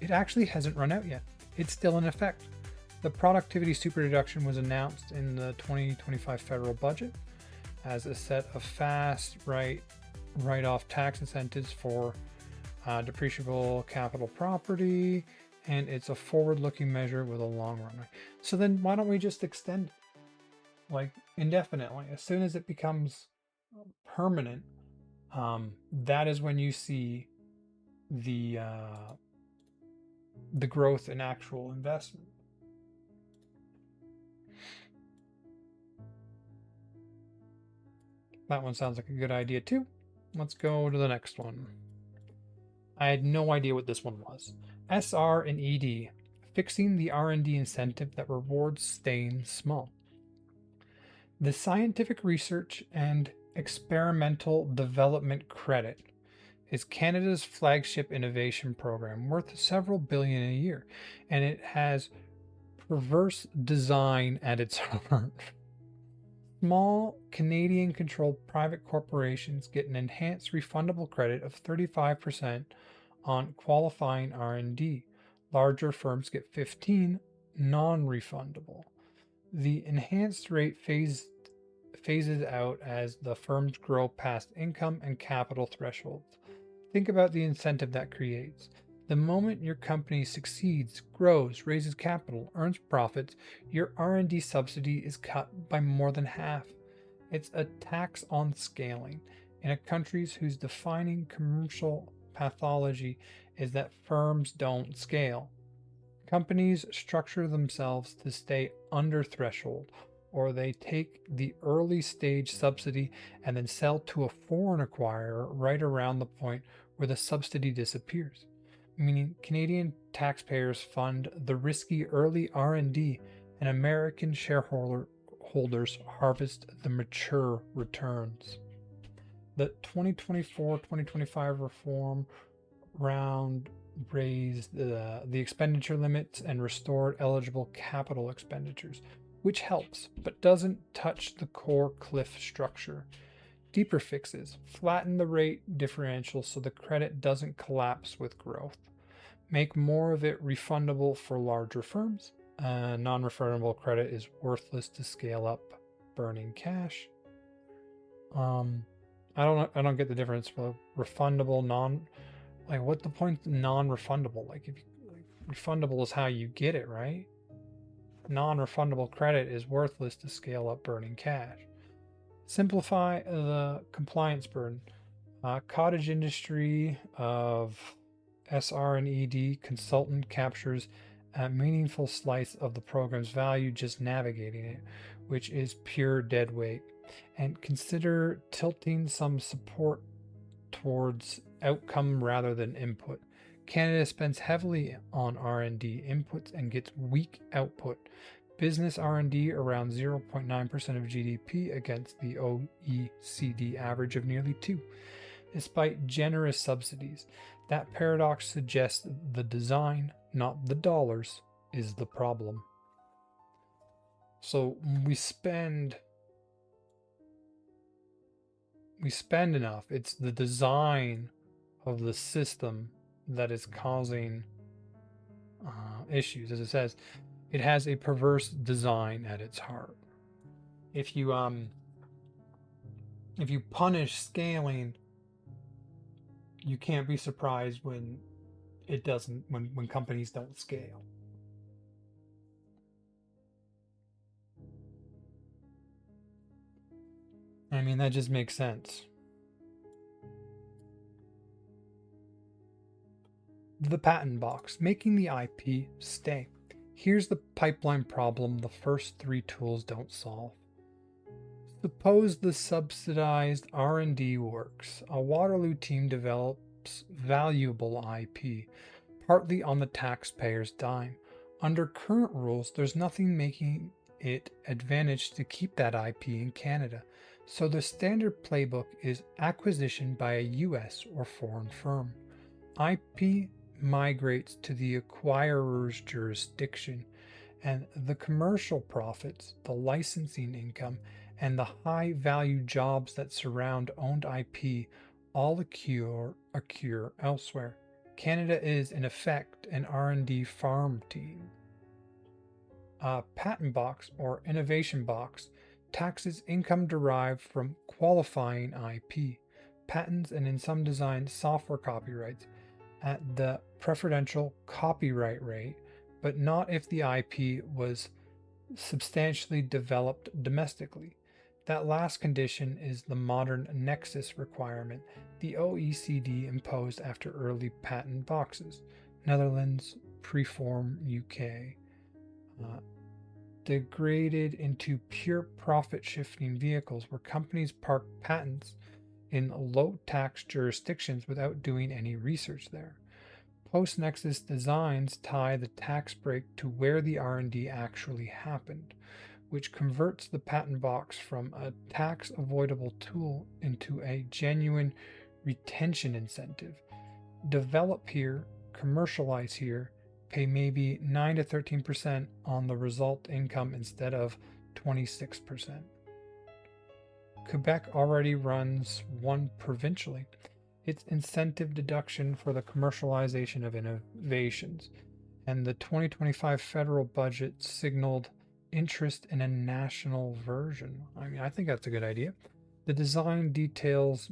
It actually hasn't run out yet. It's still in effect. The productivity super deduction was announced in the 2025 federal budget as a set of fast write-off tax incentives for depreciable capital property, and it's a forward-looking measure with a long runway. So then why don't we just extend it, like, indefinitely? As soon as it becomes permanent, that is when you see the growth in actual investment. That one sounds like a good idea too. Let's go to the next one. I had no idea what this one was. SR and ED, fixing the R&D incentive that rewards staying small. The Scientific Research and Experimental Development Credit is Canada's flagship innovation program worth several billion a year, and it has perverse design at its heart. Small Canadian-controlled private corporations get an enhanced refundable credit of 35% on qualifying R&D. Larger firms get 15% non-refundable. The enhanced rate phases out as the firms grow past income and capital thresholds. Think about the incentive that creates. The moment your company succeeds, grows, raises capital, earns profits, your R&D subsidy is cut by more than half. It's a tax on scaling in a country whose defining commercial pathology is that firms don't scale. Companies structure themselves to stay under threshold, or they take the early stage subsidy and then sell to a foreign acquirer right around the point where the subsidy disappears. Meaning Canadian taxpayers fund the risky early R&D and American shareholders harvest the mature returns. The 2024-2025 reform round raised the expenditure limits and restored eligible capital expenditures, which helps, but doesn't touch the core cliff structure. Deeper fixes flatten the rate differential so the credit doesn't collapse with growth. Make more of it refundable for larger firms. Non-refundable credit is worthless to scale up burning cash. I don't get the difference for refundable, what's the point of non-refundable? Refundable is how you get it, right? Non-refundable credit is worthless to scale up burning cash. Simplify the compliance burden. Cottage industry of SR and ED consultant captures a meaningful slice of the program's value just navigating it, which is pure dead weight. And consider tilting some support towards outcome rather than input. Canada spends heavily on R&D inputs and gets weak output. Business R&D around 0.9% of GDP against the OECD average of nearly 2%. Despite generous subsidies, that paradox suggests the design, not the dollars, is the problem. So we spend enough. It's the design of the system that is causing issues. As it says, it has a perverse design at its heart. If you punish scaling, you can't be surprised when it doesn't when companies don't scale. I mean, that just makes sense. The patent box, making the IP stay. Here's the pipeline problem the first three tools don't solve. Suppose the subsidized R&D works. A Waterloo team develops valuable IP, partly on the taxpayer's dime. Under current rules, there's nothing making it advantage to keep that IP in Canada. So the standard playbook is acquisition by a US or foreign firm. IP migrates to the acquirer's jurisdiction, and the commercial profits, the licensing income, and the high value jobs that surround owned IP all occur elsewhere. Canada is in effect an R&D farm team. A patent box or innovation box taxes income derived from qualifying IP, patents, and in some designs software copyrights at the preferential copyright rate, but not if the IP was substantially developed domestically. That last condition is the modern nexus requirement the OECD imposed after early patent boxes. Netherlands, Preform UK. Degraded into pure profit shifting vehicles where companies park patents in low tax jurisdictions without doing any research there. Post-Nexus designs tie the tax break to where the R&D actually happened, which converts the patent box from a tax avoidable tool into a genuine retention incentive. Develop here, commercialize here, pay maybe 9 to 13% on the result income instead of 26%. Quebec already runs one provincially. It's incentive deduction for the commercialization of innovations, and the 2025 federal budget signaled interest in a national version. I mean, I think that's a good idea. The design details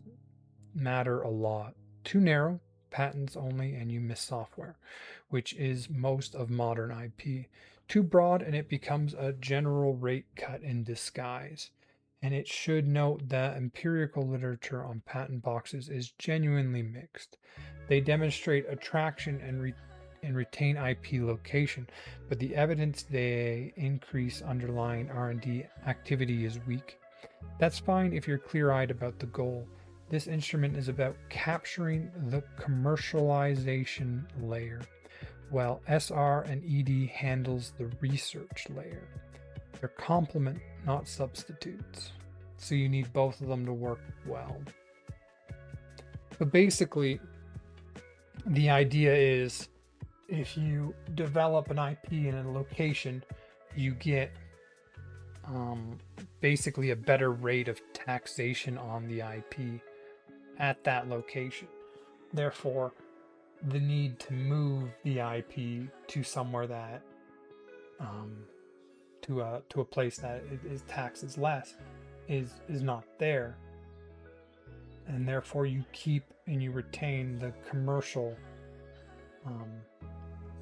matter a lot. Too narrow, patents only, and you miss software, which is most of modern IP. Too broad, and it becomes a general rate cut in disguise. And it should note that empirical literature on patent boxes is genuinely mixed. They demonstrate attraction and retain IP location, but the evidence they increase underlying R&D activity is weak. That's fine if you're clear-eyed about the goal. This instrument is about capturing the commercialization layer, while SR and ED handles the research layer. They're complement, not substitutes. So you need both of them to work well. But basically, the idea is if you develop an IP in a location, you get basically a better rate of taxation on the IP at that location. Therefore, the need to move the IP to somewhere that to a place that is taxes less is not there, and therefore you keep and you retain the commercial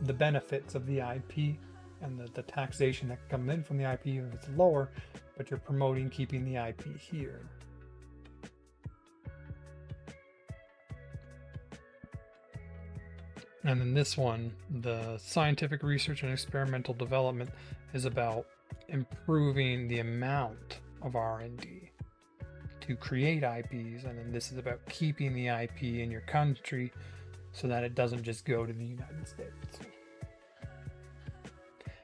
the benefits of the IP and the taxation that comes in from the IP if it's lower, but you're promoting keeping the IP here. And then this one, the scientific research and experimental development, is about improving the amount of R&D to create IPs, and then this is about keeping the IP in your country so that it doesn't just go to the United States.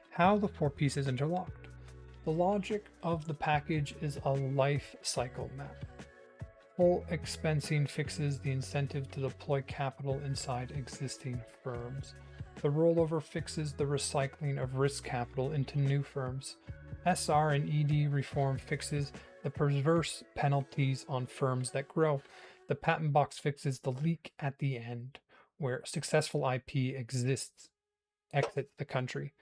How the four pieces interlocked. The logic of the package is a life cycle map. Full expensing fixes the incentive to deploy capital inside existing firms. The rollover fixes the recycling of risk capital into new firms. SR and ED reform fixes the perverse penalties on firms that grow. The patent box fixes the leak at the end, where successful IP exits the country,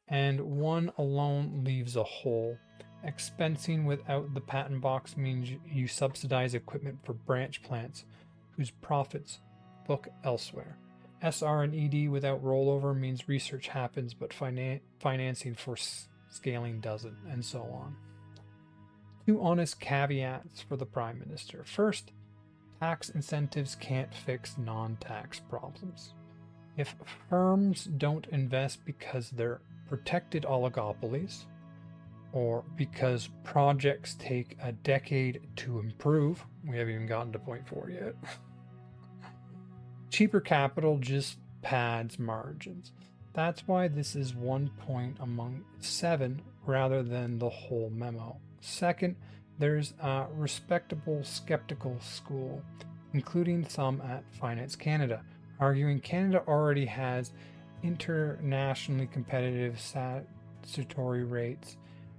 and one alone leaves a hole. Expensing without the patent box means you subsidize equipment for branch plants whose profits book elsewhere. SR and ED without rollover means research happens, but financing for scaling doesn't, and so on. 2 honest caveats for the Prime Minister. First, tax incentives can't fix non-tax problems. If firms don't invest because they're protected oligopolies, or because projects take a decade to improve, we haven't even gotten to point 4 yet, cheaper capital just pads margins. That's why this is 1 point among 7 rather than the whole memo. Second, there's a respectable skeptical school, including some at Finance Canada, arguing Canada already has internationally competitive statutory rates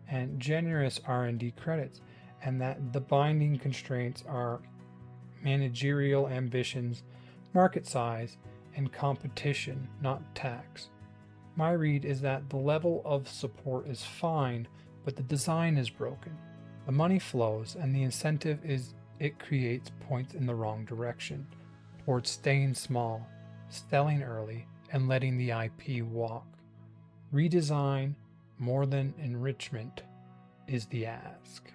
and generous R&D credits, and that the binding constraints are managerial ambitions, market size, and competition, not tax. My read is that the level of support is fine, but the design is broken. The money flows, and the incentive is it creates points in the wrong direction, towards staying small, selling early, and letting the IP walk. Redesign, more than enrichment, is the ask.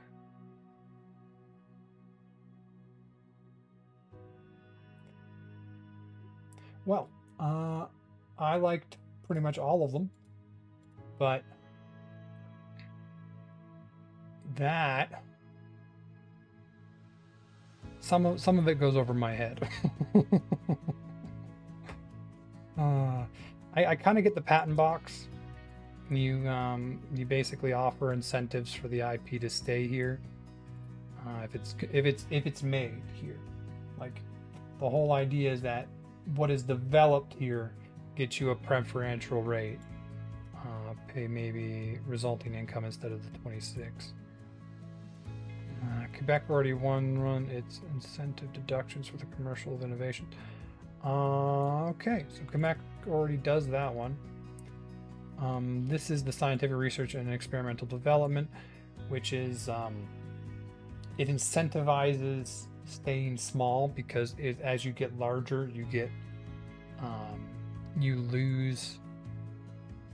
Well, I liked pretty much all of them, but that some of it goes over my head. I kind of get the patent box. You basically offer incentives for the IP to stay here if it's made here. Like, the whole idea is that what is developed here gets you a preferential rate. Pay maybe resulting income instead of the 26. Quebec already run its incentive deductions for the commercial of innovation. Okay, so Quebec already does that one. This is the scientific research and experimental development, which is it incentivizes staying small because as you get larger, you lose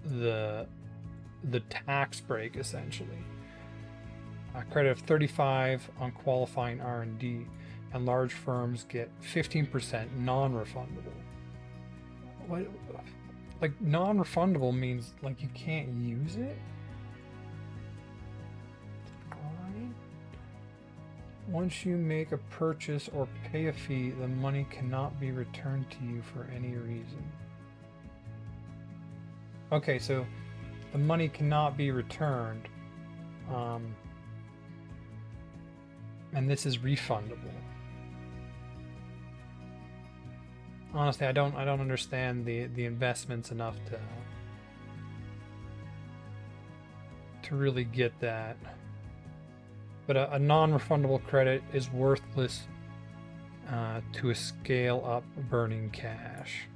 the tax break essentially. A credit of 35 on qualifying R&D, and large firms get 15% non-refundable. What? Like, non-refundable means like you can't use it? Fine. Once you make a purchase or pay a fee, the money cannot be returned to you for any reason. Okay, so the money cannot be returned. And this is refundable. Honestly, I don't understand the investments enough to really get that. But a non-refundable credit is worthless to a scale up burning cash.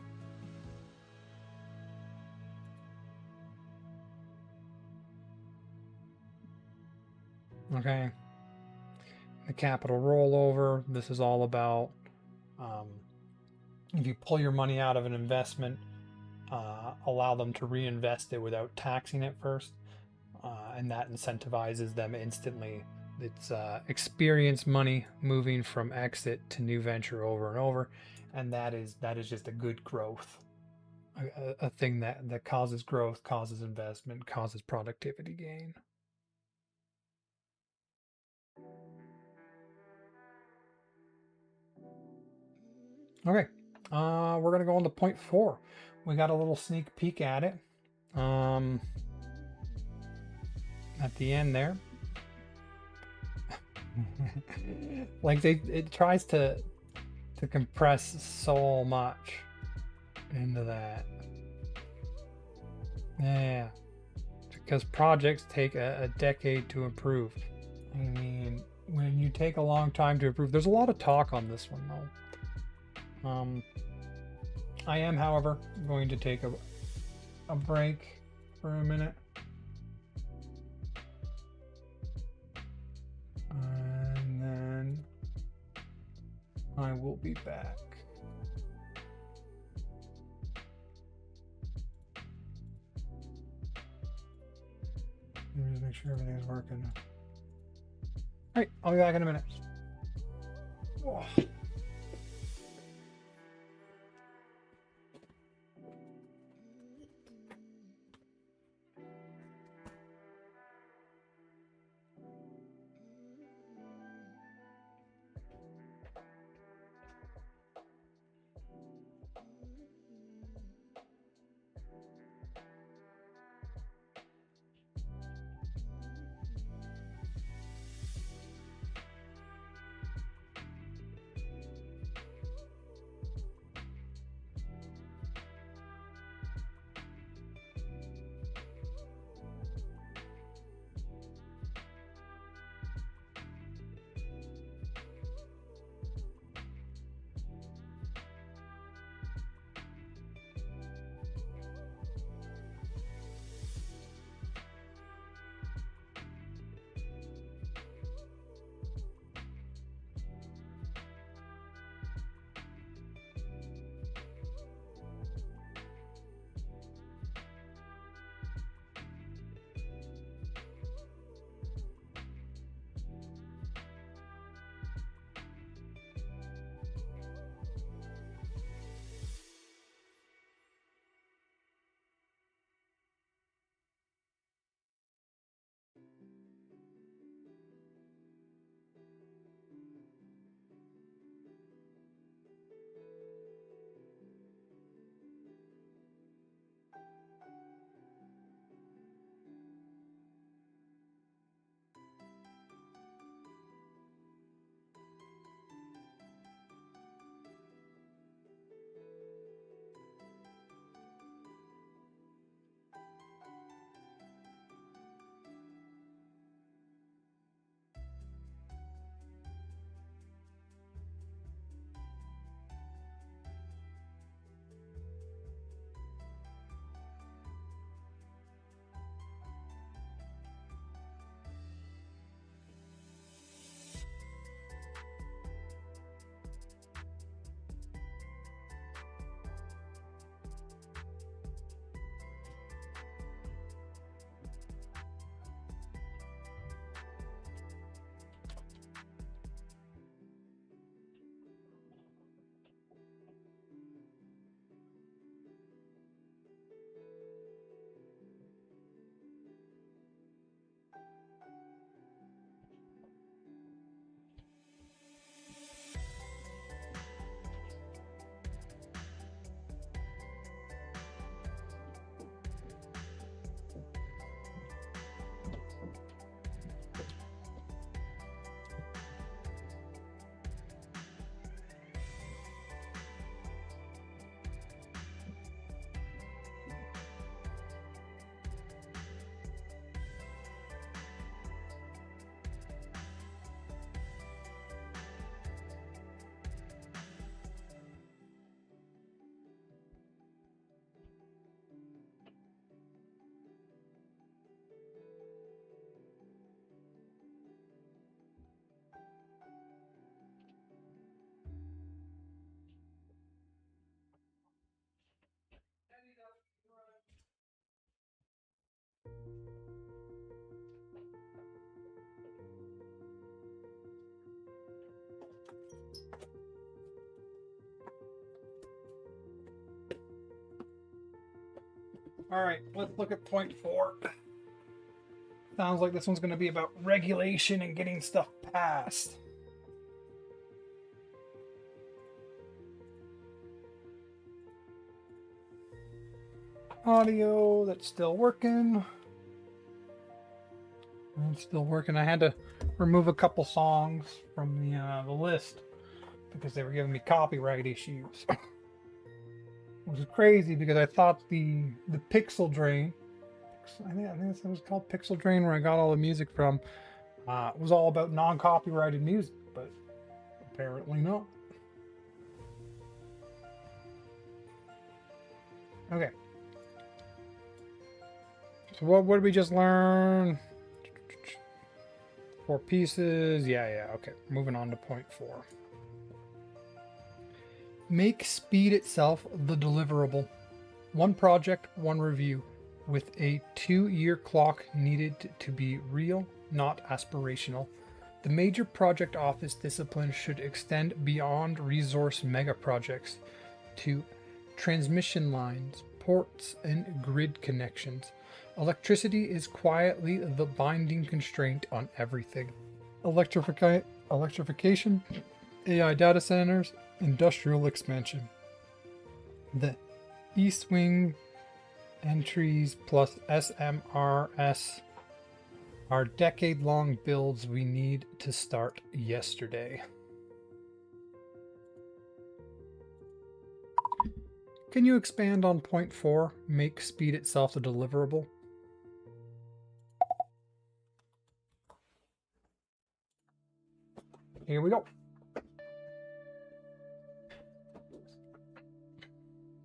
Okay. The capital rollover. This is all about if you pull your money out of an investment, allow them to reinvest it without taxing it first, and that incentivizes them instantly. It's experience money moving from exit to new venture over and over, and that is just a good growth, a thing that causes growth, causes investment, causes productivity gain. Okay, we're gonna go on to point 4. We got a little sneak peek at it at the end there. Like it tries to compress so much into that. Yeah, because projects take a decade to improve. I mean, when you take a long time to improve, there's a lot of talk on this one though. I am, however, going to take a break for a minute. And then I will be back. make sure everything's working. Alright, I'll be back in a minute. Oh. Alright, let's look at point 4. Sounds like this one's going to be about regulation and getting stuff passed. Audio, that's still working. It's still working. I had to remove a couple songs from the list because they were giving me copyright issues. Which is crazy because I thought the Pixel Drain, I think it was called Pixel Drain, where I got all the music from, was all about non-copyrighted music, but apparently not. Okay. So what did we just learn? 4 pieces. Yeah, okay. Moving on to point 4. Make speed itself the deliverable. One project, one review. with a 2-year clock needed to be real, not aspirational. The major project office discipline should extend beyond resource mega projects to transmission lines, ports, and grid connections. Electricity is quietly the binding constraint on everything. Electrification, AI data centers, industrial expansion. The East Wing entries plus SMRS are decade-long builds we need to start yesterday. Can you expand on point 4? Make speed itself the deliverable. Here we go.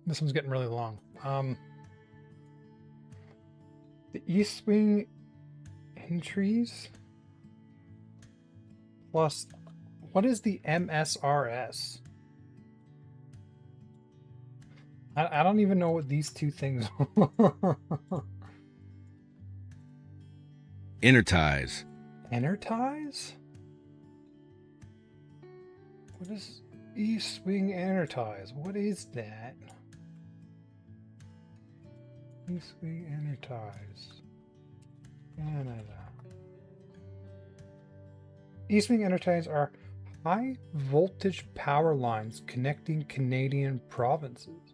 This one's getting really long. The East Wing entries plus, what is the MSRS? I don't even know what these two things are. Energize. Energize? What is East Wing Energize? What is that? East Wing Energize. Canada. East Wing Energize are high voltage power lines connecting Canadian provinces.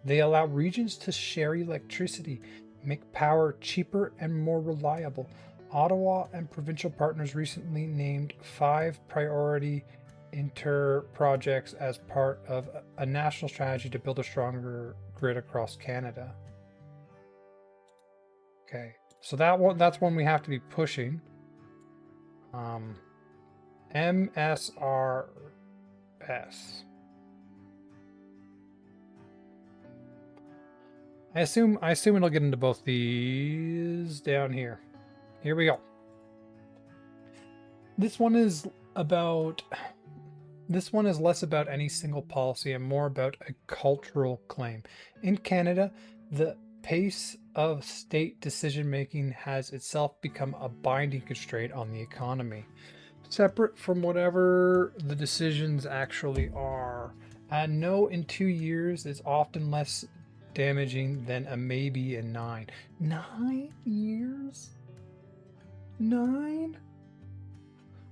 They allow regions to share electricity, make power cheaper and more reliable. Ottawa and provincial partners recently named 5 priority inter-projects as part of a national strategy to build a stronger grid across Canada. Okay, so that's one we have to be pushing. MSRS. I assume it'll get into both these down here. Here we go. This one is less about any single policy and more about a cultural claim. In Canada, the pace of state decision-making has itself become a binding constraint on the economy, separate from whatever the decisions actually are. A no in 2 years is often less damaging than a maybe in 9. 9 years? 9?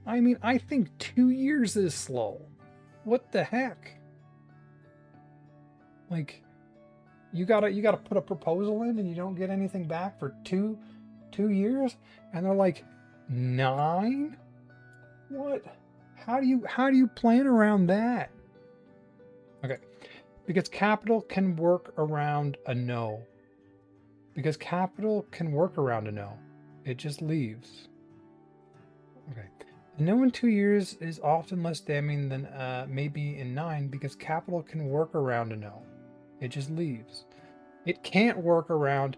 I mean, I think 2 years is slow. What the heck? Like, you gotta put a proposal in and you don't get anything back for two years, and they're like 9? What? How do you plan around that? Okay, because capital can work around a no. Because capital can work around a no. It just leaves. Okay. A no in 2 years is often less damning than maybe in 9 because capital can work around a no. It just leaves. It can't work around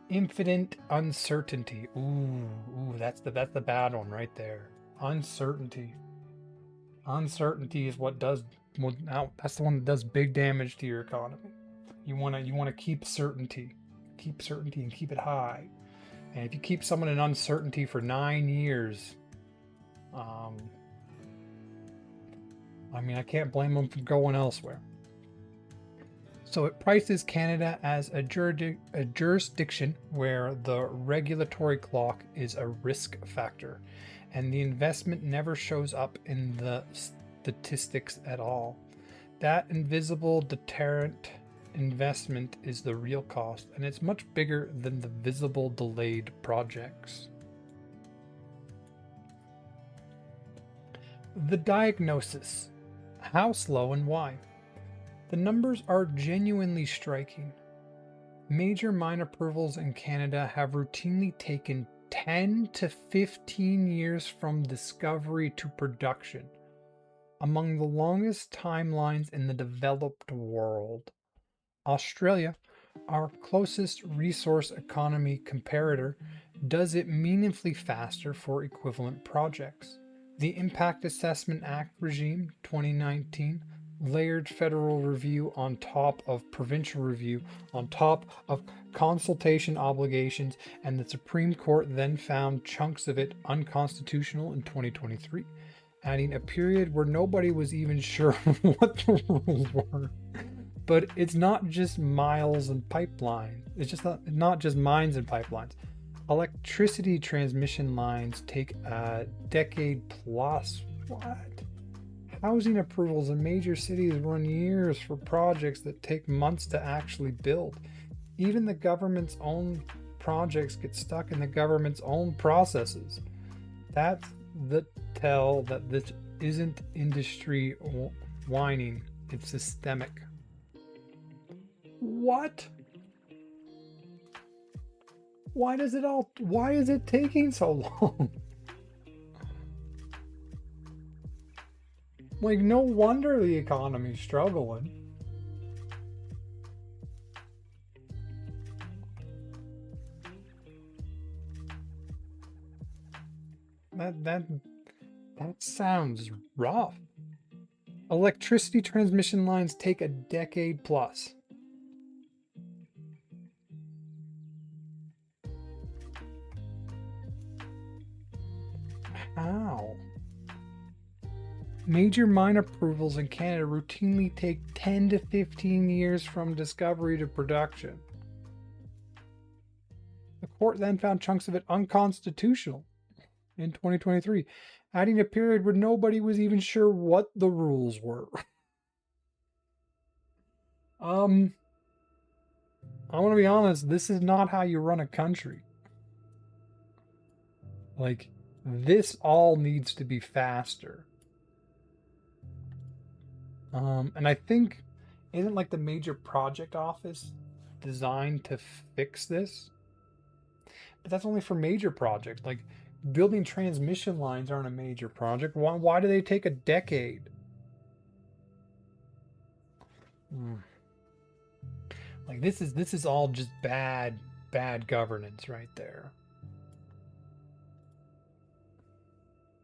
infinite uncertainty. Ooh, that's the bad one right there. Uncertainty. Uncertainty is what does. Well, now that's the one that does big damage to your economy. You wanna keep certainty, and keep it high. And if you keep someone in uncertainty for 9 years, I mean, I can't blame them for going elsewhere. So it prices Canada as a jurisdiction where the regulatory clock is a risk factor, and the investment never shows up in the statistics at all. That invisible deterrent investment is the real cost, and it's much bigger than the visible delayed projects. The diagnosis. How slow and why? The numbers are genuinely striking. Major mine approvals in Canada have routinely taken 10 to 15 years from discovery to production, among the longest timelines in the developed world. Australia, our closest resource economy comparator, does it meaningfully faster for equivalent projects. The Impact Assessment Act regime, 2019, layered federal review on top of provincial review, on top of consultation obligations, and the Supreme Court then found chunks of it unconstitutional in 2023, adding a period where nobody was even sure what the rules were. But it's not just miles and pipelines. It's just not just mines and pipelines. Electricity transmission lines take a decade plus. What? Housing approvals in major cities run years for projects that take months to actually build. Even the government's own projects get stuck in the government's own processes. That's the tell that this isn't industry whining, it's systemic. What? Why is it taking so long? Like, no wonder the economy's struggling. That sounds rough. Electricity transmission lines take a decade plus. How? Major mine approvals in Canada routinely take 10 to 15 years from discovery to production. The court then found chunks of it unconstitutional in 2023, adding a period where nobody was even sure what the rules were. I want to be honest, this is not how you run a country. Like, this all needs to be faster. And I think, isn't like the major project office designed to fix this? But that's only for major projects. Like, building transmission lines aren't a major project. Why do they take a decade? Like, this is all just bad governance right there.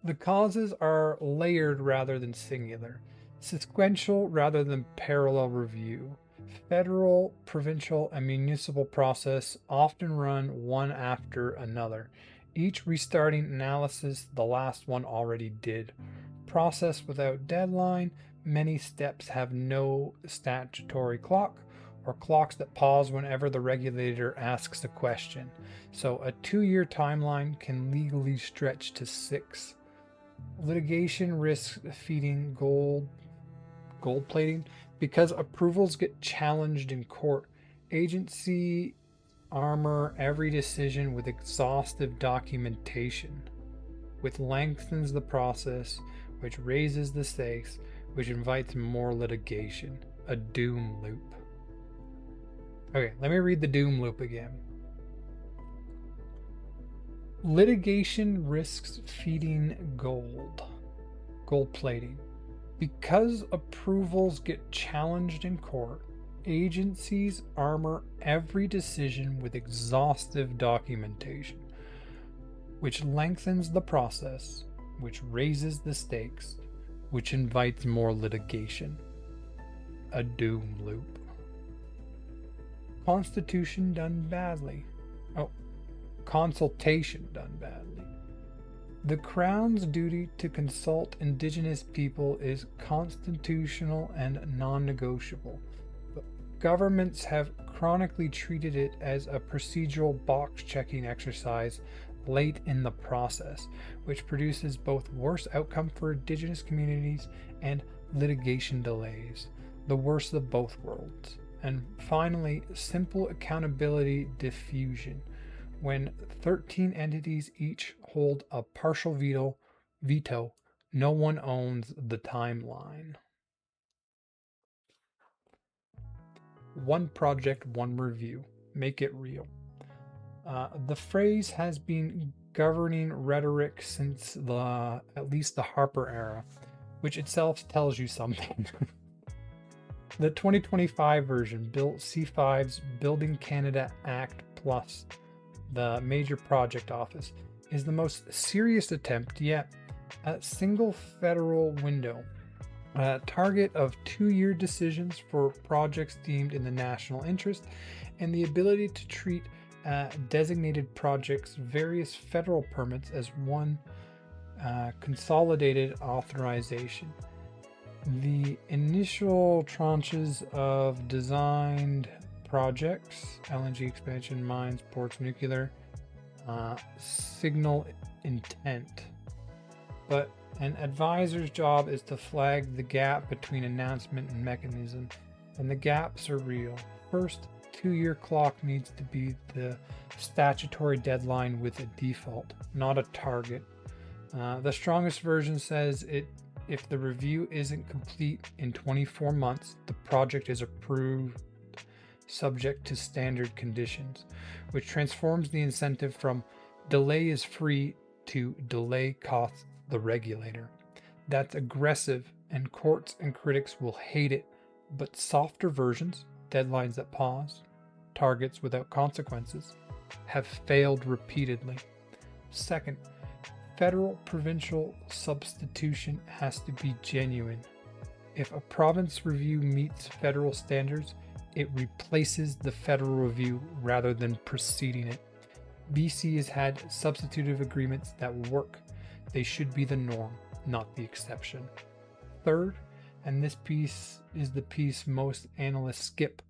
The causes are layered rather than singular, sequential rather than parallel review. Federal, provincial, and municipal process often run one after another, each restarting analysis the last one already did. Process without deadline, many steps have no statutory clock, or clocks that pause whenever the regulator asks a question. So a 2-year timeline can legally stretch to 6. Litigation risks feeding gold plating because approvals get challenged in court. Agency armor every decision with exhaustive documentation, which lengthens the process, which raises the stakes, which invites more litigation. A doom loop. Okay, let me read the doom loop again. Litigation risks feeding gold plating. Because approvals get challenged in court, agencies armor every decision with exhaustive documentation, which lengthens the process, which raises the stakes, which invites more litigation. A doom loop. Constitution done badly. Consultation done badly. The Crown's duty to consult Indigenous people is constitutional and non-negotiable, but governments have chronically treated it as a procedural box-checking exercise late in the process, which produces both worse outcome for Indigenous communities and litigation delays, the worst of both worlds. And finally, simple accountability diffusion. When 13 entities each hold a partial veto, no one owns the timeline. One project, one review. Make it real. The phrase has been governing rhetoric since at least the Harper era, which itself tells you something. The 2025 version, Bill C5's Building Canada Act Plus, the major project office, is the most serious attempt yet at single federal window. A target of 2-year decisions for projects deemed in the national interest, and the ability to treat designated projects' various federal permits as one consolidated authorization. The initial tranches of designed projects, LNG expansion, mines, ports, nuclear, signal intent. But an advisor's job is to flag the gap between announcement and mechanism, and the gaps are real. First, 2-year clock needs to be the statutory deadline with a default, not a target. The strongest version says if the review isn't complete in 24 months, the project is approved subject to standard conditions, which transforms the incentive from delay is free to delay costs the regulator. That's aggressive, and courts and critics will hate it, but softer versions, deadlines that pause, targets without consequences, have failed repeatedly. Second, federal provincial substitution has to be genuine. If a province review meets federal standards, it replaces the federal review rather than preceding it. BC has had substitutive agreements that work. They should be the norm, not the exception. Third, and this piece is the piece most analysts skip,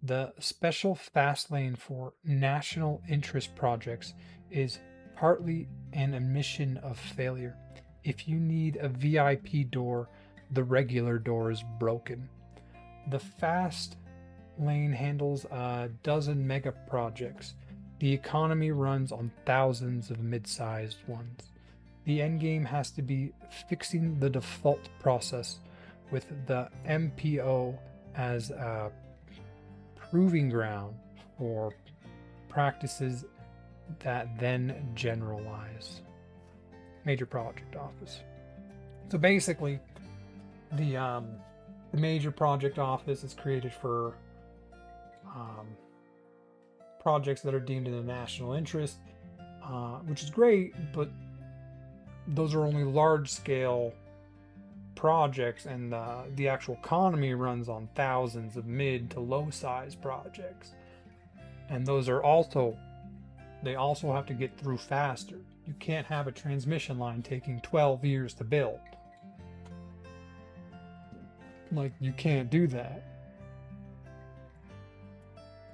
the special fast lane for national interest projects is partly an admission of failure. If you need a VIP door, the regular door is broken. The fast lane handles a dozen mega projects. The economy runs on thousands of mid-sized ones. The endgame has to be fixing the default process with the MPO as a proving ground for practices that then generalize. Major project office. So basically, the major project office is created for projects that are deemed in the national interest, which is great, but those are only large-scale projects, and the actual economy runs on thousands of mid to low-size projects, and those are also have to get through faster. You can't have a transmission line taking 12 years to build. Like, you can't do that.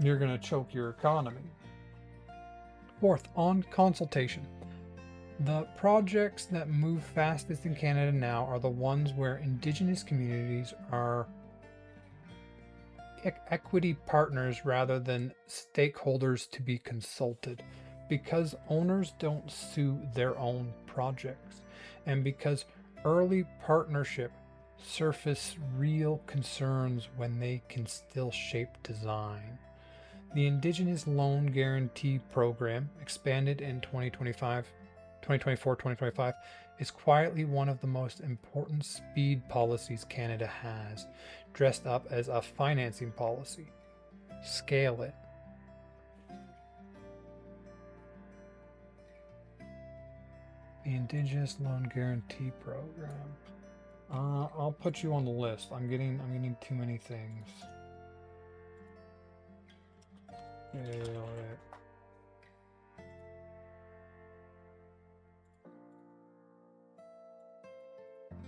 You're going to choke your economy. Fourth, on consultation. The projects that move fastest in Canada now are the ones where Indigenous communities are equity partners rather than stakeholders to be consulted, because owners don't sue their own projects, and because early partnership surface real concerns when they can still shape design. The Indigenous Loan Guarantee Program, expanded in 2024-2025, is quietly one of the most important speed policies Canada has, dressed up as a financing policy. Scale it. The Indigenous Loan Guarantee Program. I'll put you on the list. I'm getting too many things. Yeah, all right.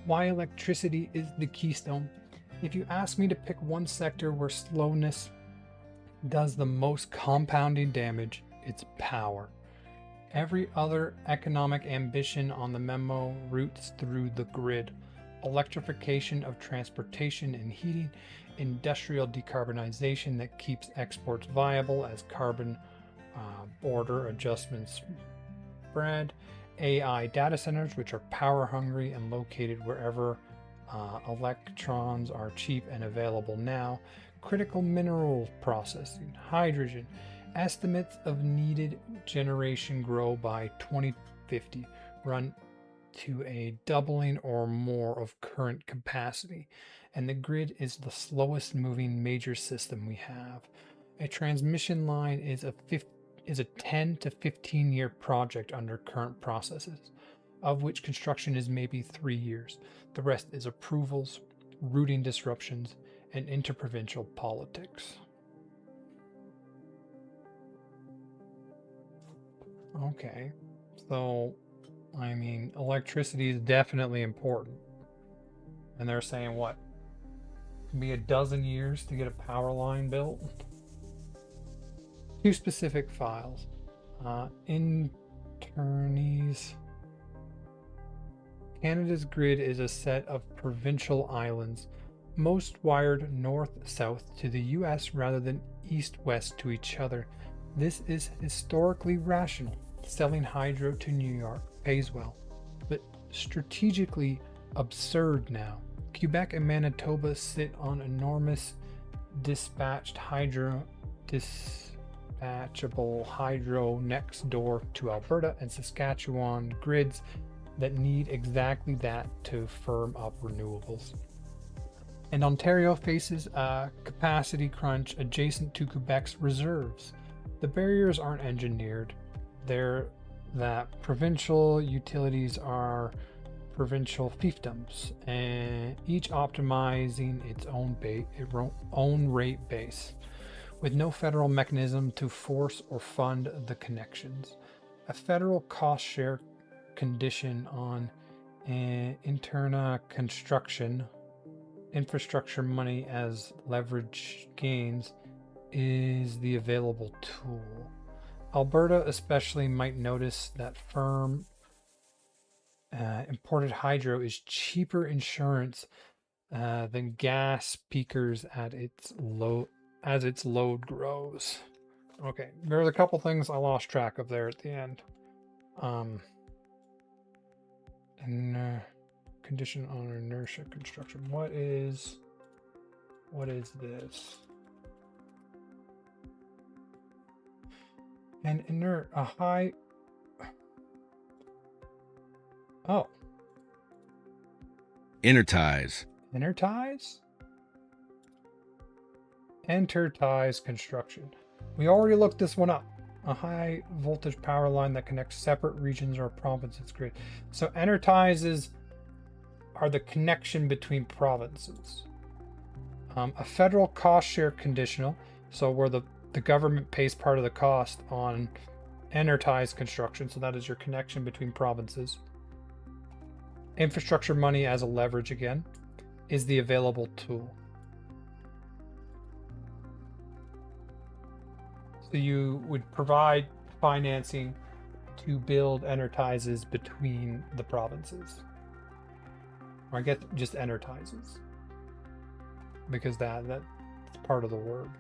Why electricity is the keystone. If you ask me to pick one sector where slowness does the most compounding damage, it's power. Every other economic ambition on the memo routes through the grid. Electrification of transportation and heating, industrial decarbonization that keeps exports viable as carbon border adjustments spread, AI data centers, which are power hungry and located wherever electrons are cheap and available now, critical mineral processing, hydrogen. Estimates of needed generation grow by 2050, run to a doubling or more of current capacity, and the grid is the slowest moving major system we have. A transmission line is a 10 to 15 year project under current processes, of which construction is maybe 3 years. The rest is approvals, routing disruptions, and interprovincial politics. Okay, so I mean, electricity is definitely important. And they're saying what? It could be a dozen years to get a power line built. Two specific files. Internees. Canada's grid is a set of provincial islands, most wired north-south to the US rather than east-west to each other. This is historically rational. Selling hydro to New York pays well, but strategically absurd now. Quebec and Manitoba sit on enormous dispatchable hydro next door to Alberta and Saskatchewan grids that need exactly that to firm up renewables. And Ontario faces a capacity crunch adjacent to Quebec's reserves. The barriers aren't engineered. They're that provincial utilities are provincial fiefdoms, and each optimizing its own rate base, with no federal mechanism to force or fund the connections. A federal cost share condition on interna construction, infrastructure money as leverage gains is the available tool. Alberta especially might notice that firm imported hydro is cheaper insurance than gas peakers at its as its load grows. Okay, there's a couple things I lost track of there at the end. Condition on inertia construction. What is this? An inert, a high. Oh. Interties. Interties? Interties construction. We already looked this one up. A high voltage power line that connects separate regions or provinces grid. So interties are the connection between provinces. A federal cost share conditional, so where the government pays part of the cost on interties construction, so that is your connection between provinces. Infrastructure money as a leverage again is the available tool. So you would provide financing to build interties between the provinces. Or I guess just interties, because that's part of the word.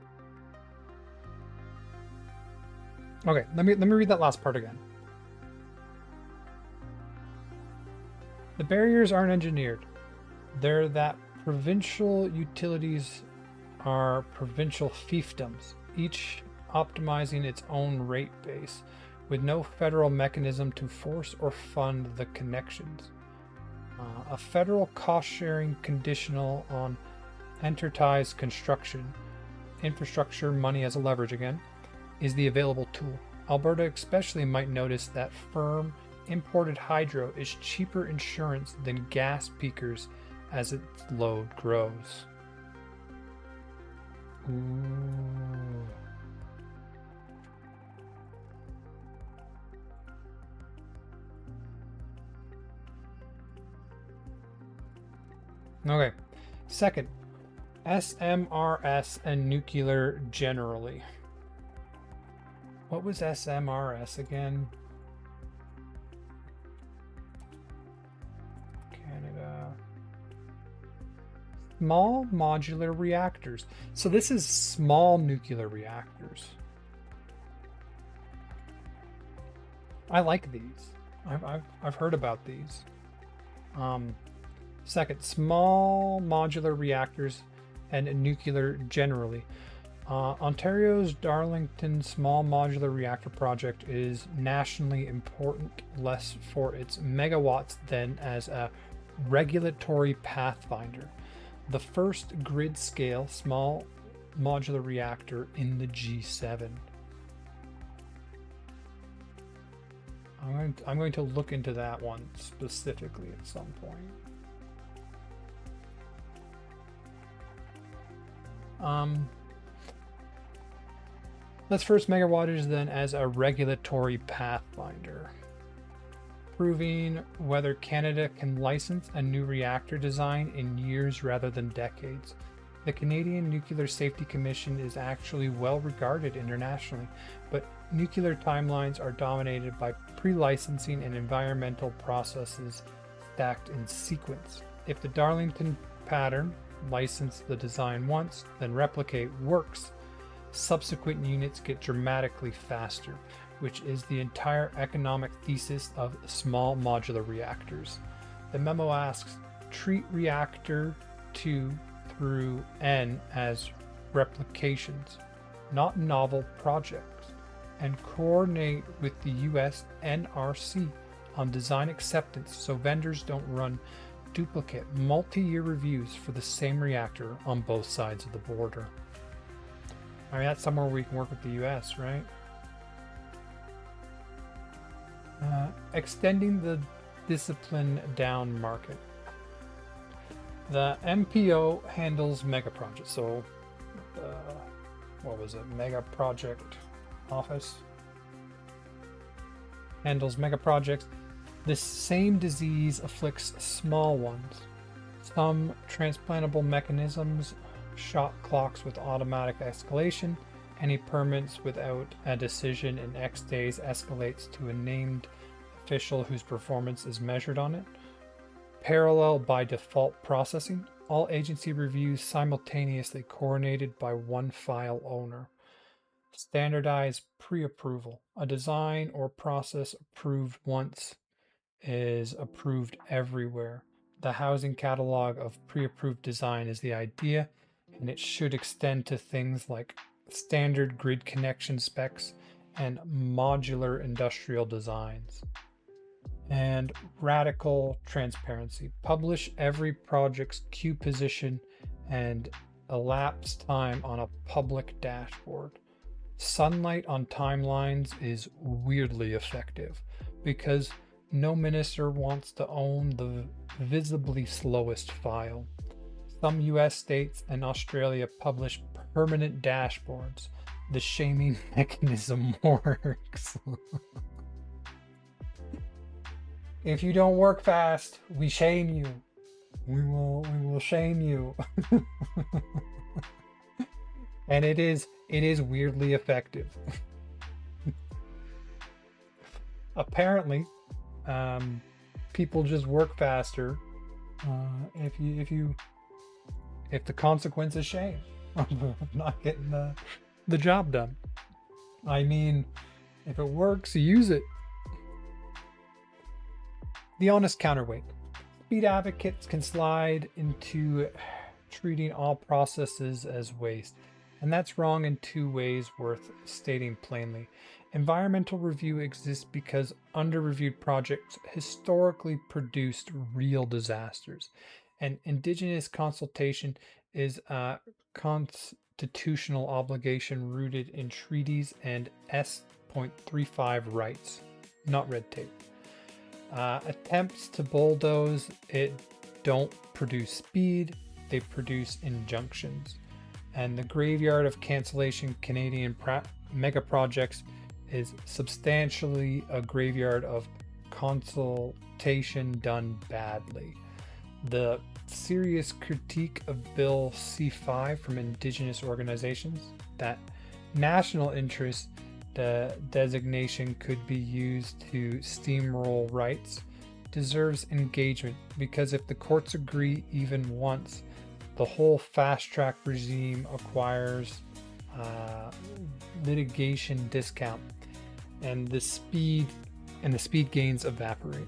Okay, let me read that last part again. The barriers aren't engineered. They're that provincial utilities are provincial fiefdoms, each optimizing its own rate base, with no federal mechanism to force or fund the connections. A federal cost-sharing conditional on interties construction, infrastructure money as a leverage again, is the available tool. Alberta especially might notice that firm imported hydro is cheaper insurance than gas peakers as its load grows. Ooh. Okay. Second, SMRS and nuclear generally. What was SMRS again? Canada. Small modular reactors. So this is small nuclear reactors. I like these. I've heard about these. Second, small modular reactors and nuclear generally. Ontario's Darlington Small Modular Reactor Project is nationally important, less for its megawatts than as a regulatory pathfinder. The first grid-scale small modular reactor in the G7. I'm going to look into that one specifically at some point. Let's first megawattage then as a regulatory pathfinder, proving whether Canada can license a new reactor design in years rather than decades. The Canadian Nuclear Safety Commission is actually well regarded internationally, but nuclear timelines are dominated by pre-licensing and environmental processes stacked in sequence. If the Darlington pattern, license the design once, then replicate, works, subsequent units get dramatically faster, which is the entire economic thesis of small modular reactors. The memo asks, treat reactor 2 through N as replications, not novel projects, and coordinate with the US NRC on design acceptance so vendors don't run duplicate multi-year reviews for the same reactor on both sides of the border. I mean, that's somewhere we can work with the US, right? Extending the discipline down market. The MPO handles mega projects. So, what was it? Mega project office handles mega projects. This same disease afflicts small ones. Some transplantable mechanisms, shot clocks with automatic escalation. Any permits without a decision in X days escalates to a named official whose performance is measured on it. Parallel by default processing. All agency reviews simultaneously coordinated by one file owner. Standardized pre-approval. A design or process approved once is approved everywhere. The housing catalog of pre-approved design is the idea, and it should extend to things like standard grid connection specs and modular industrial designs. And radical transparency. Publish every project's queue position and elapsed time on a public dashboard. Sunlight on timelines is weirdly effective because no minister wants to own the visibly slowest file. Some US states and Australia publish permanent dashboards. The shaming mechanism works. If you don't work fast, we shame you. We will shame you. And it is weirdly effective. Apparently, people just work faster if the consequence is shame of not getting the job done. I mean, if it works, use it. The honest counterweight. Speed advocates can slide into treating all processes as waste, and that's wrong in two ways worth stating plainly. Environmental review exists because under-reviewed projects historically produced real disasters, and Indigenous consultation is a constitutional obligation rooted in treaties and S.35 rights, not red tape. Attempts to bulldoze it don't produce speed, they produce injunctions. And the graveyard of cancellation Canadian mega projects is substantially a graveyard of consultation done badly. The serious critique of Bill C5 from Indigenous organizations, that national interest the designation could be used to steamroll rights, deserves engagement, because if the courts agree even once, the whole fast track regime acquires litigation discount, and the speed gains evaporate.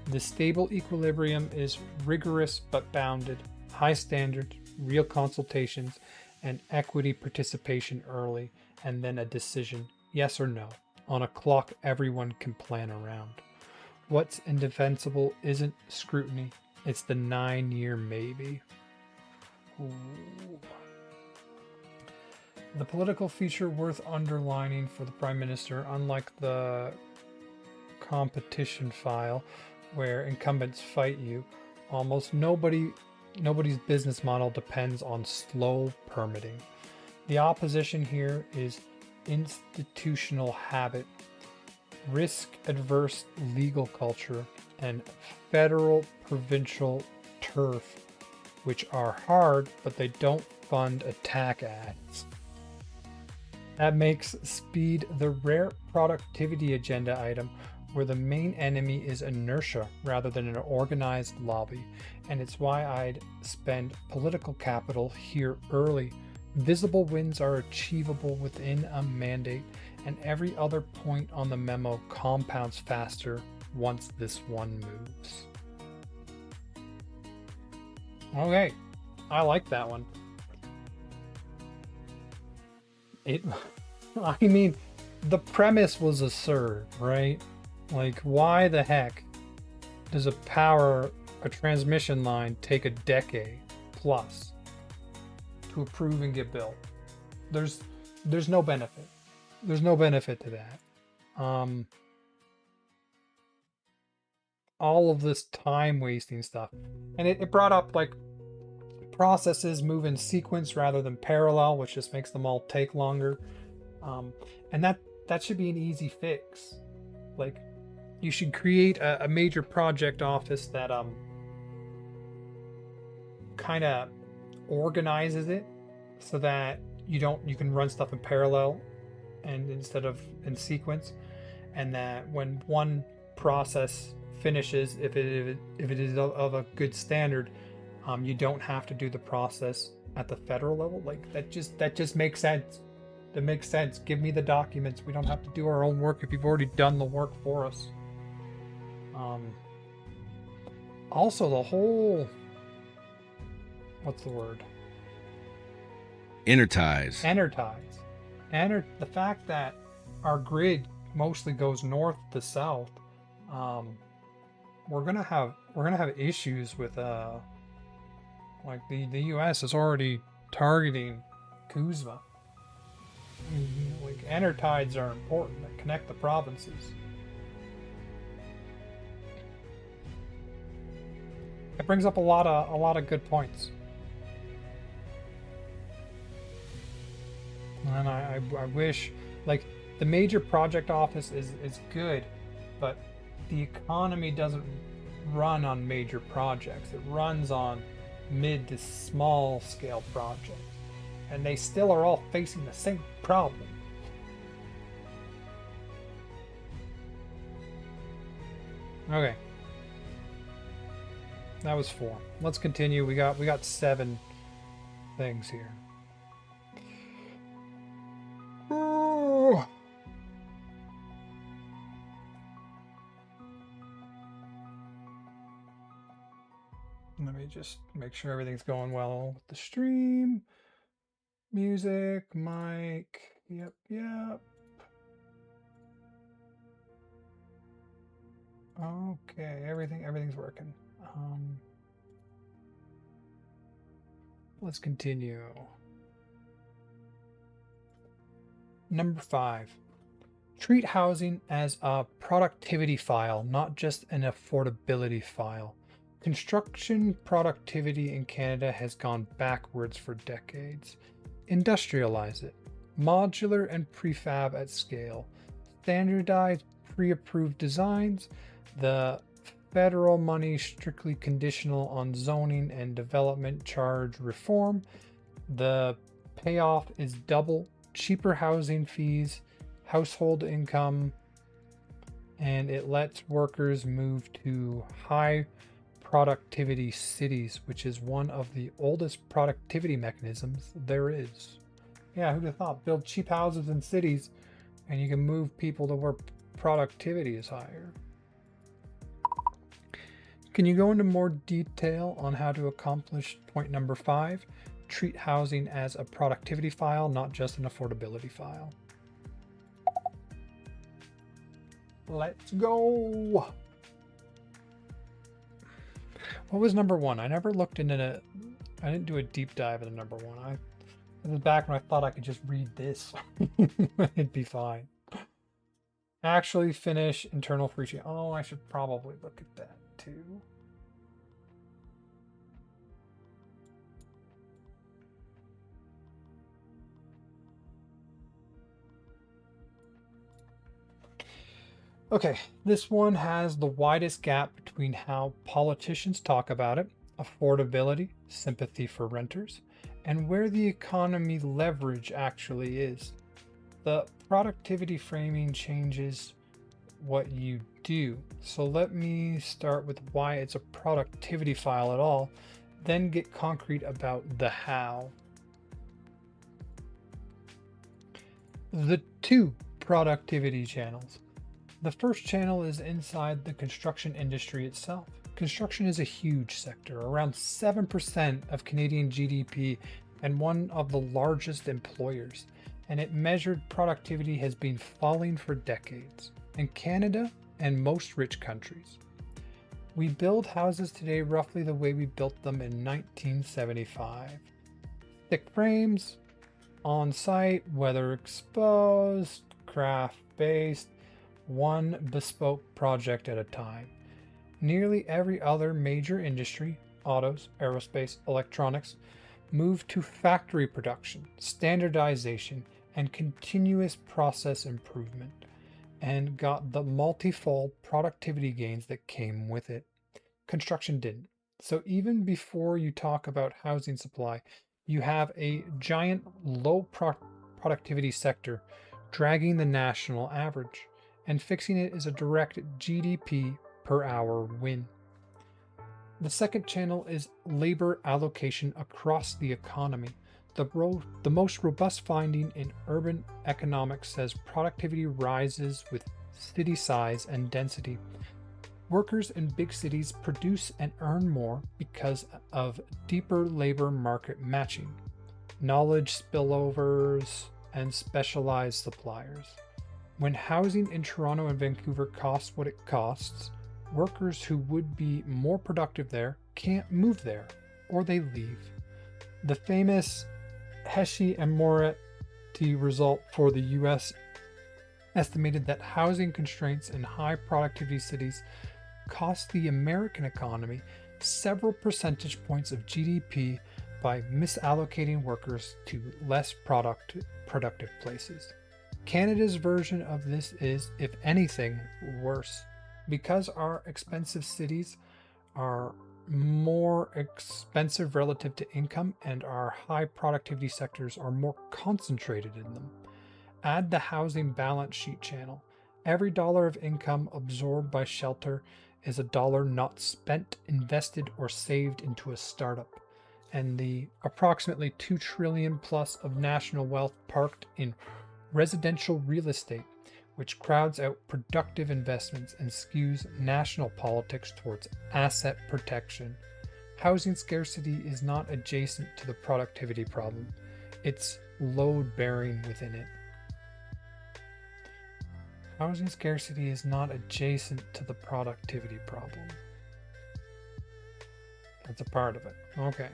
The stable equilibrium is rigorous but bounded, high standards, real consultations, and equity participation early, and then a decision, yes or no, on a clock everyone can plan around. What's indefensible isn't scrutiny, it's the 9-year maybe. Ooh. The political feature worth underlining for the Prime Minister, unlike the competition file where incumbents fight you, almost nobody's business model depends on slow permitting. The opposition here is institutional habit, risk-adverse legal culture, and federal provincial turf, which are hard, but they don't fund attack ads. That makes speed the rare productivity agenda item where the main enemy is inertia rather than an organized lobby, and it's why I'd spend political capital here early. Visible wins are achievable within a mandate, and every other point on the memo compounds faster once this one moves. Okay, I like that one. I mean, the premise was absurd, right? Like, why the heck does a transmission line take a decade plus to approve and get built? There's no benefit. There's no benefit to that. All of this time wasting stuff. And it brought up like processes move in sequence rather than parallel, which just makes them all take longer. And that should be an easy fix. Like, you should create a major project office that kind of organizes it so that you can run stuff in parallel and instead of in sequence, and that when one process finishes, if it is of a good standard, you don't have to do the process at the federal level. Like, that just makes sense. That makes sense. Give me the documents. We don't have to do our own work if you've already done the work for us. Also, the whole, what's the word? Energize. The fact that our grid mostly goes north to south, we're gonna have issues with like the U.S. is already targeting Kuzma. Like, energides are important that connect the provinces. It brings up a lot of good points. And I wish, like, the major project office is good, but the economy doesn't run on major projects. It runs on mid to small scale projects. And they still are all facing the same problem. Okay. That was 4. Let's continue. We got 7 things here. Ooh. Let me just make sure everything's going well with the stream. Music, mic, yep. Okay, everything's working. Let's continue. Number 5. Treat housing as a productivity file, not just an affordability file. Construction productivity in Canada has gone backwards for decades. Industrialize it. Modular and prefab at scale. Standardize pre-approved designs. The federal money strictly conditional on zoning and development charge reform. The payoff is double: cheaper housing fees, household income, and it lets workers move to high productivity cities, which is one of the oldest productivity mechanisms there is. Yeah, who'd have thought? Build cheap houses in cities and you can move people to where productivity is higher. Can you go into more detail on how to accomplish point number 5? Treat housing as a productivity file, not just an affordability file. Let's go. What was number 1? I never looked into it. I didn't do a deep dive into number 1. It was back when I thought I could just read this. It'd be fine. Actually finish internal free trade. Oh, I should probably look at that too. Okay, this one has the widest gap between how politicians talk about it, affordability, sympathy for renters, and where the economy leverage actually is. The productivity framing changes what you do. So let me start with why it's a productivity file at all, then get concrete about the how. The two productivity channels. The first channel is inside the construction industry itself. Construction is a huge sector, around 7% of Canadian GDP and one of the largest employers, and it measured productivity has been falling for decades in Canada and most rich countries. We build houses today roughly the way we built them in 1975. Thick frames, on site, weather exposed, craft based, one bespoke project at a time. Nearly every other major industry, autos, aerospace, electronics, moved to factory production, standardization, and continuous process improvement, and got the multifold productivity gains that came with it. Construction didn't. So even before you talk about housing supply, you have a giant low productivity sector dragging the national average, and fixing it is a direct GDP per hour win. The second channel is labor allocation across the economy. The most robust finding in urban economics says productivity rises with city size and density. Workers in big cities produce and earn more because of deeper labor market matching, knowledge spillovers, and specialized suppliers. When housing in Toronto and Vancouver costs what it costs, workers who would be more productive there can't move there, or they leave. The famous Heshi and Moretti result for the US estimated that housing constraints in high productivity cities cost the American economy several percentage points of GDP by misallocating workers to less productive places. Canada's version of this is, if anything, worse. Because our expensive cities are more expensive relative to income and our high productivity sectors are more concentrated in them. Add the housing balance sheet channel. Every dollar of income absorbed by shelter is a dollar not spent, invested, or saved into a startup. And the approximately 2 trillion plus of national wealth parked in residential real estate, which crowds out productive investments and skews national politics towards asset protection. Housing scarcity is not adjacent to the productivity problem, it's load bearing within it. Housing scarcity is not adjacent to the productivity problem. That's a part of it. Okay.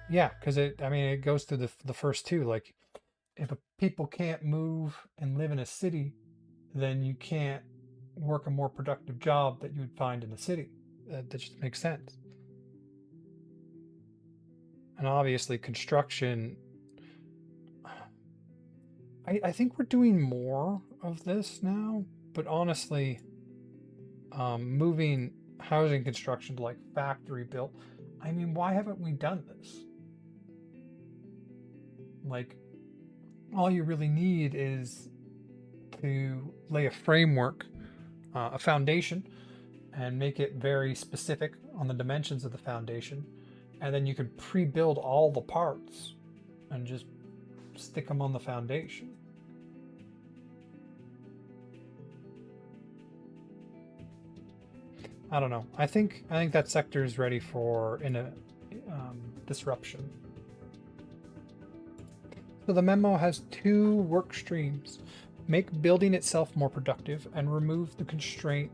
Yeah, because it goes through the first two. Like, if people can't move and live in a city, then you can't work a more productive job that you would find in a city. That just makes sense. And obviously, construction. I think we're doing more of this now, but honestly, moving housing construction to like factory built, why haven't we done this? Like, all you really need is to lay a framework, a foundation, and make it very specific on the dimensions of the foundation. And then you can pre-build all the parts and just stick them on the foundation. I don't know. I think that sector is ready for disruption. So the memo has 2 work streams. Make building itself more productive and remove the constraint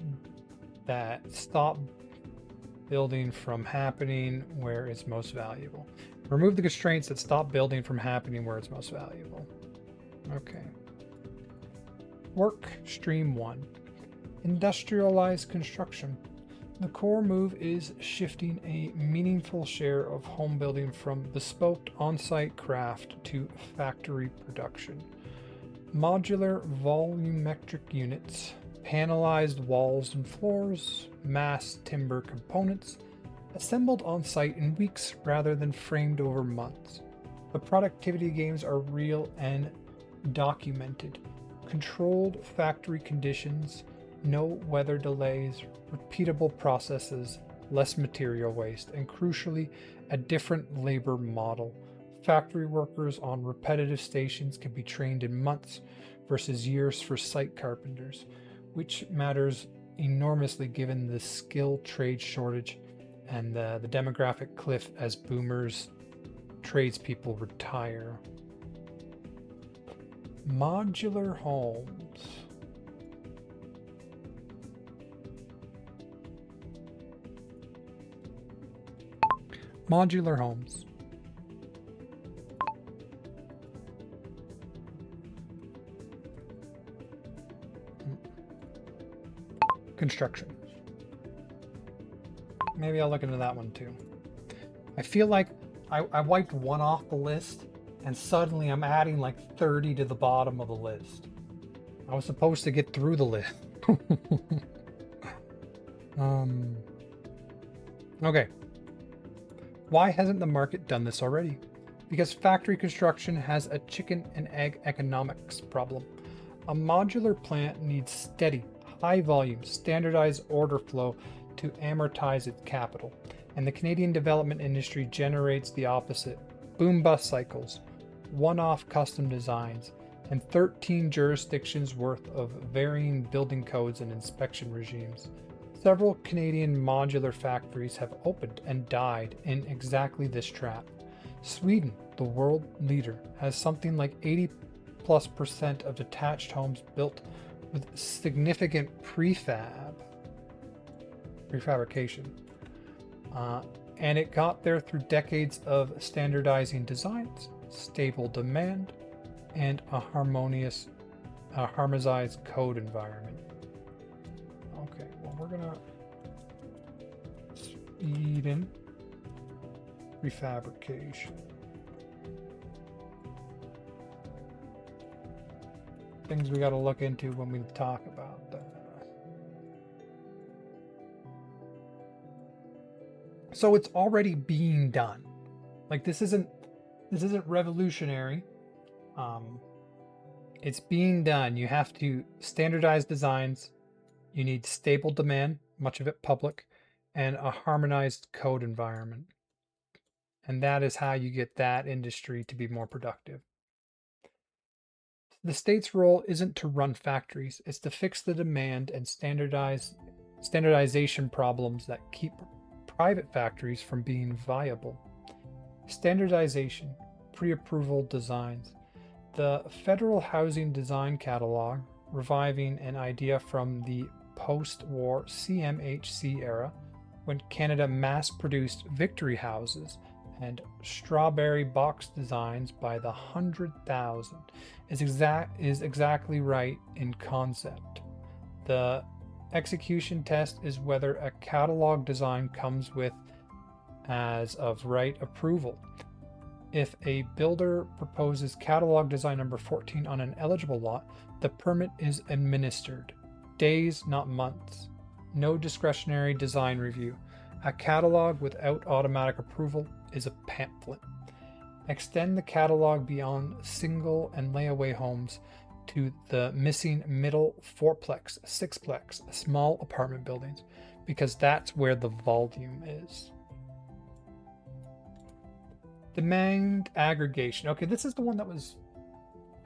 that stop building from happening where it's most valuable. Remove the constraints that stop building from happening where it's most valuable. Okay. Work stream 1. Industrialized construction. The core move is shifting a meaningful share of home building from bespoke on-site craft to factory production. Modular volumetric units, panelized walls and floors, mass timber components, assembled on site in weeks rather than framed over months. The productivity gains are real and documented. Controlled factory conditions, no weather delays, repeatable processes, less material waste, and crucially, a different labor model. Factory workers on repetitive stations can be trained in months versus years for site carpenters, which matters enormously given the skilled trade shortage and the demographic cliff as boomers tradespeople retire. Modular homes. Modular homes. Construction. Maybe I'll look into that one too. I feel like I wiped one off the list and suddenly I'm adding like 30 to the bottom of the list. I was supposed to get through the list. Okay. Why hasn't the market done this already? Because factory construction has a chicken and egg economics problem. A modular plant needs steady, high volume, standardized order flow to amortize its capital. And the Canadian development industry generates the opposite. Boom-bust cycles, one-off custom designs, and 13 jurisdictions worth of varying building codes and inspection regimes. Several Canadian modular factories have opened and died in exactly this trap. Sweden, the world leader, has something like 80+% of detached homes built with significant prefabrication. And it got there through decades of standardizing designs, stable demand, and a harmonized code environment. Okay, well, we're gonna speed in prefabrication. Things we got to look into when we talk about that. So it's already being done. Like this isn't revolutionary. It's being done. You have to standardize designs. You need stable demand, much of it public, and a harmonized code environment. And that is how you get that industry to be more productive. The state's role isn't to run factories, it's to fix the demand and standardization problems that keep private factories from being viable. Standardization, pre-approval designs. The Federal Housing Design Catalog, reviving an idea from the post-war CMHC era, when Canada mass-produced victory houses and strawberry box designs by the 100,000, is exactly right in concept. The execution test is whether a catalog design comes with as of right approval. If a builder proposes catalog design number 14 on an eligible lot, the permit is administered. Days, not months. No discretionary design review. A catalog without automatic approval is a pamphlet. Extend the catalog beyond single and layaway homes to the missing middle fourplex, sixplex, small apartment buildings, because that's where the volume is. Demand aggregation. Okay, this is the one that was.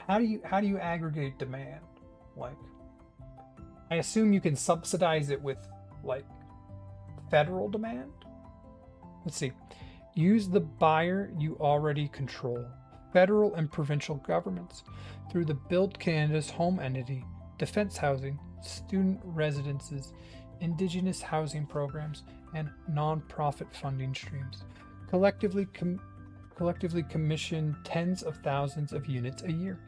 How do you aggregate demand? Like, I assume you can subsidize it with like federal demand. Let's see. Use the buyer you already control. Federal and provincial governments through the Build Canada's home entity, defense housing, student residences, Indigenous housing programs, and non-profit funding streams. Collectively commission tens of thousands of units a year.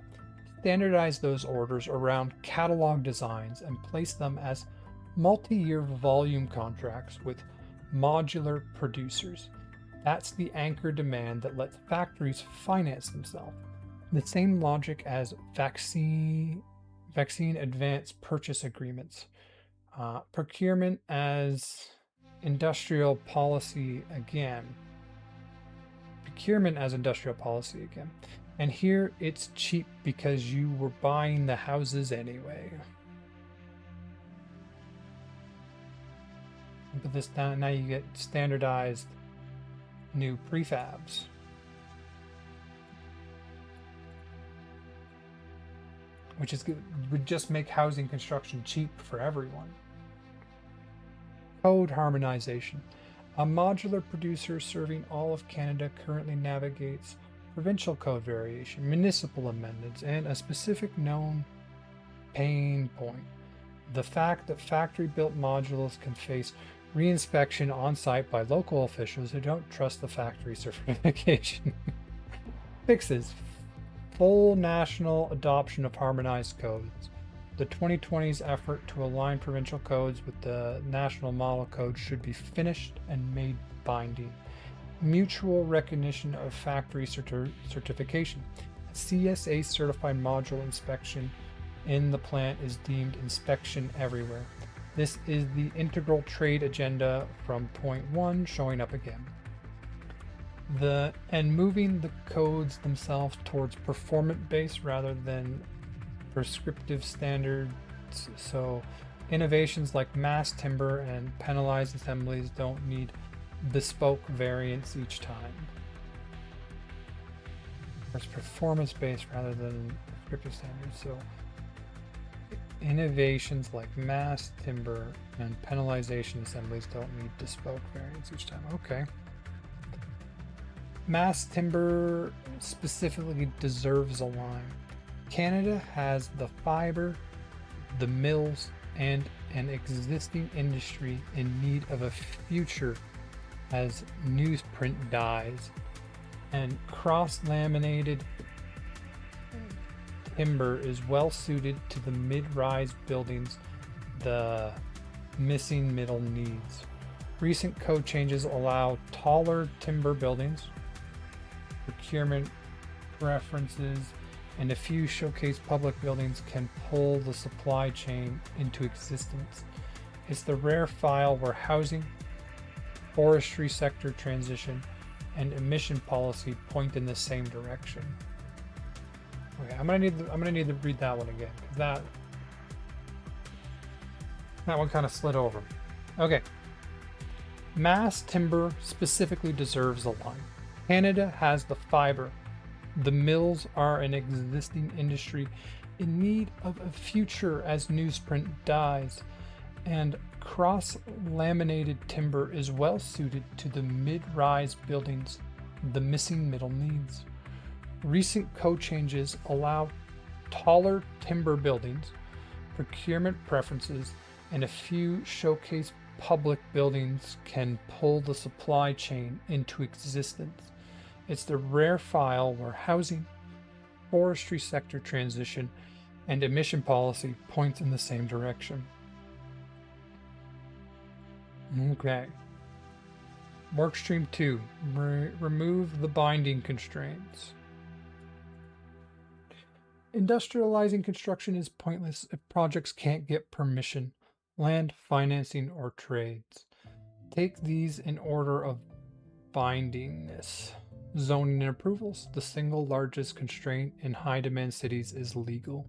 Standardize those orders around catalog designs and place them as multi-year volume contracts with modular producers. That's the anchor demand that lets factories finance themselves. The same logic as vaccine advance purchase agreements. Procurement as industrial policy again. Procurement as industrial policy again. And here it's cheap because you were buying the houses anyway. Put this down, now you get standardized new prefabs. Which is good, would just make housing construction cheap for everyone. Code harmonization. A modular producer serving all of Canada currently navigates provincial code variation, municipal amendments, and a specific known pain point. The fact that factory-built modules can face re-inspection on-site by local officials who don't trust the factory certification. Fixes. Full national adoption of harmonized codes. The 2020's effort to align provincial codes with the national model code should be finished and made binding. Mutual recognition of factory certification. CSA certified module inspection in the plant is deemed inspection everywhere. This is the integral trade agenda from point 1 showing up again. And moving the codes themselves towards performance-based rather than prescriptive standards. So innovations like mass timber and penalized assemblies don't need bespoke variants each time. It's performance-based rather than prescriptive standards. So innovations like mass timber and penalization assemblies don't need bespoke variants each time. Okay. Mass timber specifically deserves a line. Canada has the fiber, the mills, and an existing industry in need of a future as newsprint dies, and cross-laminated timber is well suited to the mid-rise buildings the missing middle needs. Recent code changes allow taller timber buildings, procurement preferences, and a few showcase public buildings can pull the supply chain into existence. It's the rare file where housing, forestry sector transition, and emission policy point in the same direction. Okay, I'm gonna need to read that one again, because that one kind of slid over. Okay. Mass timber specifically deserves a line. Canada has the fiber. The mills are an existing industry in need of a future as newsprint dies, and cross-laminated timber is well suited to the mid-rise buildings the missing middle needs. Recent code changes allow taller timber buildings, procurement preferences, and a few showcase public buildings can pull the supply chain into existence. It's the rare file where housing, forestry sector transition, and emission policy points in the same direction. Okay. Workstream 2. Remove the binding constraints. Industrializing construction is pointless if projects can't get permission, land, financing, or trades. Take these in order of bindingness. Zoning and approvals. The single largest constraint in high-demand cities is legal.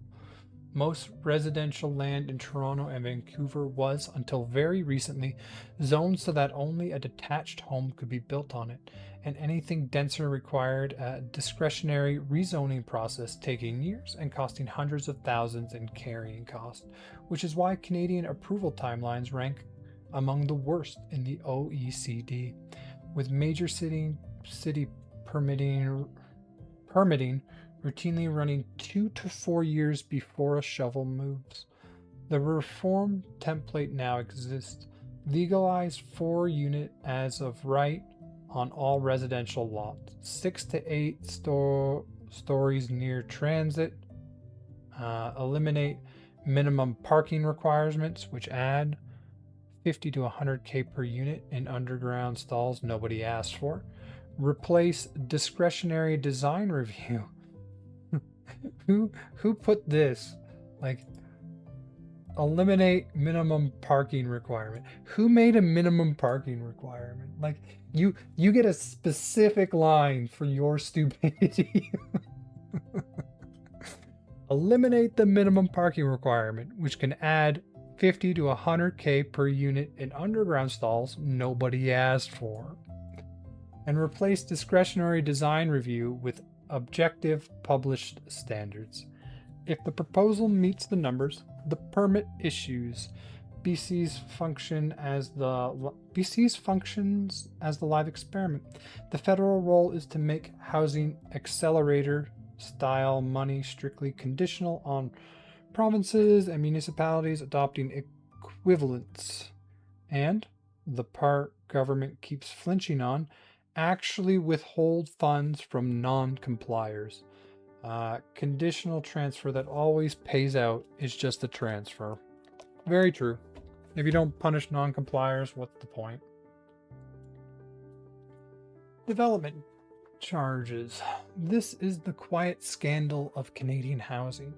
Most residential land in Toronto and Vancouver was, until very recently, zoned so that only a detached home could be built on it, and anything denser required a discretionary rezoning process taking years and costing hundreds of thousands in carrying cost, which is why Canadian approval timelines rank among the worst in the OECD, with major city permitting routinely running 2 to 4 years before a shovel moves. The reform template now exists. Legalized 4-unit as of right on all residential lots. 6 to 8 stories near transit. Eliminate minimum parking requirements, which add 50 to 100K per unit in underground stalls nobody asked for. Replace discretionary design review Who put this? Like, eliminate minimum parking requirement. Who made a minimum parking requirement? Like, you get a specific line for your stupidity. Eliminate the minimum parking requirement, which can add 50 to 100k per unit in underground stalls nobody asked for. And replace discretionary design review with objective published standards. If the proposal meets the numbers, the permit issues. BC's functions as the live experiment. The federal role is to make housing accelerator style money strictly conditional on provinces and municipalities adopting equivalents. And the part government keeps flinching on, actually withhold funds from non-compliers. Conditional transfer that always pays out is just a transfer. Very true. If you don't punish non-compliers, what's the point? Development charges. This is the quiet scandal of Canadian housing.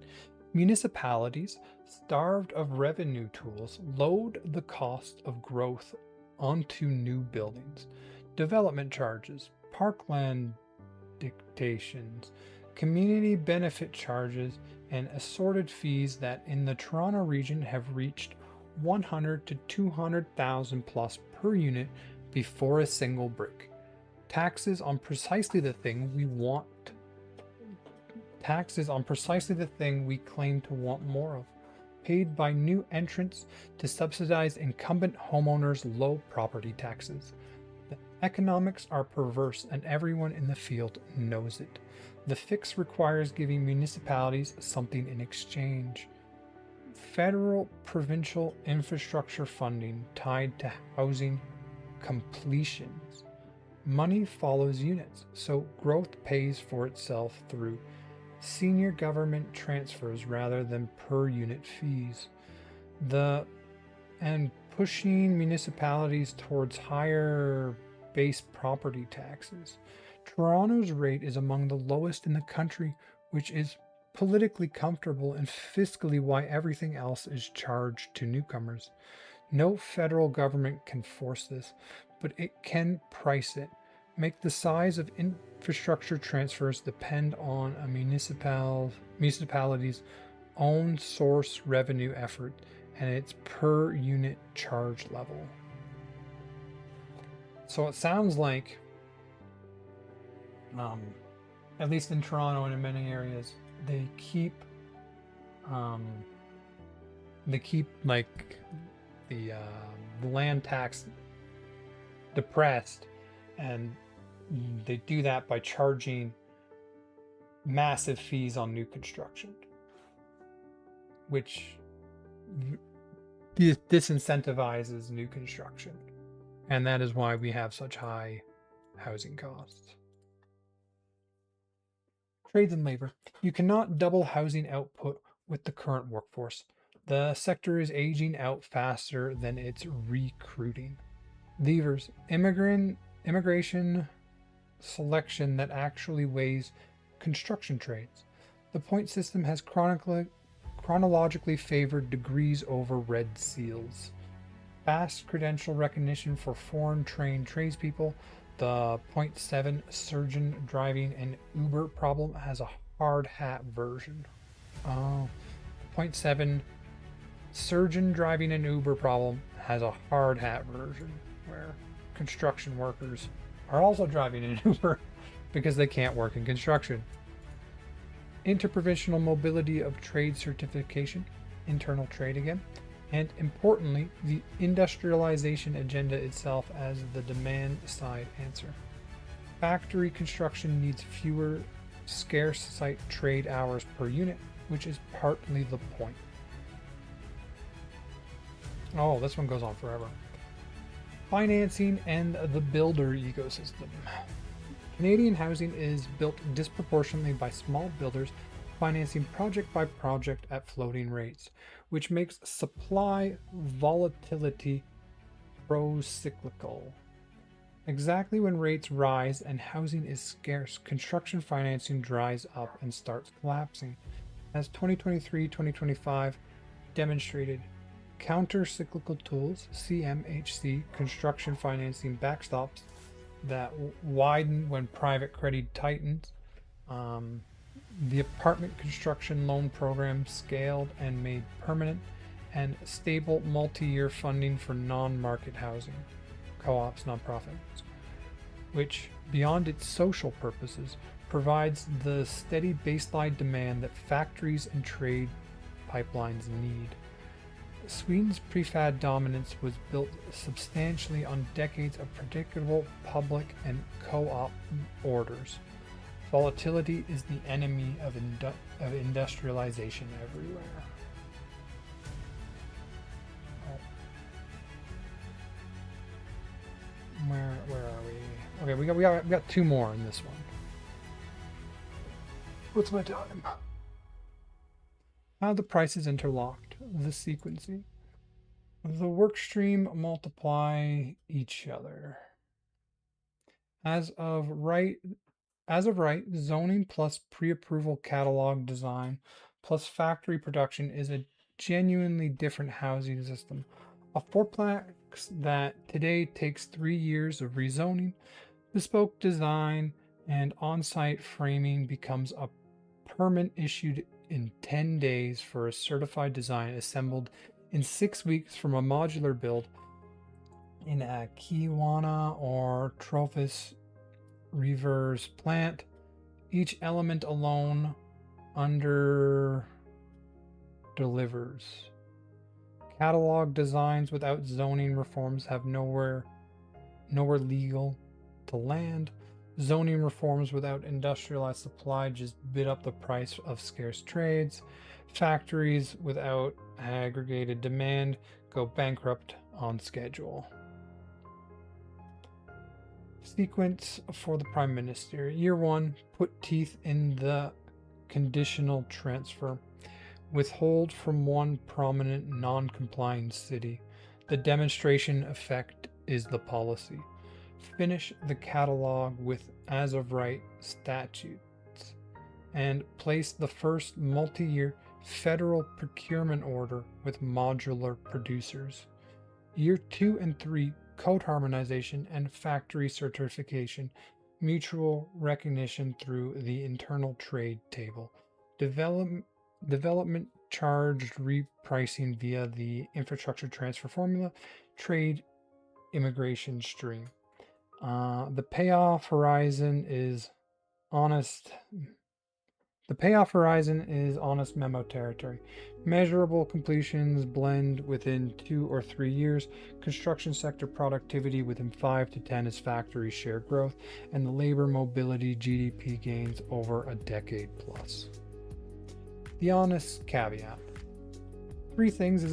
Municipalities, starved of revenue tools, load the cost of growth onto new buildings. Development charges, parkland dictations, community benefit charges, and assorted fees that in the Toronto region have reached 100 to 200,000 plus per unit before a single brick. Taxes on precisely the thing we want. Taxes on precisely the thing we claim to want more of. Paid by new entrants to subsidize incumbent homeowners' low property taxes. The economics are perverse and everyone in the field knows it. The fix requires giving municipalities something in exchange. Federal provincial infrastructure funding tied to housing completions. Money follows units, so growth pays for itself through senior government transfers rather than per unit fees. And pushing municipalities towards higher base property taxes. Toronto's rate is among the lowest in the country, which is politically comfortable and fiscally why everything else is charged to newcomers. No federal government can force this, but it can price it. Make the size of infrastructure transfers depend on a municipality's own source revenue effort and its per unit charge level. So it sounds like, at least in Toronto and in many areas, they keep like the land tax depressed, and they do that by charging massive fees on new construction, which disincentivizes new construction. And that is why we have such high housing costs. Trades and labor. You cannot double housing output with the current workforce. The sector is aging out faster than it's recruiting. Levers. Immigration selection that actually weighs construction trades. The point system has chronologically favored degrees over red seals. Fast credential recognition for foreign trained tradespeople. The 0.7 surgeon driving an Uber problem has a hard hat version. 0.7 surgeon driving an Uber problem has a hard hat version where construction workers are also driving an Uber because they can't work in construction. Interprovincial mobility of trade certification, internal trade again, and importantly, the industrialization agenda itself as the demand side answer. Factory construction needs fewer scarce site trade hours per unit, which is partly the point. Oh, this one goes on forever. Financing and the builder ecosystem. Canadian housing is built disproportionately by small builders financing project by project at floating rates, which makes supply volatility pro-cyclical. Exactly when rates rise and housing is scarce, construction financing dries up and starts collapsing. As 2023-2025 demonstrated, counter-cyclical tools, CMHC, construction financing backstops that widen when private credit tightens. The apartment construction loan program scaled and made permanent and stable multi-year funding for non-market housing, co-ops, nonprofits, which, beyond its social purposes, provides the steady baseline demand that factories and trade pipelines need. Sweden's prefab dominance was built substantially on decades of predictable public and co-op orders. Volatility is the enemy of industrialization everywhere. Oh. Where are we? Okay, we got two more in this one. What's my time? How the prices interlocked, the sequencing. The workstream multiply each other. As of right, zoning plus pre-approval catalog design plus factory production is a genuinely different housing system. A fourplex that today takes 3 years of rezoning, bespoke design, and on-site framing becomes a permit issued in 10 days for a certified design assembled in 6 weeks from a modular build in a Kiwana or Trophis reverse plant. Each element alone under delivers. Catalog designs without zoning reforms have nowhere legal to land. Zoning reforms without industrialized supply just bid up the price of scarce trades. Factories without aggregated demand go bankrupt on schedule. Sequence for the Prime Minister. Year 1, put teeth in the conditional transfer. Withhold from one prominent non-complying city. The demonstration effect is the policy. Finish the catalog with as of right statutes and place the first multi-year federal procurement order with modular producers. Year 2 and 3, code harmonization and factory certification, mutual recognition through the internal trade table, development charged repricing via the infrastructure transfer formula, trade immigration stream. The payoff horizon is honest memo territory. Measurable completions blend within 2 or 3 years. Construction sector productivity within 5 to 10 as factory share growth, and the labor mobility GDP gains over a decade plus. The honest caveat. 3 things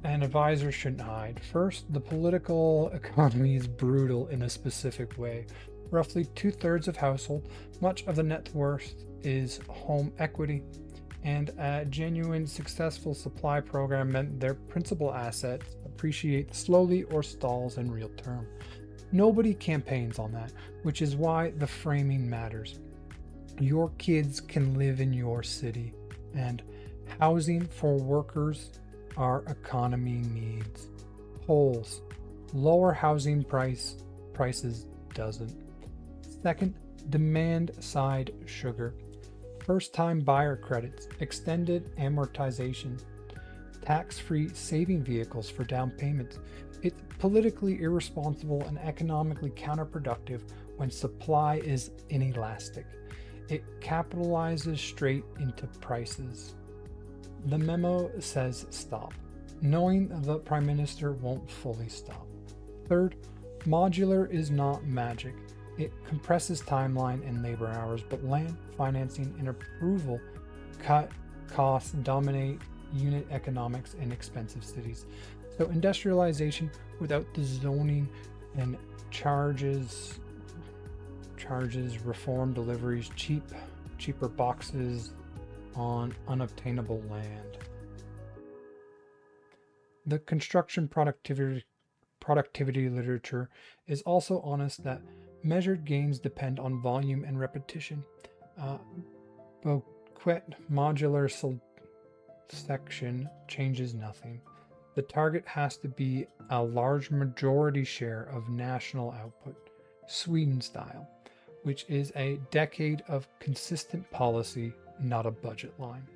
an advisor shouldn't hide. First, the political economy is brutal in a specific way. Roughly 2/3 of household, much of the net worth is home equity, and a genuine successful supply program meant their principal assets appreciate slowly or stalls in real term. Nobody campaigns on that, which is why the framing matters. Your kids can live in your city, and housing for workers our economy needs. Holes. Lower housing prices doesn't. Second, demand side sugar. First time buyer credits, extended amortization, tax-free saving vehicles for down payments. It's politically irresponsible and economically counterproductive when supply is inelastic. It capitalizes straight into prices. The memo says stop, knowing the Prime Minister won't fully stop. Third, modular is not magic. It compresses timeline and labor hours, but land, financing, and approval cut costs dominate unit economics in expensive cities. So industrialization without the zoning and charges, reform deliveries, cheaper boxes on unobtainable land. The construction productivity productivity literature is also honest that measured gains depend on volume and repetition. Boquet modular section changes nothing. The target has to be a large majority share of national output, Sweden style, which is a decade of consistent policy, not a budget line.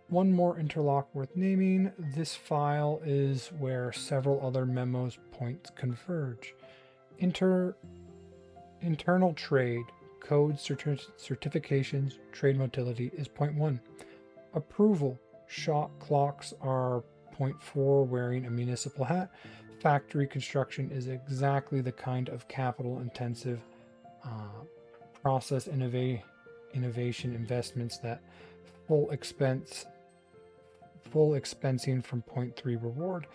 One more interlock worth naming. This file is where several other memos points converge. Internal trade, code certifications, trade motility is point 1. Approval, shot clocks are point 4, wearing a municipal hat. Factory construction is exactly the kind of capital intensive process innovation investments that full expensing from point 3 reward.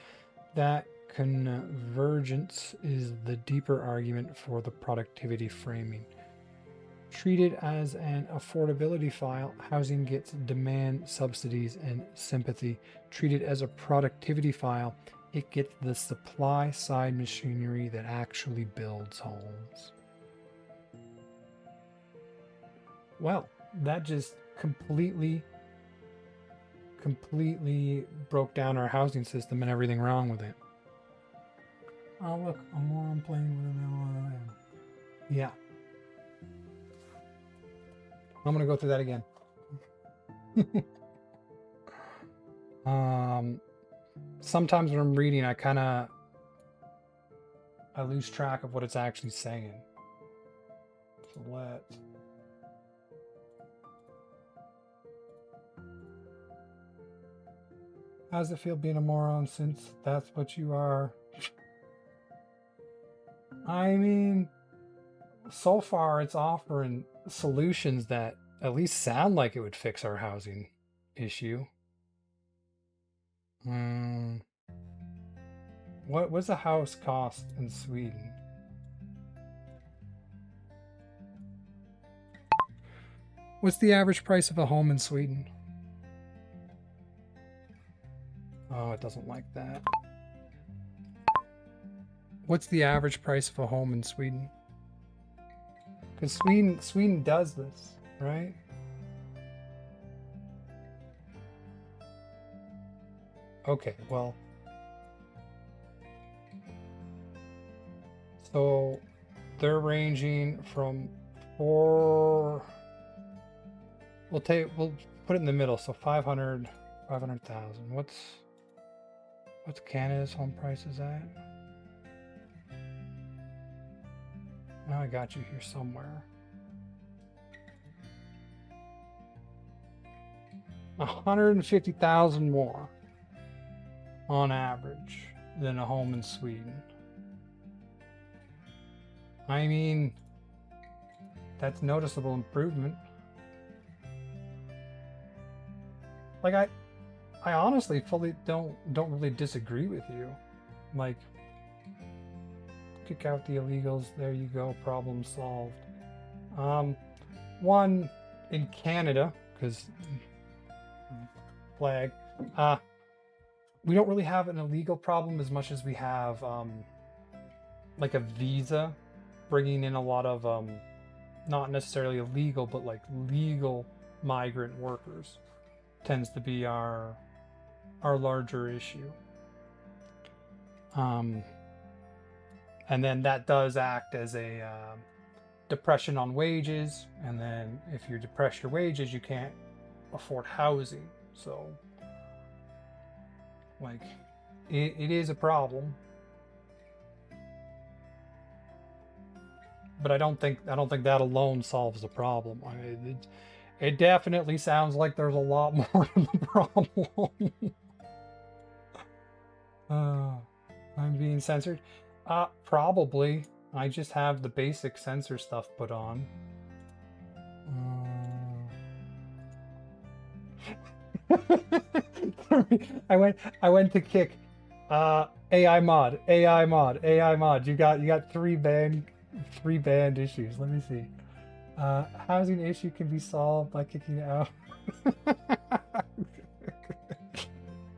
That convergence is the deeper argument for the productivity framing. Treated as an affordability file, housing gets demand, subsidies, and sympathy. Treated as a productivity file, it gets the supply side machinery that actually builds homes. Well, that just completely broke down our housing system and everything wrong with it. Oh look, a moron playing with an LRM. Yeah. I'm gonna go through that again. Sometimes when I'm reading, I lose track of what it's actually saying. So let's. How does it feel being a moron since that's what you are? I mean, so far it's offering solutions that at least sound like it would fix our housing issue. What's a house cost in Sweden? What's the average price of a home in Sweden? Oh, it doesn't like that. What's the average price of a home in Sweden? Because Sweden does this, right? Okay, well. So they're ranging from 4. We'll put it in the middle. So 500,000. What's Canada's home prices at? Now I got you here somewhere. 150,000 more on average than a home in Sweden. I mean, that's noticeable improvement. Like I honestly fully don't really disagree with you. Like, kick out the illegals, there you go, problem solved. One, in Canada, because flag, we don't really have an illegal problem as much as we have like a visa bringing in a lot of not necessarily illegal but like legal migrant workers tends to be our larger issue. And then that does act as a depression on wages, and then if you depress your wages you can't afford housing, so like it is a problem. But I don't think that alone solves the problem. I mean, it definitely sounds like there's a lot more to the problem. I'm being censored. Probably. I just have the basic censor stuff put on. I went to kick AI mod. You got three banned issues. Let me see. Housing issue can be solved by kicking out.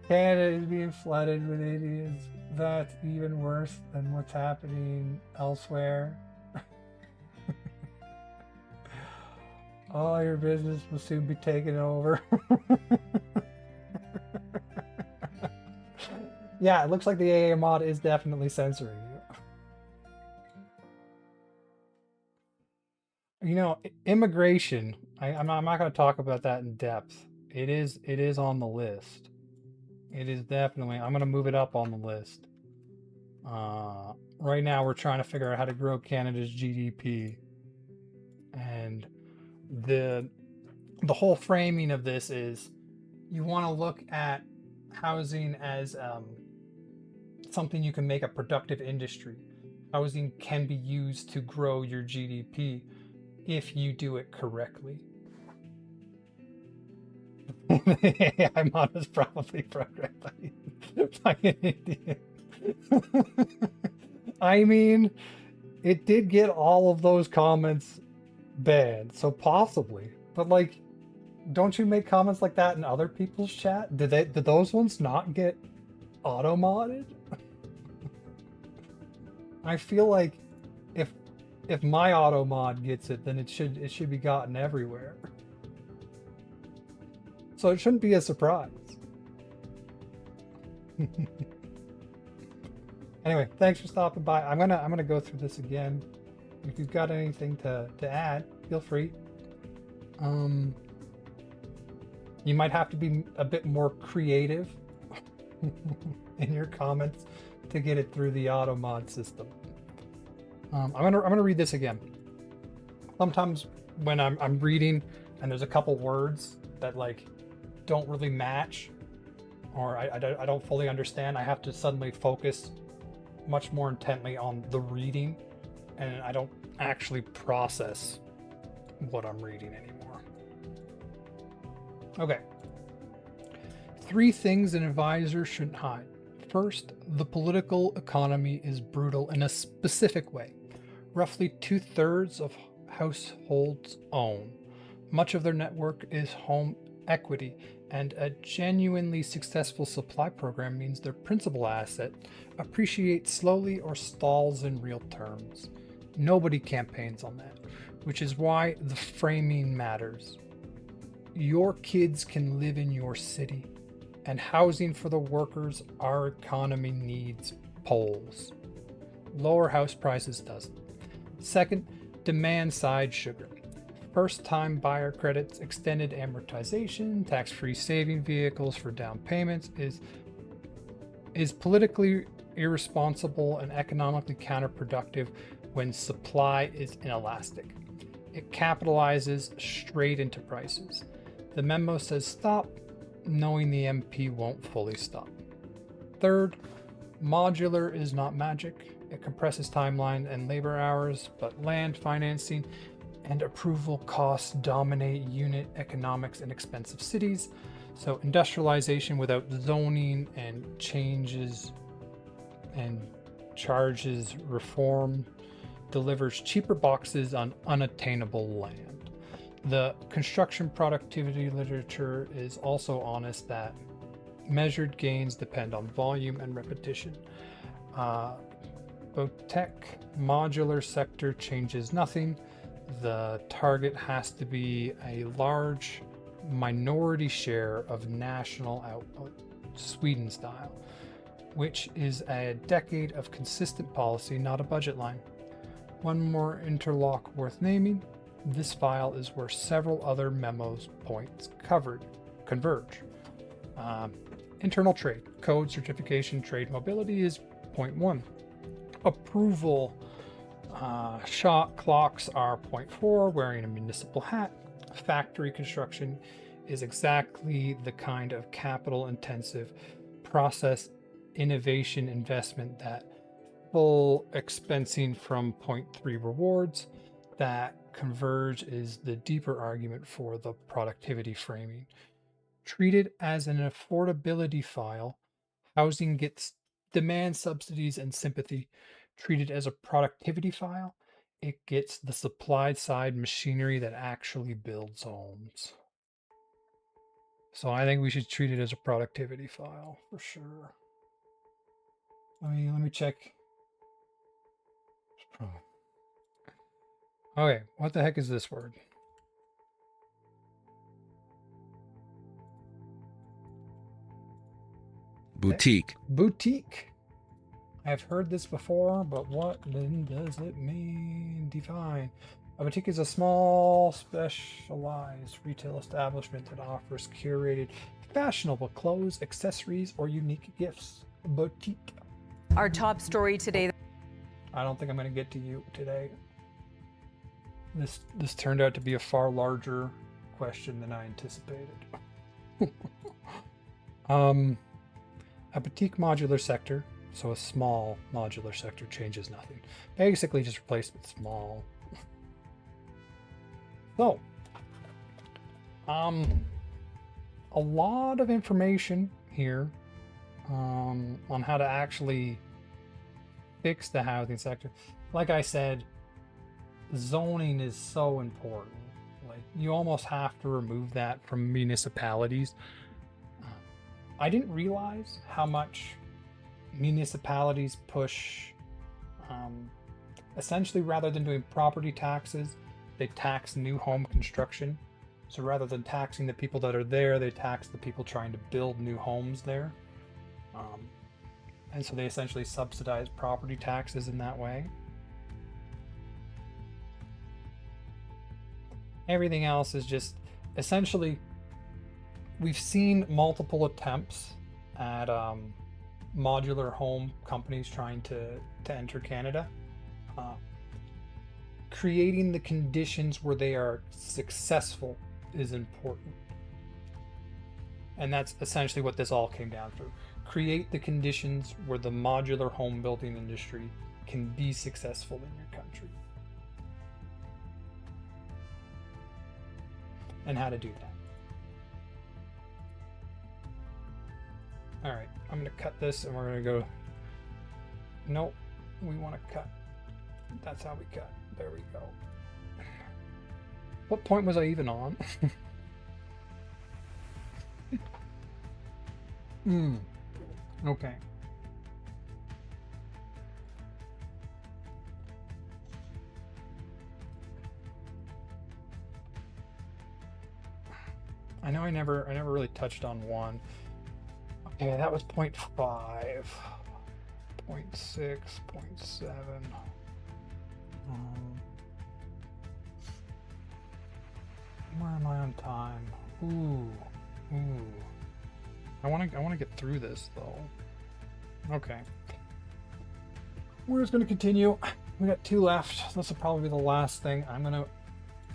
Canada is being flooded with idiots. That's even worse than what's happening elsewhere. All your business will soon be taken over. Yeah, it looks like the AA mod is definitely censoring you. You know, immigration. I'm not going to talk about that in depth. It is on the list. It is definitely. I'm going to move it up on the list. Right now, we're trying to figure out how to grow Canada's GDP, and the whole framing of this is you want to look at housing as something you can make a productive industry. Housing can be used to grow your GDP if you do it correctly. I'm honest, probably programmed by an Indian. I mean, it did get all of those comments banned, so possibly. But like, don't you make comments like that in other people's chat? Did those ones not get auto modded? I feel like if my auto mod gets it, then it should be gotten everywhere. So it shouldn't be a surprise. Anyway, thanks for stopping by. I'm gonna go through this again. If you've got anything to add, feel free. You might have to be a bit more creative in your comments to get it through the auto mod system. I'm gonna read this again. Sometimes when I'm reading and there's a couple words that like don't really match, or I don't fully understand, I have to suddenly focus much more intently on the reading, and I don't actually process what I'm reading anymore. Okay. 3 things an advisor shouldn't hide. First, the political economy is brutal in a specific way. Roughly 2/3 of households own. Much of their network is home equity, and a genuinely successful supply program means their principal asset appreciates slowly or stalls in real terms. Nobody campaigns on that, which is why the framing matters. Your kids can live in your city, and housing for the workers our economy needs polls. Lower house prices doesn't. Second, demand side sugar. First-time buyer credits, extended amortization, tax-free saving vehicles for down payments is politically irresponsible and economically counterproductive when supply is inelastic. It capitalizes straight into prices. The memo says stop, knowing the MP won't fully stop. Third, modular is not magic. It compresses timeline and labor hours, but land financing and approval costs dominate unit economics in expensive cities. So industrialization without zoning and changes and charges reform delivers cheaper boxes on unattainable land. The construction productivity literature is also honest that measured gains depend on volume and repetition. Both tech modular sector changes nothing. The target has to be a large minority share of national output, Sweden style, which is a decade of consistent policy, not a budget line. One more interlock worth naming. This file is where several other memos points converge. Internal trade, code, certification, trade mobility is point 1. Approval shot clocks are point 4, wearing a municipal hat. Factory construction is exactly the kind of capital intensive process innovation investment that full expensing from point 3 rewards. That converge is the deeper argument for the productivity framing. Treated as an affordability file, housing gets demand subsidies and sympathy. Treated as a productivity file, it gets the supply side machinery that actually builds homes. So I think we should treat it as a productivity file for sure. Let me check. Okay, what the heck is this word? Boutique. Boutique. I've heard this before, but what then does it mean? Define. A boutique is a small, specialized retail establishment that offers curated, fashionable clothes, accessories, or unique gifts. A boutique. Our top story today. I don't think I'm going to get to you today. This turned out to be a far larger question than I anticipated. A boutique modular sector, so a small modular sector, changes nothing. Basically just replaced with small. So, a lot of information here on how to actually fix the housing sector. Like I said, zoning is so important. Like, you almost have to remove that from municipalities. I didn't realize how much municipalities push, essentially, rather than doing property taxes, they tax new home construction. So rather than taxing the people that are there, they tax the people trying to build new homes there. And so they essentially subsidize property taxes in that way. Everything else is just essentially, we've seen multiple attempts at modular home companies trying to enter Canada. Creating the conditions where they are successful is important. And that's essentially what this all came down to. Create the conditions where the modular home building industry can be successful in your country. And how to do that. Alright, I'm going to cut this and we're going to go... Nope, we want to cut. That's how we cut. There we go. What point was I even on? Okay. I know I never really touched on one. Okay, that was 0.5, 0.6, 0.7. Where am I on time? Ooh. I want to get through this though. Okay. We're just going to continue. We got 2 left. This will probably be the last thing. I'm going to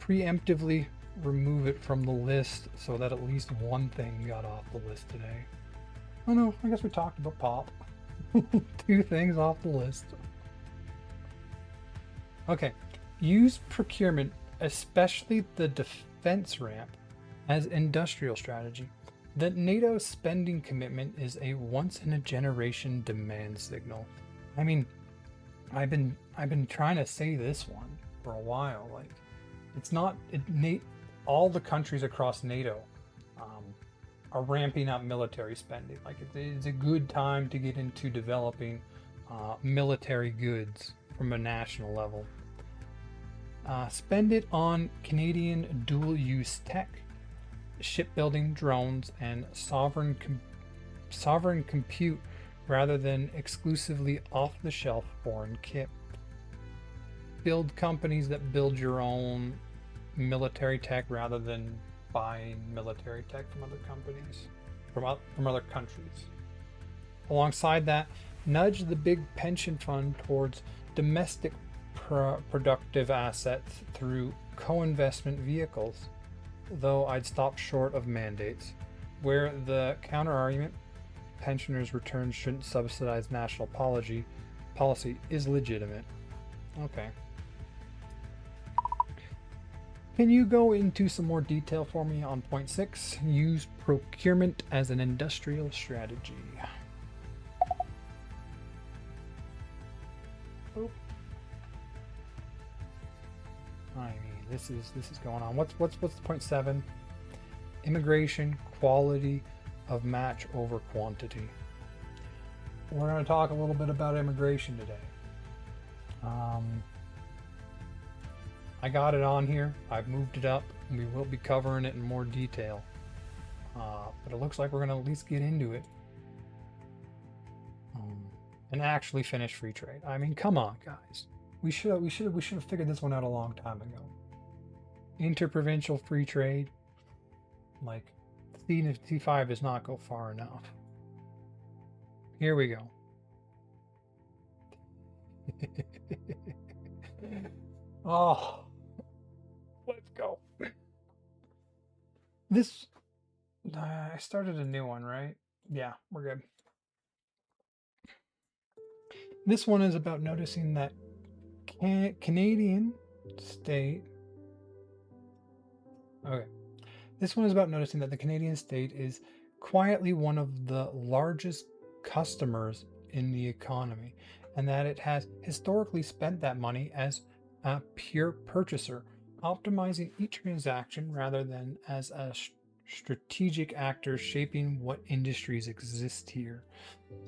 preemptively remove it from the list so that at least one thing got off the list today. Oh no, I guess we talked about pop. 2 things off the list. Okay. Use procurement, especially the defense ramp, as industrial strategy. The NATO spending commitment is a once-in-a-generation demand signal. I mean, I've been trying to say this one for a while. Like, it's not all the countries across NATO are ramping up military spending. Like, it's a good time to get into developing military goods from a national level. Spend it on Canadian dual-use tech, shipbuilding, drones, and sovereign compute rather than exclusively off-the-shelf foreign kit. Build companies that build your own military tech rather than buying military tech from other companies, from other countries. Alongside that, nudge the big pension fund towards domestic productive assets through co-investment vehicles, though I'd stop short of mandates, where the counter-argument, pensioners' returns shouldn't subsidize national policy, is legitimate. Okay. Can you go into some more detail for me on point 6? Use procurement as an industrial strategy. Oh. I mean, this is going on. What's the point 7? Immigration, quality of match over quantity. we're going to talk a little bit about immigration today. I got it on here. I've moved it up. And we will be covering it in more detail. But it looks like we're going to at least get into it. And actually finish free trade. I mean, come on, guys. We should have figured this one out a long time ago. Interprovincial free trade, like C5 does not go far enough. Here we go. Oh, let's go. This, I started a new one, right? Yeah, we're good. This one is about noticing that Canadian state. Okay. This one is about noticing that the Canadian state is quietly one of the largest customers in the economy, and that it has historically spent that money as a pure purchaser, optimizing each transaction rather than as a strategic actor shaping what industries exist here.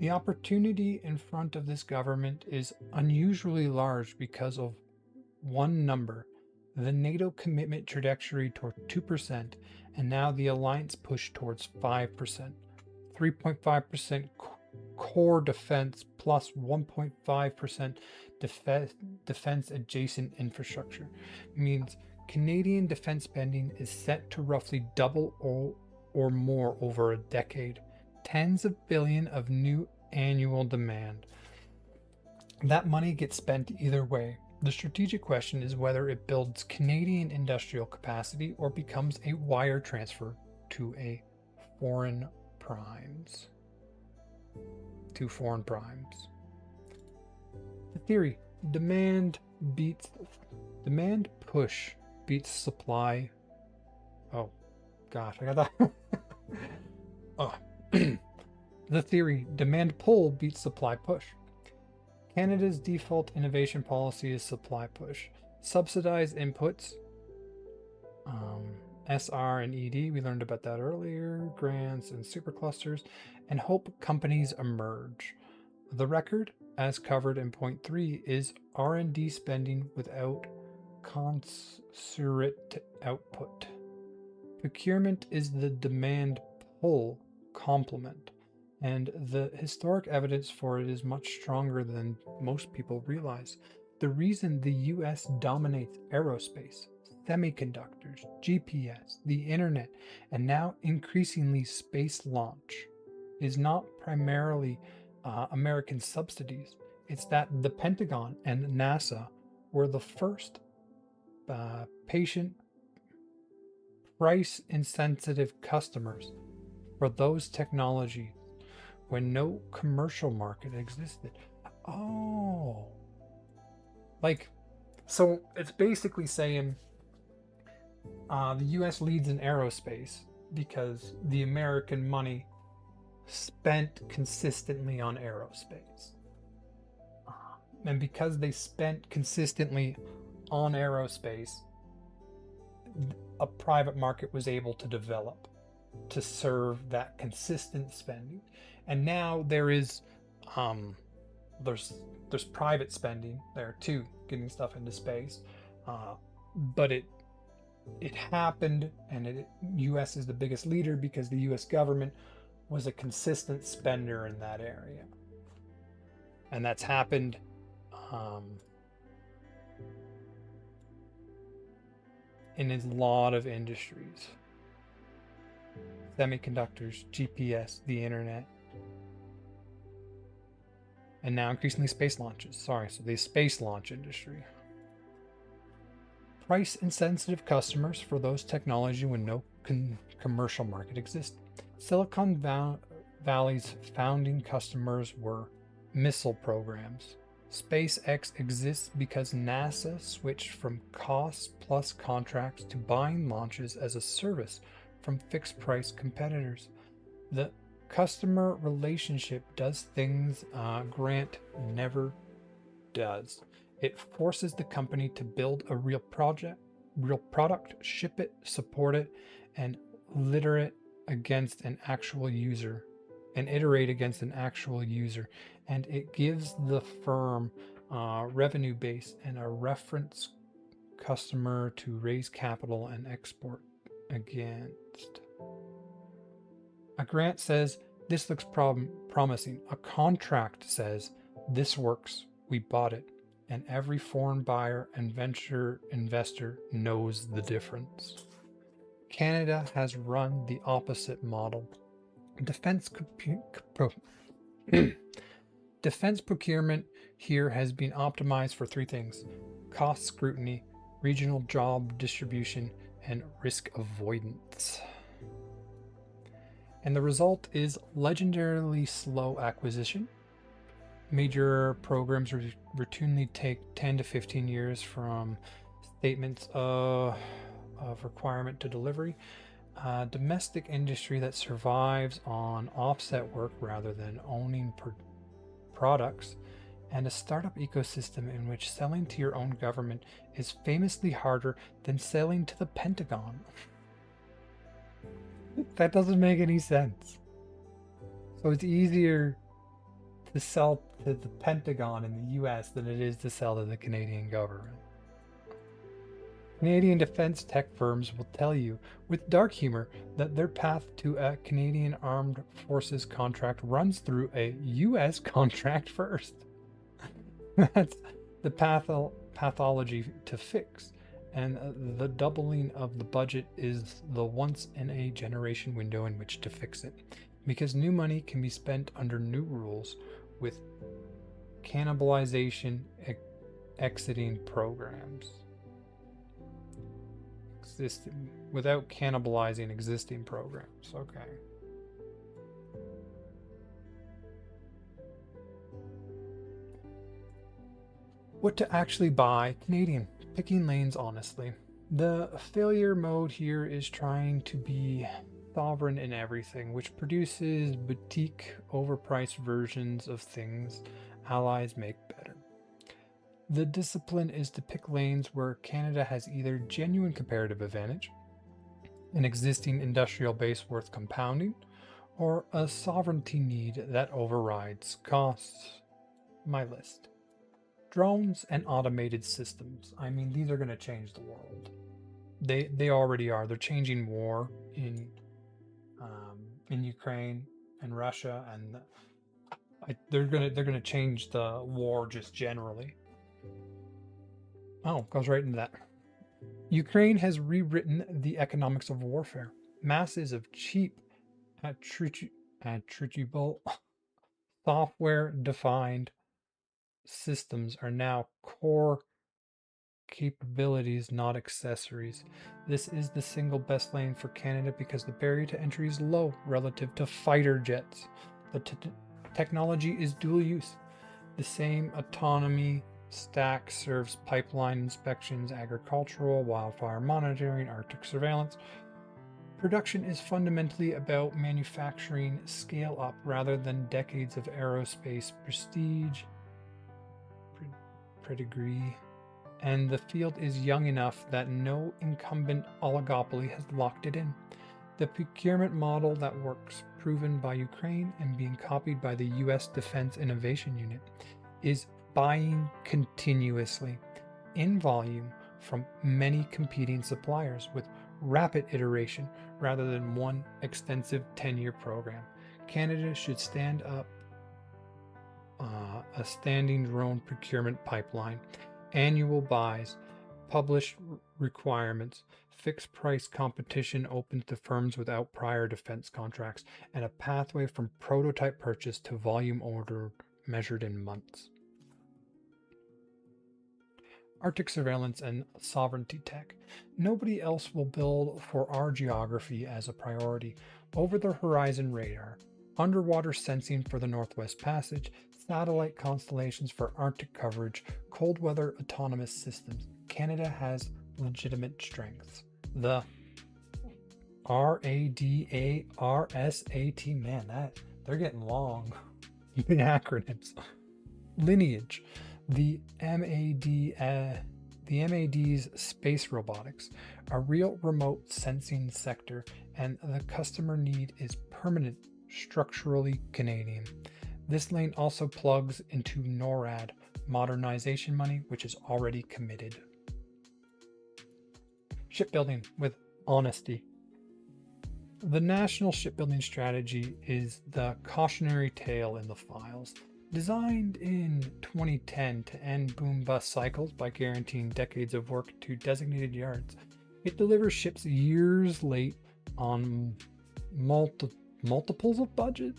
The opportunity in front of this government is unusually large because of one number: the NATO commitment trajectory toward 2%, and now the alliance push towards 5%. 3.5% core defense plus 1.5% defense adjacent infrastructure means Canadian defense spending is set to roughly double or more over a decade. Tens of billions of new annual demand. That money gets spent either way. The strategic question is whether it builds Canadian industrial capacity or becomes a wire transfer to foreign primes. The theory: demand push beats supply. Oh gosh, I got that. Oh. The theory: demand pull beats supply push. Canada's default innovation policy is supply push. Subsidized inputs, SR and ED, we learned about that earlier, grants and superclusters, and hope companies emerge. The record, as covered in point 3, is R&D spending without commensurate output. Procurement is the demand pull complement, and the historic evidence for it is much stronger than most people realize. The reason the US dominates aerospace, semiconductors, GPS, the internet, and now increasingly space launch is not primarily American subsidies. It's that the Pentagon and NASA were the first patient price insensitive customers for those technologies when no commercial market existed. Oh, like, so it's basically saying the US leads in aerospace because the American money spent consistently on aerospace. And because they spent consistently on aerospace, a private market was able to develop to serve that consistent spending. And now there is there's private spending there too, getting stuff into space. But it happened, and US is the biggest leader because the US government was a consistent spender in that area. And that's happened in a lot of industries. Semiconductors, GPS, the internet, and now increasingly space launches. So the space launch industry. Price insensitive customers for those technology when no commercial market exists. Silicon Valley's founding customers were missile programs. SpaceX exists because NASA switched from cost plus contracts to buying launches as a service from fixed price competitors. The customer relationship does things Grant never does. It forces the company to build a real product, ship it, support it, and iterate against an actual user, and it gives the firm revenue base and a reference customer to raise capital and export against. A grant says this looks promising. A contract says this works. We bought it. And every foreign buyer and venture investor knows the difference. Canada has run the opposite model. Defense procurement here has been optimized for three things: cost scrutiny, regional job distribution, and risk avoidance. And the result is legendarily slow acquisition. Major programs routinely take 10 to 15 years from statements of requirement to delivery. Domestic industry that survives on offset work rather than owning products, and a startup ecosystem in which selling to your own government is famously harder than selling to the Pentagon. That doesn't make any sense. So it's easier to sell to the Pentagon in the US than it is to sell to the Canadian government. Canadian defense tech firms will tell you with dark humor that their path to a Canadian Armed Forces contract runs through a US contract first. That's the pathology to fix, and the doubling of the budget is the once in a generation window in which to fix it, because new money can be spent under new rules with cannibalization exiting programs. Without cannibalizing existing programs. Okay. What to actually buy? Canadian. Picking lanes honestly. The failure mode here is trying to be sovereign in everything, which produces boutique, overpriced versions of things allies make better. The discipline is to pick lanes where Canada has either genuine comparative advantage, an existing industrial base worth compounding, or a sovereignty need that overrides costs. My list. Drones and automated systems. I mean, these are going to change the world. They already are. They're changing war in Ukraine and Russia, and they're gonna change the war just generally. Oh, goes right into that. Ukraine has rewritten the economics of warfare. Masses of cheap, attributable, software-defined systems are now core capabilities, not accessories. This is the single best lane for Canada because the barrier to entry is low relative to fighter jets. The technology is dual use. The same autonomy stack serves pipeline inspections, agricultural, wildfire monitoring, Arctic surveillance. Production is fundamentally about manufacturing scale up rather than decades of aerospace prestige, pedigree, and the field is young enough that no incumbent oligopoly has locked it in. The procurement model that works, proven by Ukraine and being copied by the US Defense Innovation Unit, is buying continuously in volume from many competing suppliers with rapid iteration rather than one extensive 10-year program. Canada should stand up a standing drone procurement pipeline, annual buys, published requirements, fixed price competition open to firms without prior defense contracts, and a pathway from prototype purchase to volume order measured in months. Arctic surveillance and sovereignty tech. Nobody else will build for our geography as a priority. Over-the-horizon radar, underwater sensing for the Northwest Passage, satellite constellations for Arctic coverage, cold weather autonomous systems. Canada has legitimate strengths. The RADARSAT, man, they're getting long. The acronyms. Lineage. The MAD's space robotics, a real remote sensing sector, and the customer need is permanent, structurally Canadian. This lane also plugs into NORAD modernization money, which is already committed. Shipbuilding with honesty. The National Shipbuilding Strategy is the cautionary tale in the files. Designed in 2010 to end boom-bust cycles by guaranteeing decades of work to designated yards, it delivers ships years late on multiples of budget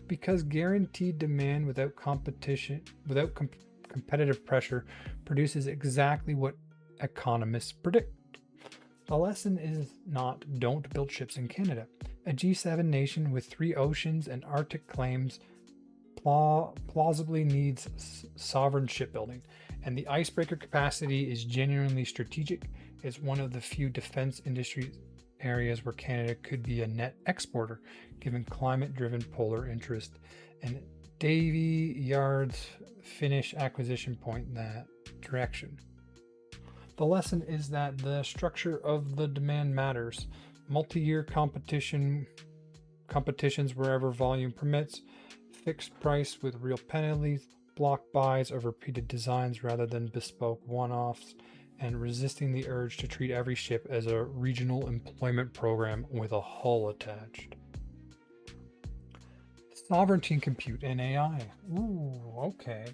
because guaranteed demand without competitive pressure produces exactly what economists predict. The lesson is not don't build ships in Canada. A G7 nation with 3 oceans and Arctic claims plausibly needs sovereign shipbuilding, and the icebreaker capacity is genuinely strategic. It's one of the few defense industry areas where Canada could be a net exporter, given climate-driven polar interest, and Davy Yard's Finnish acquisition point in that direction. The lesson is that the structure of the demand matters. Multi-year competitions wherever volume permits, fixed price with real penalties, block buys of repeated designs rather than bespoke one-offs, and resisting the urge to treat every ship as a regional employment program with a hull attached. Sovereignty and compute and AI. Ooh, okay.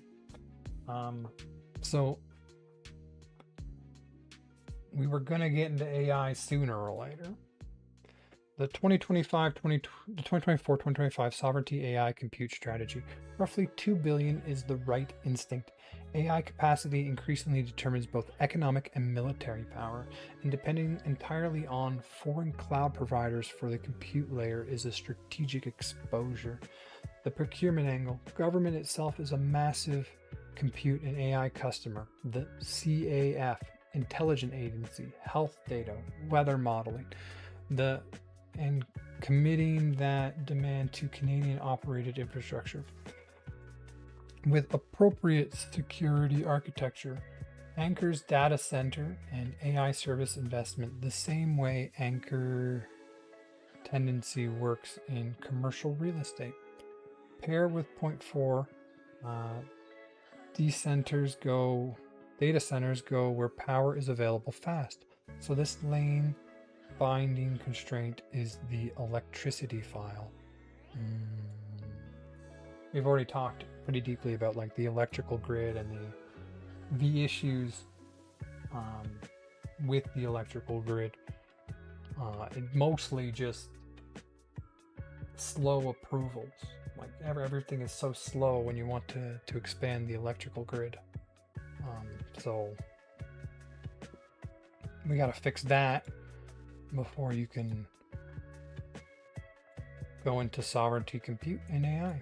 So we were going to get into AI sooner or later. The 2024-2025 Sovereignty AI Compute Strategy. Roughly $2 billion is the right instinct. AI capacity increasingly determines both economic and military power, and depending entirely on foreign cloud providers for the compute layer is a strategic exposure. The procurement angle. Government itself is a massive compute and AI customer. The CAF, intelligence agency, health data, weather modeling, and committing that demand to Canadian operated infrastructure with appropriate security architecture. Anchor's data center and AI service investment the same way Anchor tendency works in commercial real estate. Pair with point 4, data centers go where power is available fast. So this lane binding constraint is the electricity file. We've already talked pretty deeply about like the electrical grid and the issues with the electrical grid. It mostly just slow approvals. Like everything is so slow when you want to expand the electrical grid. So we got to fix that before you can go into sovereignty compute and AI.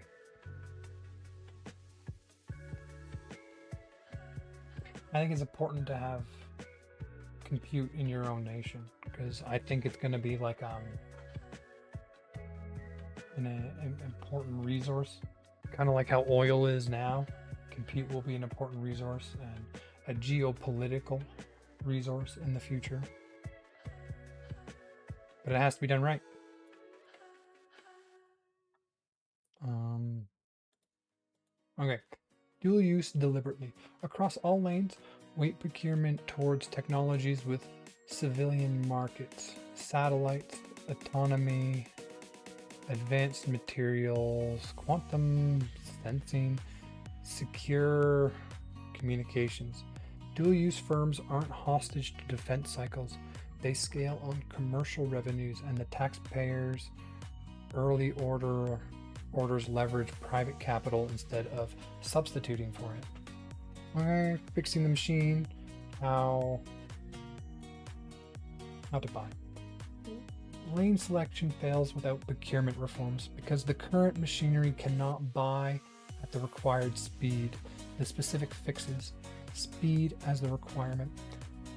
I think it's important to have compute in your own nation because I think it's going to be like an important resource, kind of like how oil is now. Compute will be an important resource and a geopolitical resource in the future, but it has to be done right. Okay. Dual use deliberately. Across all lanes, weight procurement towards technologies with civilian markets, satellites, autonomy, advanced materials, quantum sensing, secure communications. Dual use firms aren't hostage to defense cycles. They scale on commercial revenues, and the taxpayers' early orders leverage private capital instead of substituting for it. We're fixing the machine, how to buy. Lane selection fails without procurement reforms because the current machinery cannot buy at the required speed. The specific fixes speed as the requirement.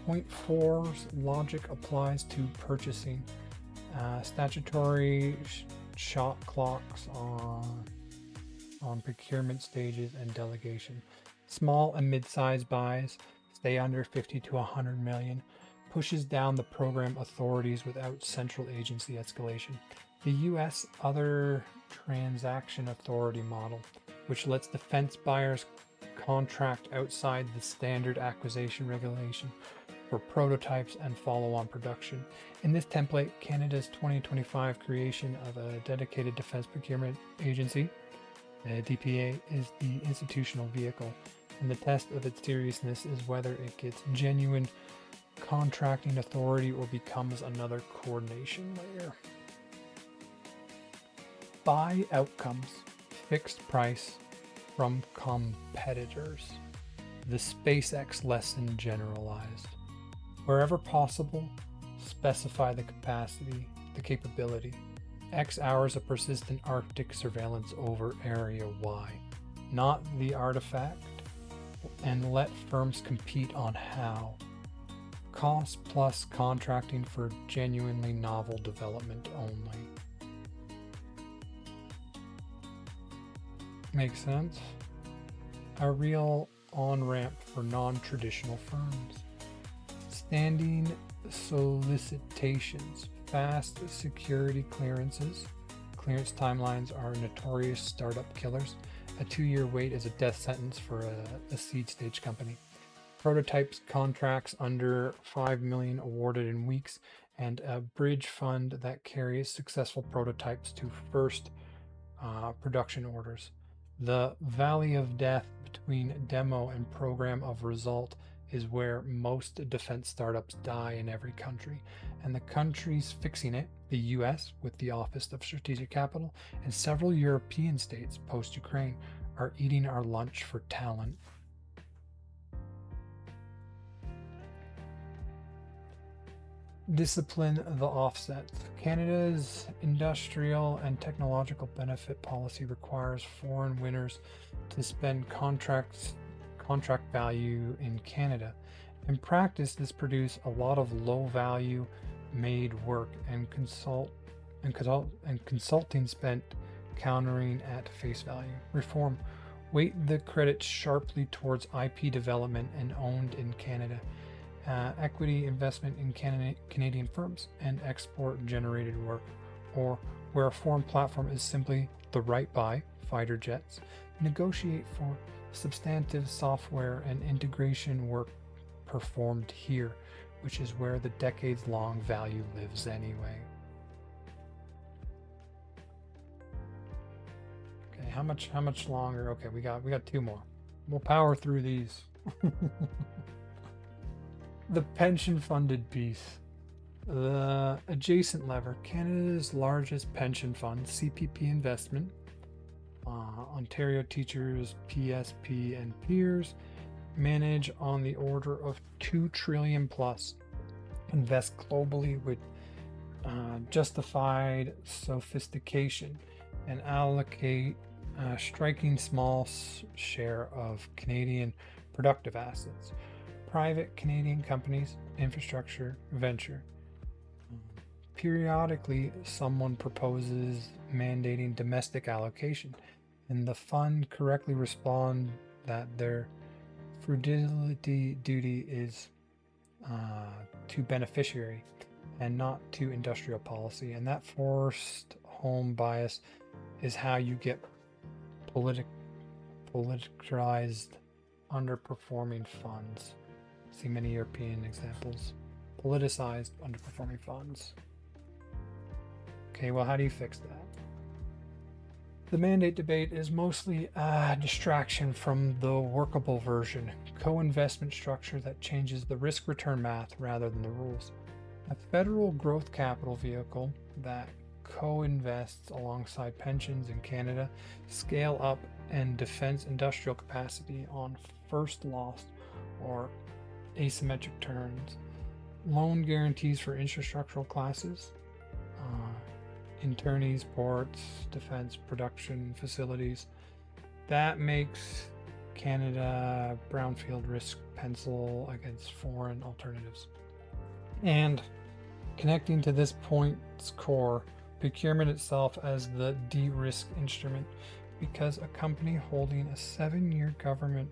Point 4's logic applies to purchasing. Statutory shot clocks on procurement stages and delegation. Small and mid-sized buys stay under 50 to 100 million. Pushes down the program authorities without central agency escalation. The U.S. other transaction authority model, which lets defense buyers contract outside the standard acquisition regulation for prototypes and follow-on production. In this template, Canada's 2025 creation of a dedicated defense procurement agency, the DPA, is the institutional vehicle, and the test of its seriousness is whether it gets genuine contracting authority or becomes another coordination layer. Buy outcomes, fixed price from competitors. The SpaceX lesson generalized. Wherever possible, specify the capacity, the capability. X hours of persistent Arctic surveillance over Area Y, not the artifact, and let firms compete on how. Cost plus contracting for genuinely novel development only. Makes sense? A real on-ramp for non-traditional firms. Standing solicitations, fast security clearances. Clearance timelines are notorious startup killers. A 2-year wait is a death sentence for a seed stage company. Prototypes contracts under 5 million awarded in weeks, and a bridge fund that carries successful prototypes to first production orders. The valley of death between demo and program of result is where most defense startups die in every country, and the countries fixing it, the US with the Office of Strategic Capital, and several European states post-Ukraine, are eating our lunch for talent. Discipline the offsets. Canada's industrial and technological benefit policy requires foreign winners to spend contract value in Canada. In practice, this produces a lot of low value made work and consulting spent countering at face value. Reform. Weight the credits sharply towards IP development and owned in Canada. Equity investment in Canadian firms and export generated work, or where a foreign platform is simply the right buy, fighter jets, negotiate for substantive software and integration work performed here, which is where the decades-long value lives anyway. Okay, how much longer? Okay, we got 2 more. We'll power through these. The pension-funded piece. The adjacent lever, Canada's largest pension fund, CPP Investment, Ontario Teachers, PSP, and peers, manage on the order of $2 trillion plus, invest globally with justified sophistication, and allocate a striking small share of Canadian productive assets. Private Canadian companies, infrastructure, venture. Periodically, someone proposes mandating domestic allocation, and the fund correctly respond that their frugality duty is to beneficiary and not to industrial policy. And that forced home bias is how you get politicized underperforming funds. See many European examples. Politicized underperforming funds. Okay, well, how do you fix that? The mandate debate is mostly a distraction from the workable version, co-investment structure that changes the risk-return math rather than the rules. A federal growth capital vehicle that co-invests alongside pensions in Canada, scale up and defense industrial capacity on first loss or asymmetric terms, loan guarantees for infrastructural classes, internees, ports, defense production facilities. That makes Canada brownfield risk pencil against foreign alternatives. And connecting to this point's core, procurement itself as the de-risk instrument, because a company holding a 7-year government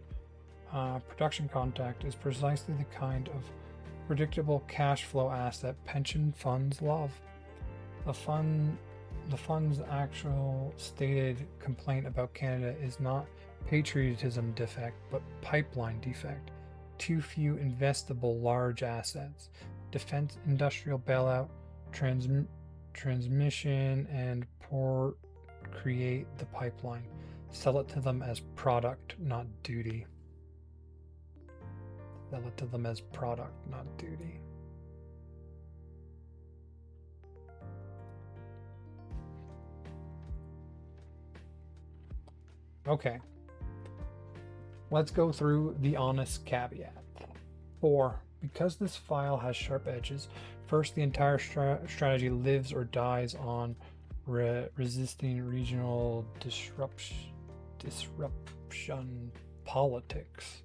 production contract is precisely the kind of predictable cash flow asset pension funds love. The fund the fund's actual stated complaint about Canada is not patriotism defect, but pipeline defect. Too few investable large assets. Defense industrial bailout, transmission, and poor create the pipeline. Sell it to them as product, not duty. Sell it to them as product, not duty. Okay. Let's go through the honest caveat. 4. Because this file has sharp edges, first, the entire strategy lives or dies on resisting regional disruption politics.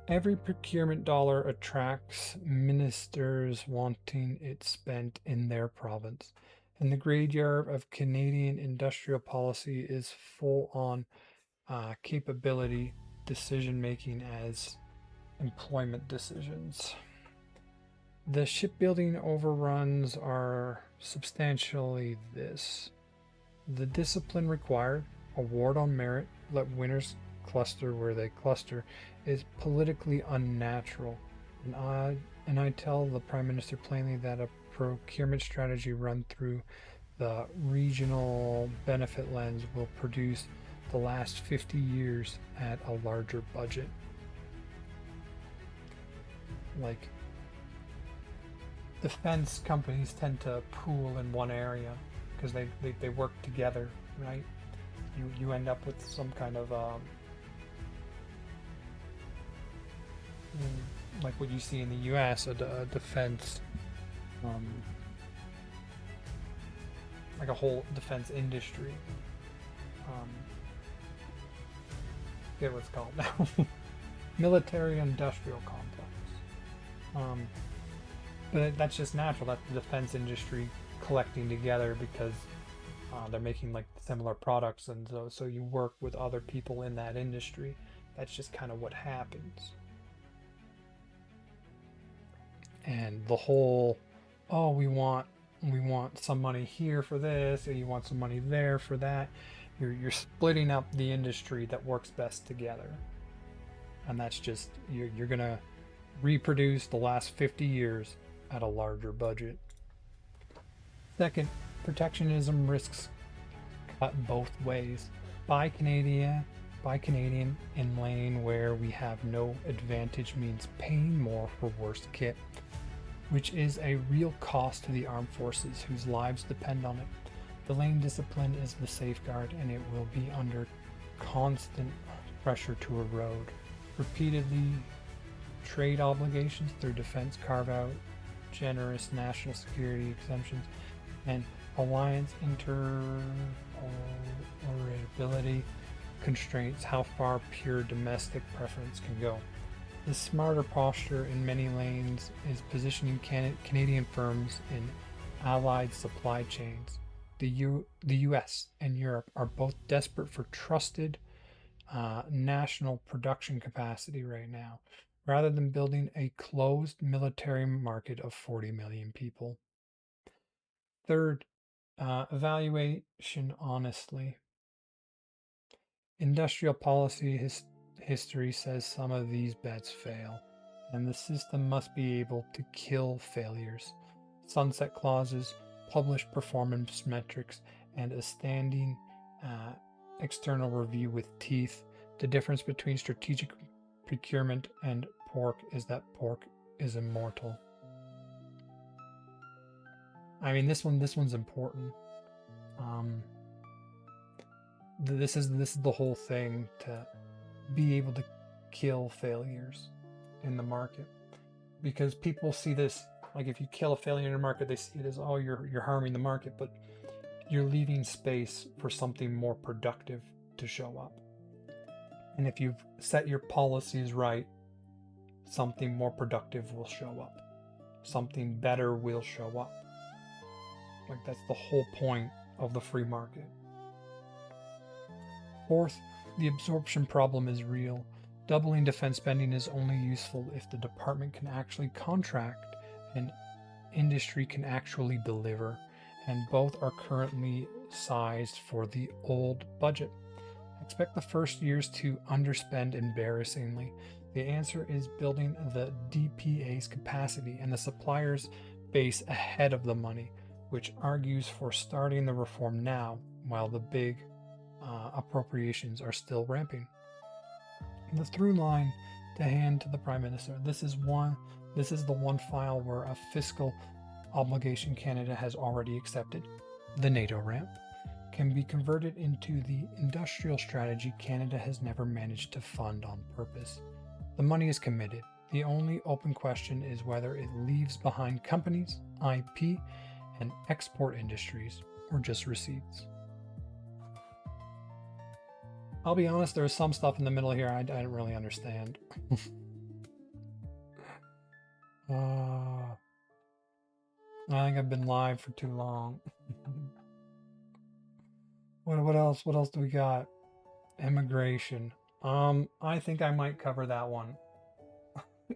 Every procurement dollar attracts ministers wanting it spent in their province, and the graveyard of Canadian industrial policy is full on capability decision making as employment decisions. The shipbuilding overruns are substantially this: the discipline required, award on merit, let winners cluster where they cluster, is politically unnatural. And I tell the Prime Minister plainly that a procurement strategy run through the regional benefit lens will produce the last 50 years at a larger budget. Like, defense companies tend to pool in one area because they work together, right? You end up with some kind of like what you see in the US, a defense like a whole defense industry. Forget what it's called now. Military industrial complex. But that's just natural. That's the defense industry collecting together because they're making like similar products, and so you work with other people in that industry. That's just kind of what happens. And the whole, oh, we want some money here for this, or you want some money there for that. You're splitting up the industry that works best together, and that's just you're gonna reproduce the last 50 years at a larger budget. Second, protectionism risks cut both ways. Buy Canadian in lane where we have no advantage means paying more for worse kit, which is a real cost to the armed forces whose lives depend on it. The lane discipline is the safeguard, and it will be under constant pressure to erode. Repeatedly, trade obligations through defense carve-out, generous national security exemptions, and alliance interoperability constraints how far pure domestic preference can go. The smarter posture in many lanes is positioning Canadian firms in allied supply chains. The US and Europe are both desperate for trusted national production capacity right now, rather than building a closed military market of 40 million people. Third, evaluation honestly. Industrial policy history says some of these bets fail, and the system must be able to kill failures. Sunset clauses, published performance metrics, and a standing external review with teeth. The difference between strategic procurement and pork is that pork is immortal. I mean, this one's important. This is the whole thing, to be able to kill failures in the market, because people see this, like, if you kill a failure in the market, they see it as, oh, you're harming the market, but you're leaving space for something more productive to show up. And if you've set your policies right, something more productive will show up. Something better will show up. Like, that's the whole point of the free market. Fourth, the absorption problem is real. Doubling defense spending is only useful if the department can actually contract and industry can actually deliver. and both are currently sized for the old budget. Expect the first years to underspend embarrassingly. The answer is building the DPA's capacity and the supplier's base ahead of the money, which argues for starting the reform now while the big appropriations are still ramping. The through line to hand to the Prime Minister. This is the one file where a fiscal obligation Canada has already accepted. The NATO ramp can be converted into the industrial strategy Canada has never managed to fund on purpose. The money is committed. The only open question is whether it leaves behind companies, IP, and export industries, or just receipts. I'll be honest, there's some stuff in the middle here I didn't really understand. I think I've been live for too long. What else? What else do we got? Immigration. I think I might cover that one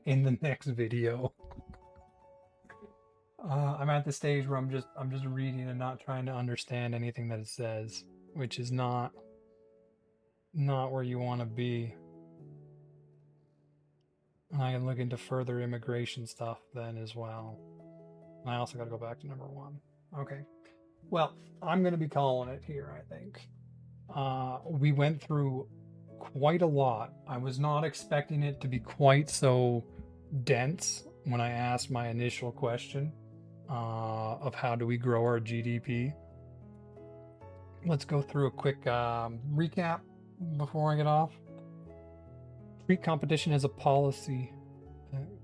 in the next video. I'm at the stage where I'm just reading and not trying to understand anything that it says, which is not where you want to be. And I can look into further immigration stuff then as well. And I also got to go back to number 1. Okay. Well, I'm going to be calling it here, I think. We went through quite a lot. I was not expecting it to be quite so dense when I asked my initial question of how do we grow our GDP. Let's go through a quick recap before I get off. Treat competition as a policy.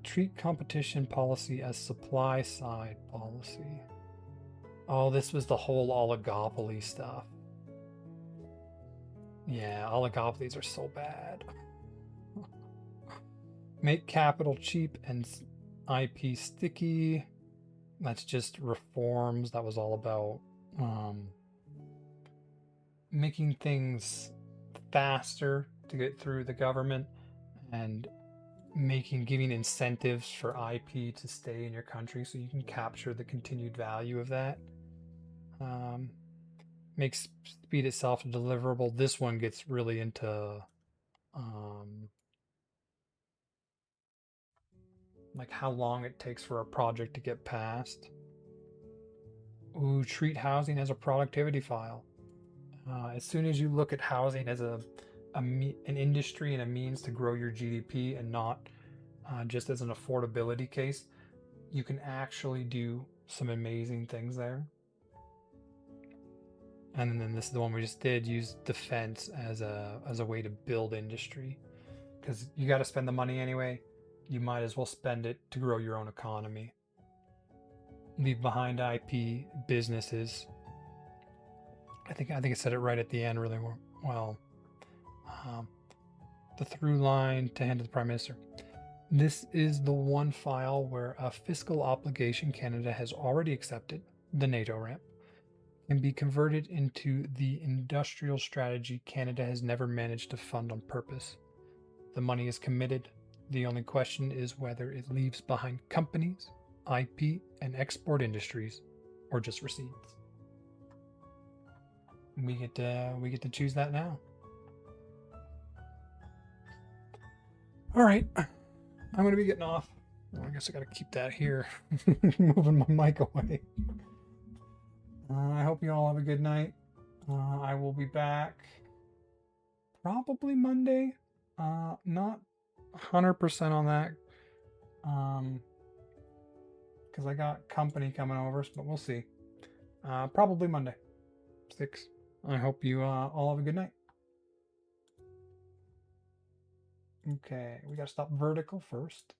Treat competition policy as supply side policy. Oh, this was the whole oligopoly stuff. Yeah, oligopolies are so bad. Make capital cheap and IP sticky. That's just reforms. That was all about making things faster to get through the government and giving incentives for IP to stay in your country so you can capture the continued value of that. Makes speed itself deliverable. This one gets really into like how long it takes for a project to get passed. Ooh, treat housing as a productivity file. As soon as you look at housing as an industry and a means to grow your GDP and not just as an affordability case, you can actually do some amazing things there. And then this is the one we just did, use defense as a way to build industry, because you got to spend the money anyway. You might as well spend it to grow your own economy. Leave behind IP, businesses. I think it said it right at the end really well. The through line to hand to the Prime Minister. This is the one file where a fiscal obligation Canada has already accepted, the NATO ramp, can be converted into the industrial strategy Canada has never managed to fund on purpose. The money is committed. The only question is whether it leaves behind companies, IP, and export industries, or just receipts. We get to choose that now. All right, I'm going to be getting off. Well, I guess I got to keep that here, moving my mic away. I hope you all have a good night. I will be back probably Monday. Not 100% on that, because I got company coming over, but we'll see. Probably Monday, 6. I hope you all have a good night. Okay, we got to stop vertical first.